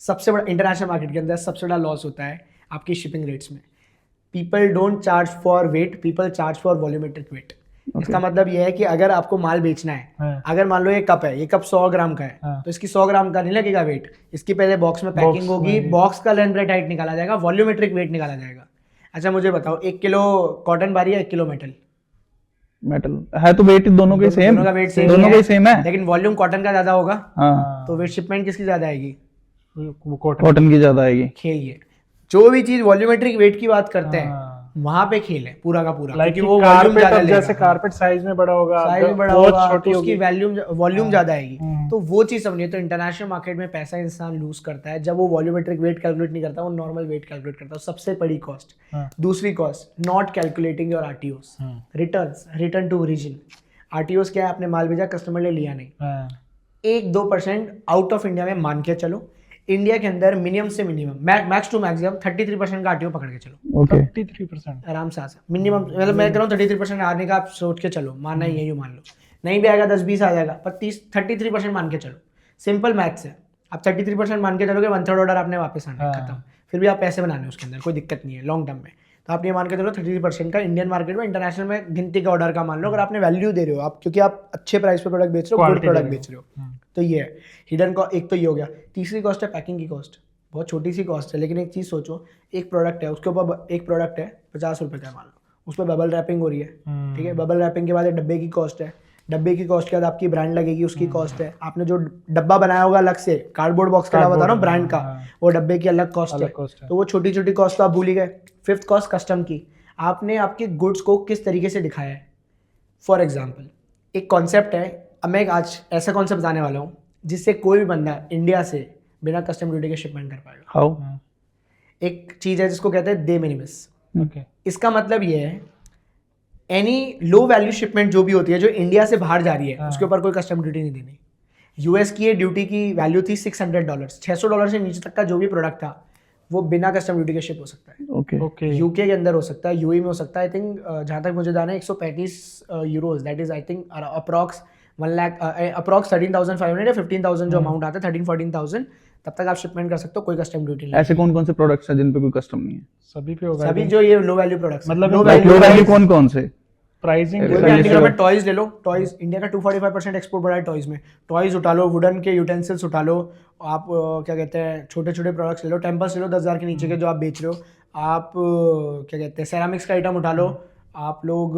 सबसे बड़ा इंटरनेशनल मार्केट के अंदर सबसे बड़ा लॉस होता है आपकी शिपिंग रेट्स में। People don't charge for weight, people charge for volumetric weight. इसका मतलब यह है कि अगर आपको माल बेचना है, अगर मान लो ये कप है, ये कप 100 ग्राम का है, तो इसकी 100 ग्राम का नहीं लगेगा वेट, इसकी पहले बॉक्स में पैकिंग होगी, बॉक्स का लेंथ ब्रेथ हाइट निकाला जाएगा, वॉल्यूमेट्रिक वेट निकाला जाएगा। अच्छा मुझे बताओ, 1 किलो कॉटन बारी है, 1 किलो मेटल है तो वेट दोनों का सेम, दोनों का वेट सेम दोनों का ही सेम है, लेकिन वॉल्यूम कॉटन का ज्यादा होगा, हाँ, तो वेट शिपमेंट किसकी ज्यादा आएगी? कॉटन की ज्यादा आएगी। खेल ये जो भी चीज वॉल्यूमेट्रिक वेट की बात करते हैं, वहां पे खेल है पूरा का पूरा, लाइक क्योंकि वो वॉल्यूम ज्यादा लेगा। जैसे कारपेट साइज में बड़ा होगा, साइज में बड़ा बहुत होगा छोटी तो उसकी होगी, वॉल्यूम ज्यादा आएगी। तो वो चीज समझिए, तो इंटरनेशनल मार्केट में पैसा इंसान लूज करता है जब वो वॉल्यूमेट्रिक वेट कैलकुलेट नहीं करता, वो नॉर्मल वेट कैलकुलेट करता है। सबसे बड़ी कॉस्ट। दूसरी cost, not calculating your RTOs, return to origin. RTOs क्या है? आपने माल भेजा, कस्टमर ने लिया नहीं, 1-2% आउट ऑफ इंडिया में मान के चलो, इंडिया के अंदर मिनिमम से मिनिमम, मैक्स टू मैक्सिमम 33% का आरटीओ पकड़ के चलो। 33% आराम से मिनिमम, मतलब मैं कह रहा हूँ 33% आने का आप सोच के चलो, मानना ही यही मान लो, नहीं भी आएगा 10-20 आ जाएगा, पर 33% मान के चलो। सिंपल मैथ्स है, आप 33% मान के चलोगे, 1/3 ऑर्डर आपने वापस आना है, खत्म। फिर भी आप पैसे बनाने उसके अंदर, कोई दिक्कत नहीं है लॉन्ग टर्म में। तो आप ये मान के चलो 33% का इंडियन मार्केट में, इंटरनेशनल में गिनती का ऑर्डर का मान लो, अगर आपने वैल्यू दे रहे हो आप, क्योंकि आप अच्छे प्राइस पे प्रोडक्ट बेच रहे हो, गुड प्रोडक्ट बेच रहे हो, तो ये है हिडन कॉस्ट। एक तो ये हो गया। तीसरी कॉस्ट है पैकिंग की कॉस्ट, बहुत छोटी सी कॉस्ट है, लेकिन एक चीज़ सोचो, एक प्रोडक्ट है, उसके ऊपर एक प्रोडक्ट है ₹50 का, मान लो उस पर बबल रैपिंग हो रही है, ठीक है, बबल रैपिंग के बाद डब्बे की कॉस्ट है, डब्बे की कॉस्ट के बाद आपकी ब्रांड लगेगी, उसकी कॉस्ट है, आपने जो डब्बा बनाया होगा अलग से, कार्डबोर्ड बॉक्स के अलावा बता रहा हूँ ब्रांड का, वो डब्बे की अलग कॉस्ट है, तो वो छोटी छोटी कॉस्ट तो आप भूल ही गए। फिफ्थ कॉस्ट कस्टम की, आपने आपके गुड्स को किस तरीके से दिखाया है। फॉर एग्जाम्पल एक कॉन्सेप्ट है, अब मैं आज ऐसा कॉन्सेप्ट बताने वाला हूँ जिससे कोई भी बंदा इंडिया से बिना कस्टम ड्यूटी के शिपमेंट कर पाएगा। हाउ? एक चीज़ है जिसको कहते हैं दे मिनिमिस। इसका मतलब ये है, एनी लो वैल्यू शिपमेंट जो भी होती है, जो इंडिया से बाहर जा रही है, उसके ऊपर कोई कस्टम ड्यूटी नहीं देनी। यूएस की ये ड्यूटी की वैल्यू थी $600, $600 से नीचे तक का जो भी प्रोडक्ट था वो बिना कस्टम ड्यूटी के शिप हो सकता है। ओके। यूके के अंदर हो सकता है, यूएई में हो सकता है। आई थिंक जहाँ तक मुझे जाना है 135 euros, that is I think approx 1 lakh, approx 13,500 या 15,000 जो अमाउंट आता है, 13-14,000, तब तक आप शिपमेंट कर सकते हो, कोई कस्टम ड्यूटी नहीं। ऐसे कौन कौन से प्रोडक्ट्स हैं जिन पे कोई कस्टम नहीं है? सभी पे होगा, सभी जो ये लो वैल्यू प्रोडक्ट्स, मतलब लो वैल्यू कौन कौन से? प्राइसिंग कोई भी हैंडीक्राफ्ट में टॉयज ले लो, टॉयज इंडिया का 245% एक्सपोर्ट बढ़ा है टॉयज में। टॉयज उठा लो, वुडन के यूटेंसिल्स उठा लो, आप क्या कहते हैं छोटे छोटे प्रोडक्ट्स ले लो, टेम्पर्स ले लो 10,000 के नीचे के जो आप बेच रहे हो, आप क्या कहते हैं सेरामिक्स का आइटम उठा लो, आप लोग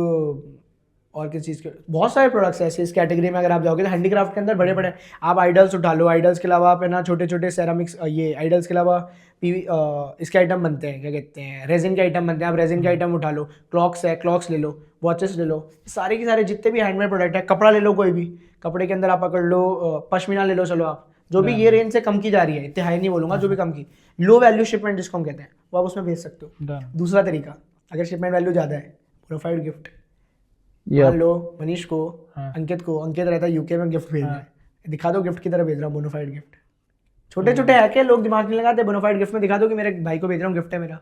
और किस चीज़ के बहुत सारे प्रोडक्ट्स ऐसे इस कैटेगरी में अगर आप जाओगे तो हैंडीक्राफ्ट के अंदर बड़े बड़े आप आइडल्स उठा लो, आइडल्स के अलावा आप है ना छोटे छोटे सेरामिक्स, ये आइडल्स के अलावा इसके आइटम बनते हैं, क्या कहते हैं रेजिन के आइटम बनते हैं, आप रेजिन के आइटम उठा लो, क्लॉक्स है क्लॉक्स ले लो, वॉचेस ले लो, सारे के सारे जितने भी हैंडमेड प्रोडक्ट है, कपड़ा ले लो, कोई भी कपड़े के अंदर आप पकड़ लो, पश्मीना ले लो, चलो आप जो भी ये रेंज से कम की जा रही है, इतने हाई नहीं बोलूंगा, जो भी कम की लो वैल्यू शिपमेंट जिसको हम कहते हैं, वो आप उसमें भेज सकते हो। दूसरा तरीका, अगर शिपमेंट वैल्यू ज़्यादा है, बोनाफाइड गिफ्ट, मान लो मनीष को, अंकित को, अंकित रहता है यूके में, गिफ्ट भेजना है, दिखा दो गिफ्ट की तरह भेज रहा हूँ, बोनाफाइड गिफ्ट। छोटे छोटे है क्या, लोग दिमाग नहीं लगाते, बोनाफाइड गिफ्ट में दिखा दो कि मेरे भाई को भेज रहा हूँ, गिफ्ट है मेरा।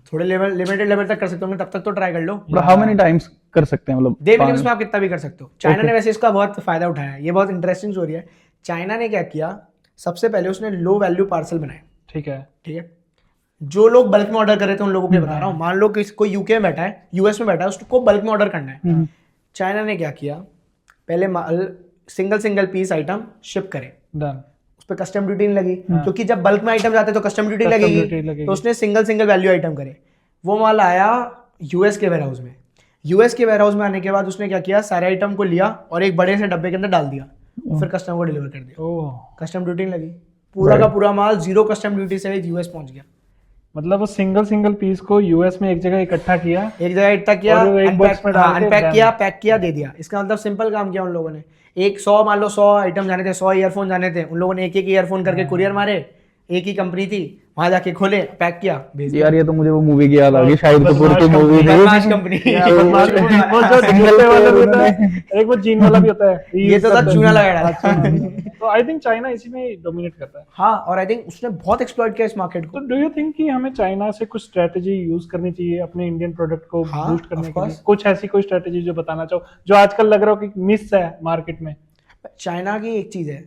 थोड़े लेवल लिमिटेड लेवल तक कर सकते हो, तब तक तो ट्राई कर लो। हाउ मेनी टाइम्स कर सकते हैं, मतलब दे मिनिमम में आप कितना भी कर सकते हो। चाइना ने वैसे इसका बहुत फायदा उठाया है, ये बहुत इंटरेस्टिंग स्टोरी है। चाइना ने क्या किया, सबसे पहले उसने लो वैल्यू पार्सल बनाए, ठीक है, जो लोग बल्क में ऑर्डर कर रहे थे उन लोगों के बता रहा हूँ। मान लो कि कोई यूके में बैठा है, यूएस में बैठा है, उसको बल्क में ऑर्डर करना है, चाइना ने क्या किया, पहले माल सिंगल पीस आइटम शिप करे, उस पर कस्टम ड्यूटी नहीं लगी, क्योंकि जब बल्क में आइटम जाते तो कस्टम ड्यूटी लगेगी, तो उसने सिंगल वैल्यू आइटम करे। वो माल आया यूएस के वेयर हाउस में, यूएस के वेयर हाउस में आने के बाद उसने क्या किया, सारे आइटम को लिया और एक बड़े से डब्बे के अंदर डाल दिया, फिर कस्टमर को डिलीवर कर दिया। ओह, कस्टम ड्यूटी नहीं लगी, पूरा का पूरा माल 0 कस्टम ड्यूटी से यूएस पहुंच गया। मतलब वो सिंगल पीस को यूएस में एक जगह इकट्ठा किया, एक जगह इतना किया, और वो एक बॉक्स में डाल के अनपैक brand- किया, पैक किया, दे दिया। इसका मतलब सिंपल काम किया उन लोगों ने। एक 100 मान लो 100 आइटम जाने थे, 100 ईयरफोन जाने थे, उन लोगों ने एक एक ईयरफोन करके कुरियर मारे, एक ही कंपनी थी, वहां जाके खोले, पैक किया, भेज दिया। यार ये तो मुझे वो मूवी की याद आ गई, शाहिद कपूर की बदमाश मूवी थी बदमाश कंपनी। वो जो जूते वाला भी होता है, एक वो जीन वाला भी होता है, ये तो था चूना लगाया था। तो आई थिंक चाइना इसी में डोमिनेट करता है। हाँ, और आई थिंक उसने बहुत एक्सप्लॉइट किया इस मार्केट तो को। डू यू थिंक कि हमें चाइना से कुछ स्ट्रेटजी यूज करनी चाहिए अपने इंडियन प्रोडक्ट को हाँ, बूस्ट करने of के लिए? course। कुछ ऐसी कोई स्ट्रेटजी जो बताना चाहो, जो आजकल लग रहा हो कि मिस है मार्केट में? चाइना की एक चीज है,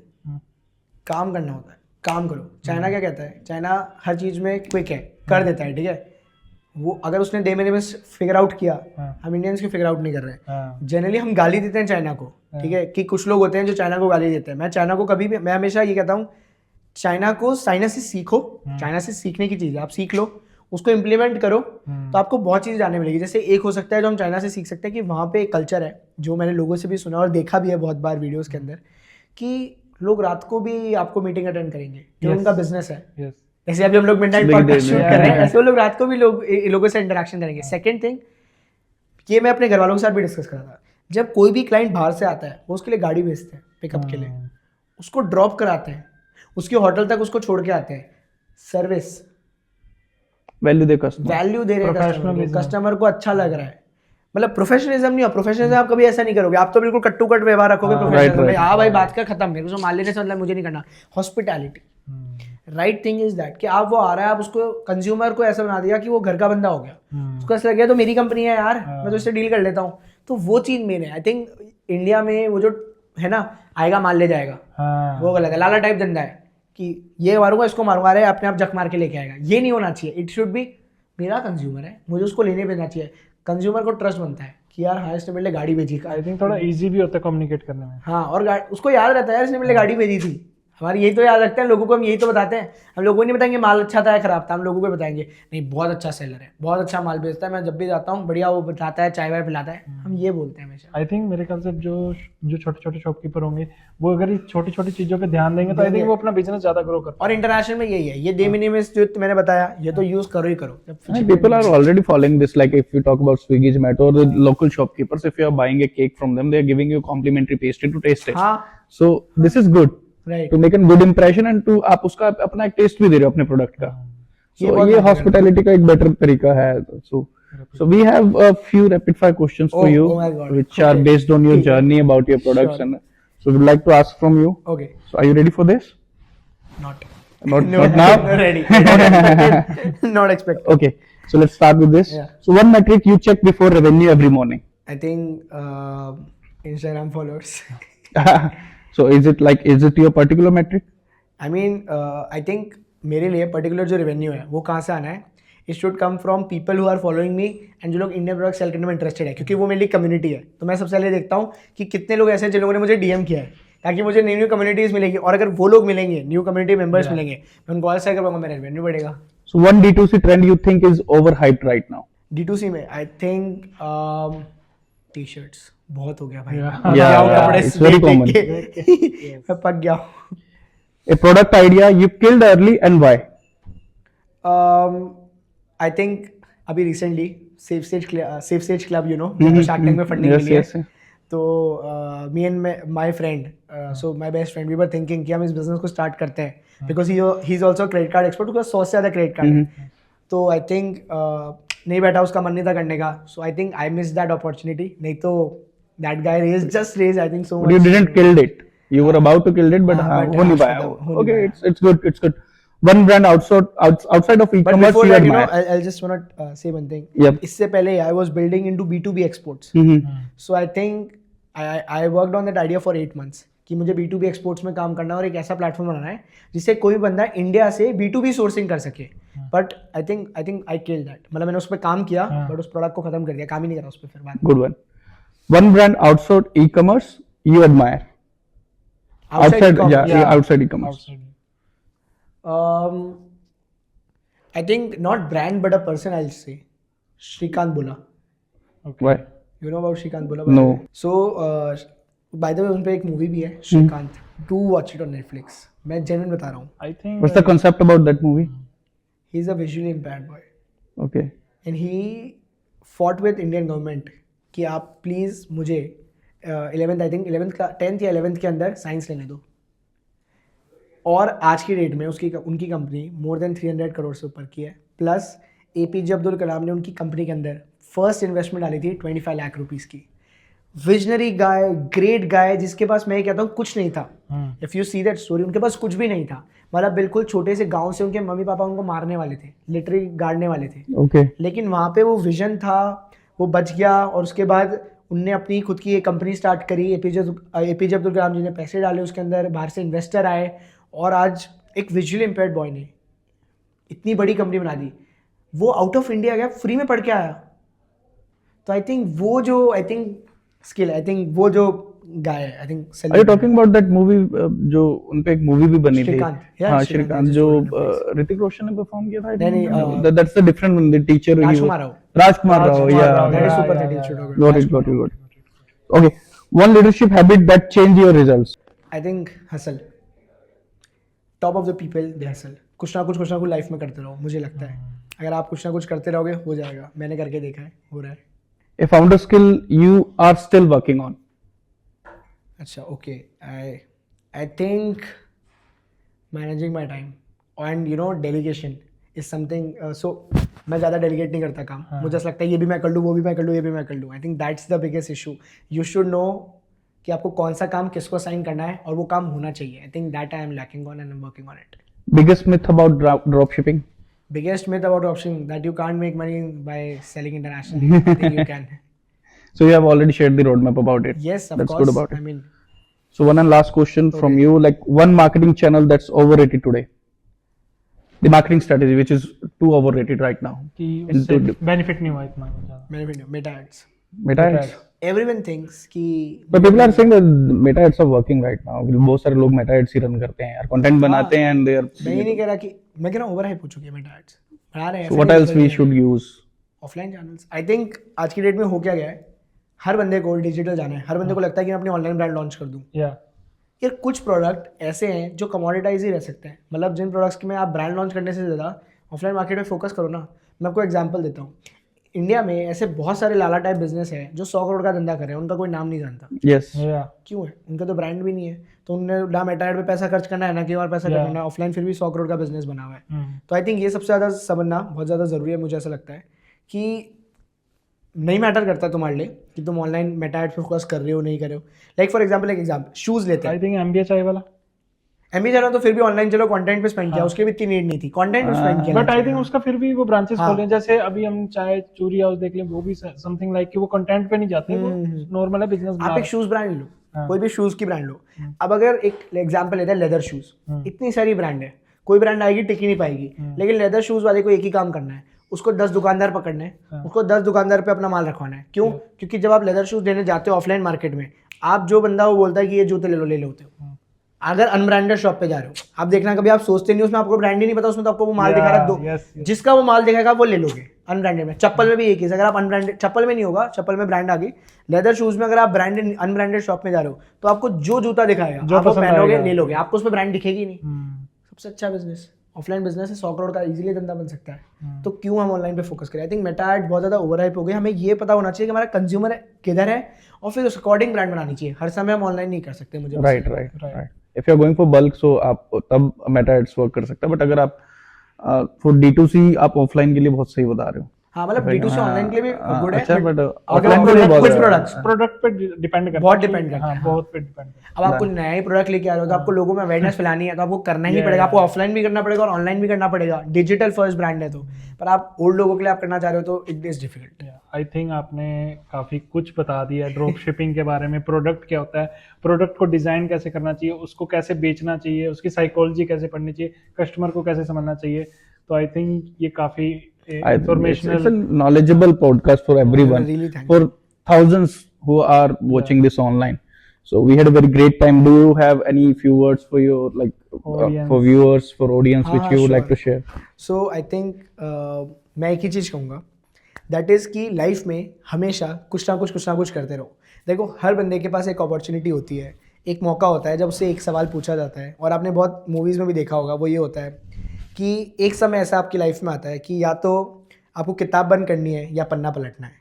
काम करना होता है, काम करो। चाइना क्या कहता है, चाइना हर चीज में क्विक है, कर देता है, ठीक है। वो अगर उसने डे महीने में फिगर आउट किया, हम इंडियंस की फिगर आउट नहीं कर रहे हैं। जनरली हम गाली देते हैं चाइना को, ठीक है, कि कुछ लोग होते हैं जो चाइना को गाली देते हैं। मैं चाइना को कभी भी, मैं हमेशा ये कहता हूँ, चाइना को चाइना से सीखो, चाइना से सीखने की चीज़ है, आप सीख लो, उसको इम्प्लीमेंट करो, तो आपको बहुत चीज़ जानने मिलेगी। जैसे एक हो सकता है जो हम चाइना से सीख सकते हैं कि वहाँ पे एक कल्चर है, जो मैंने लोगों से भी सुना और देखा भी है बहुत बार वीडियोस के अंदर, कि लोग रात को भी आपको मीटिंग अटेंड करेंगे, जो उनका बिजनेस है। यस, जैसे अभी हम लोग मिडनाइट पॉडकास्ट शूट कर रहे हैं, ऐसे वो लोग रात को भी लोगों से इंटरेक्शन करेंगे। सेकंड थिंग, ये मैं अपने घर वालों के साथ भी डिस्कस कर रहा था, जब कोई भी क्लाइंट बाहर से आता है, वो उसके लिए गाड़ी भेजते हैं पिकअप के लिए, उसको ड्रॉप कराते हैं, उसके होटल तक उसको छोड़ के आते हैं। सर्विस वैल्यू दे कस्टमर, वैल्यू दे रहे हैं कस्टमर को अच्छा लग रहा है। मतलब प्रोफेशनलिज्म नहीं हो, प्रोफेशनलिज्म आप कभी ऐसा नहीं करोगे, आप तो बिल्कुल कट्टू कट व्यवहार रखोगे प्रोफेशनलिज्म में। हाँ भाई, बात कर, खत्म, मेरे को माल लेने से मतलब मुझे नहीं करना। Hospitality, right thing is that कि आप वो आ रहा है, आप उसको कंज्यूमर को ऐसा बना दिया कि वो घर का बंदा हो गया, उसको ऐसा लग गया तो मेरी कंपनी है यार, मैं तो इससे डील कर लेता हूँ। तो वो चीज़ मेन है। आई थिंक इंडिया में वो जो है ना, आएगा माल ले जाएगा, वो गलत है। लाला टाइप धंधा है कि ये मारूंगा, इसको मारूंगा, अरे अपने आप जक मार के लेके आएगा, ये नहीं होना चाहिए। इट शुड बी, मेरा कंज्यूमर है, मुझे उसको लेने देना चाहिए। कंज्यूमर को ट्रस्ट बनता है कि यार हाँ, इसने मेरे लिए गाड़ी भेजी। आई थिंक थोड़ा इजी भी होता है कम्युनिकेट करने में। हाँ, और उसको याद रहता है यार, इसने मेरे लिए गाड़ी भेजी थी। हमारी यही तो याद रखते हैं लोगों को, हम यही तो बताते हैं। हम लोगों को नहीं बताएंगे माल अच्छा था या खराब था, हम लोगों को बताएंगे नहीं बहुत अच्छा सेलर है, बहुत अच्छा माल बेचता है, मैं जब भी जाता हूँ बढ़िया वो बताता है, चाय वाय पिलाता है, हम ये बोलते हैं हमेशा। आई थिंक मेरे ख्याल से जो छोटे छोटे शॉपकीपर होंगे, वो अगर छोटी छोटी चीजों पे ध्यान देंगे तो आई थिंक वो अपना बिजनेस ज्यादा ग्रो कर। और इंटरनेशनल में यही है, ये डे मिनिमम जो मैंने बताया, ये तो यूज करो ही करो। people are already following this. Like if you talk about Swiggy, Zomato, or the local shopkeepers, if you are buying a cake from them, they are giving you complimentary pastry to taste it. हाँ, So this is good right, to make a good impression and to आप उसका अपना एक test भी दे रहे हो अपने product का। ये So बहुत ये matter hospitality का एक better तरीका है। So we have a few rapid fire questions for Oh, you, oh my God. which are Okay. based on your journey about your products, Sure. and so we'd like to ask from you. Okay, So are you ready for this? Not Not now. Ready, not expect. Okay. So let's start with this. Yeah. So one metric you check before revenue every morning. I think Instagram followers. So is it your particular metric? I mean I think मेरे लिए particular जो revenue है वो कहाँ से आना है, it should come from people who are following me and जो लोग इंडियन प्रोडक्ट सेल करने में इंटरेस्टेड है, क्योंकि वो मेरी कम्युनिटी है। तो मैं सबसे पहले देखता हूँ कि कितने लोग ऐसे हैं जिन लोगों ने मुझे डीएम किया है, ताकि मुझे न्यू कम्युनिटीज़ मिलेगी, और अगर वो लोग मिलेंगे, न्यू कम्युनिटी मेंबर्स मिलेंगे, मैं उनको ऑल शेयर कर पाऊंगा, मेरा रेवेन्यू बढ़ेगा। So one D2C trend you think is overhyped right now? D2C में आई थिंक टी शर्ट्स बहुत हो गया भाई। Yeah. पक गया हूँ Yeah, कपड़े it's very देख common. के। मैं पक गया हूँ। A product idea you killed early and why? I think अभी recently safe stage club you know Shark Tank में फंडिंग Yes, मिली है, yes, yes. तो me and my friend, so my best friend, we were thinking कि हम इस business को start करते हैं, because he is also credit card expert, उसका 100 से ज़्यादा क्रेडिट कार्ड है। तो आई थिंक नहीं बैठा, उसका मन नहीं था करने का, so I think I miss that opportunity. नहीं तो that guy raise I think so But you didn't killed it. You were about to kill it, but हाँ, but हो नहीं हाँ, पाया। हो नहीं Okay, पाया। it's good. One brand outside of But e-commerce before you that, you know, admire. I'll just want to say one thing. Yep. इससे पहले I was building into B2B exports. So I think I worked on that idea for 8 months कि मुझे B2B exports में काम करना है और एक ऐसा प्लेटफॉर्म बनाना है जिससे कोई बंदा इंडिया से B2B सोर्सिंग कर सके। But I think I killed that. मतलब मैंने उस पर काम किया, बट उस प्रोडक्ट को खत्म कर दिया, काम ही नहीं करा उस पर फिर बाद। Good one. One brand outside e-commerce you admire. e-commerce, Outside e-commerce. I think not brand but a person I'll say. Shrikant बोला। Why? You know about Shrikant Bola? No. So, by the way, उन पे एक movie भी है Shrikant. Do watch it on Netflix. मैं genuine बता रहा हूँ. I think What's the concept about that movie? He's a visually impaired boy. Okay. And he fought with Indian government कि आप प्लीज़ मुझे 11th, आई थिंक 11th का 10th या 11th के अंदर साइंस लेने दो. और आज की डेट में उनकी कंपनी मोर देन 300 करोड़ से ऊपर की है. प्लस APJ अब्दुल कलाम ने उनकी कंपनी के अंदर फर्स्ट इन्वेस्टमेंट डाली थी 25 लाख रुपीज़ की. विजनरी गाय, ग्रेट गाय, जिसके पास मैं ये कहता हूँ कुछ नहीं था. If you see that story, उनके पास कुछ भी नहीं था. मतलब बिल्कुल छोटे से गांव से उनके मम्मी पापा उनको मारने वाले थे, लिटरली गाड़ने वाले थे. Okay. लेकिन वहाँ पे वो विजन था, वो बच गया. और उसके बाद उनने अपनी खुद की एक कंपनी स्टार्ट करी. APJ अब्दुल कलाम जी ने पैसे डाले उसके अंदर, बाहर से इन्वेस्टर आए और आज एक विजुअली इम्पेयर्ड बॉय ने इतनी बड़ी कंपनी बना दी. वो आउट ऑफ इंडिया गया, फ्री में पढ़ के आया. तो आई थिंक वो जो स्किल, आई थिंक वो जो गाय है, I think. Are you talking about that movie जो उन पे एक मूवी भी बनी थी? श्रीकांत. Yeah, हाँ, श्रीकांत श्रीकांत is जो good in the Hrithik Roshan ने परफॉर्म किया था. नहीं, That's the different one, the teacher. Rajkumar Rao. Rajkumar Rao. Yeah. That is Yeah, super yeah, 30 yeah, should have Got it. Got it. Okay. One leadership habit that change your results. I think hustle. Top of the people they hustle. कुछ ना कुछ life में करते रहो. मुझे लगता है अगर आप कुछ ना कुछ करते रहोगे हो जाएगा. मैंने करके देखा है, हो रहा है. A founder skill you are still working on. अच्छा, okay. I think managing my time and delegation is something. So मैं ज़्यादा डेलीगेट नहीं करता काम. मुझे ऐसा लगता है ये भी मैं कर लूँ, वो भी मैं कर लूँ, ये भी मैं कर लूँ. I think that's the biggest issue. You should know कि आपको कौन सा काम किसको असाइन करना है और वो काम होना चाहिए. I think that I am lacking on and I am working on it. Biggest myth about drop shipping. Biggest myth about dropshipping that you can't make money by selling internationally. I think you can. So you have already shared the roadmap about it. Yes, of That's course. good about it. I mean, So one and last question from you, like one marketing channel that's overrated today. The marketing strategy which is too overrated right now. कि Into उससे benefit नहीं हुआ इतना ज़्यादा. meta ads. Meta ads. Everyone thinks कि But people are saying that Meta ads are working right now. बहुत सारे लोग Meta ads ही रन करते हैं यार, कंटेंट बनाते हैं and they are. मैं ये नहीं कह रहा कि मैं कह रहा हूँ ओवर हाइप हो चुकी है meta ads. बना रहे हैं. So what else we should use? Offline channels. I think आज की डेट में हो क्या गया है, हर बंदे को डिजिटल जाना है. हर बंदे को लगता है कि मैं अपनी ऑनलाइन ब्रांड लॉन्च कर दूँ. या यार कुछ प्रोडक्ट ऐसे हैं जो कमोडिटाइज ही रह सकते हैं. मतलब जिन प्रोडक्ट्स की में आप ब्रांड लॉन्च करने से ज़्यादा ऑफलाइन मार्केट में फोकस करो ना. मैं आपको एग्जांपल देता हूँ. इंडिया में ऐसे बहुत सारे लाला टाइप बिजनेस है जो 100 करोड़ का धंधा कर रहे हैं, उनका कोई नाम नहीं जानता. Yes. या क्यों है? उनका तो ब्रांड भी नहीं है. तो उन्हें ना मेटा एड पे पैसा खर्च करना है ना कहीं और पैसा करना है. ऑफलाइन फिर भी 100 करोड़ का बिजनेस बना हुआ है. तो आई थिंक ये सबसे ज़्यादा समझना बहुत ज़्यादा ज़रूरी है. मुझे ऐसा लगता है कि नहीं मैटर करता तुम्हारे लिए कि तुम ऑनलाइन मेटा एड पे फोकस कर रहे हो नहीं कर रहे हो. लाइक फॉर एग्जाम्पल, एक एग्जाम्पल शूज़ लेते हैं. आई थिंक MBA चाहिए वाला. एमबी जाना तो फिर भी ऑनलाइन चलो कंटेंट पे स्पेंड किया, उसके भी इतनी नीड नहीं थी. कंटेंट पे स्पेंड किया. बट आई थिंक उसका फिर भी वो ब्रांचेस खोल रहे हैं. जैसे अभी हम चाहे चूरी हाउस देख लें, वो भी समथिंग लाइक कि वो कंटेंट पे नहीं जाते, वो नॉर्मल है बिजनेस. आप एक शूज ब्रांड लो, कोई भी शूज की ब्रांड लो. अब अगर एक एग्जांपल लेते हैं लेदर शूज. इतनी सारी ब्रांड है, कोई ब्रांड आएगी टिक ही नहीं पाएगी. लेकिन लेदर शूज वाले को एक ही काम करना है, उसको 10 दुकानदार पकड़ने हैं, उसको 10 दुकानदार पे अपना माल रखवाना है. क्यों? क्योंकि जब आप लेदर शूज देने जाते हो ऑफलाइन मार्केट में, आप जो बंदा वो बोलता है कि ये जूते ले लो, ले लेते हो. अगर अनब्रांडेड शॉप पे जा रहे हो, आप देखना कभी आप सोचते नहीं, उसमें आपको ब्रांड ही नहीं पता, उसमें तो आपको वो माल दिखा रहा है. जिसका वो माल दिखाएगा वो ले लोगे. अनब्रांडेड में, चप्पल में भी एक ही. अगर आप अनब्रांडेड, चप्पल में नहीं होगा, चप्पल में ब्रांड आ गई. लेदर शूज में अगर आप ब्रांडेड अनब्रांडेड शॉप में जा रहे हो तो आपको जो जूता दिखाएगा आप वो पहनोगे, ले लोगे. आपको उसमें ब्रांड दिखेगी नहीं. सबसे अच्छा बिजनेस ऑफलाइन बिजनेस है. 100 करोड़ का इजीली धंधा बन सकता है. तो क्यों हम ऑनलाइन पे फोकस करें? आई थिंक मेटा एड बहुत ज़्यादा ओवरहाइप हो गई. हमें ये पता होना चाहिए कि हमारा कंज्यूमर किधर है और फिर उस अकॉर्डिंग ब्रांड बनानी चाहिए. हर समय हम ऑनलाइन नहीं कर सकते. मुझे right. If you are going for bulk, so आप तब मेटा एड्स वर्क कर सकता है. बट अगर आप for D2C आप ऑफलाइन के लिए बहुत सही बता रहे हो. हाँ, मतलब D2C ऑनलाइन के लिए भी गुड है. अच्छा, बट ऑफलाइन के लिए कुछ प्रोडक्ट पे डिपेंड करता है. बहुत डिपेंड करता है. बहुत पे डिपेंड करता है. अब आप कुछ नया ही प्रोडक्ट लेके आ रहे हो तो आपको लोगों में अवेयरनेस फैलानी है, तो आपको करना ही पड़ेगा. आपको ऑफलाइन भी करना पड़ेगा और ऑनलाइन भी करना पड़ेगा. डिजिटल फर्स्ट ब्रांड है तो. पर आप ओल्ड लोगों के लिए आप करना चाह रहे हो तो it is difficult. I think आपने काफ़ी कुछ बता दिया ड्रॉप शिपिंग के बारे में. प्रोडक्ट क्या होता है, प्रोडक्ट को डिज़ाइन कैसे करना चाहिए, उसको कैसे बेचना चाहिए, उसकी साइकोलॉजी कैसे पढ़नी चाहिए, कस्टमर को कैसे समझना चाहिए. तो आई थिंक ये काफ़ी informational. It's a knowledgeable podcast for everyone. Really thank for thousands who are watching this online. So we had a very great time. Do you have any few words for your for viewers, for audience, which you would like to share? So I think मैं एक ही चीज़ कहूँगा that is कि life में हमेशा कुछ ना कुछ करते रहो। देखो हर बंदे के पास एक अपॉर्चुनिटी होती है, एक मौका होता है जब उससे एक सवाल पूछा जाता है, और आपने बहुत मूवीज़ में भी देखा होगा, वो ये होता है कि एक समय ऐसा आपकी लाइफ में आता है कि या तो आपको किताब बंद करनी है या पन्ना पलटना है।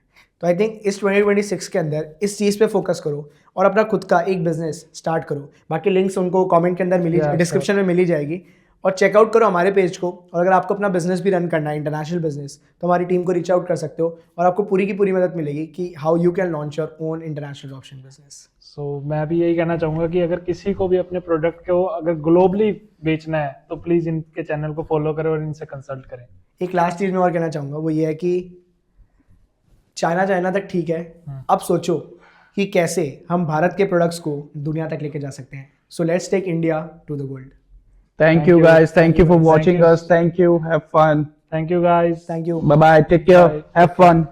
तो आई थिंक इस 2026 के अंदर इस चीज़ पे फोकस करो और अपना खुद का एक बिजनेस स्टार्ट करो। बाकी लिंक्स उनको कमेंट के अंदर Yeah, डिस्क्रिप्शन में मिली जाएगी, और चेकआउट करो हमारे पेज को। और अगर आपको अपना बिजनेस भी रन करना है, इंटरनेशनल बिजनेस, तो हमारी टीम को रीच आउट कर सकते हो और आपको पूरी की पूरी मदद मिलेगी कि how you can launch your own international dropship business. So मैं भी यही कहना चाहूंगा कि अगर किसी को भी अपने प्रोडक्ट को अगर ग्लोबली बेचना है तो प्लीज इनके चैनल को फॉलो करें और इनसे कंसल्ट करें। एक लास्ट चीज़ मैं और कहना चाहूँगा, वो ये है कि चाइना तक ठीक है, अब सोचो कि कैसे हम भारत के प्रोडक्ट्स को दुनिया तक लेके जा सकते हैं। So let's take India to the world. Thank you guys. Thank you for watching us. Thank you. Have fun. Thank you guys. Thank you. Bye bye. Take care. Bye. Have fun.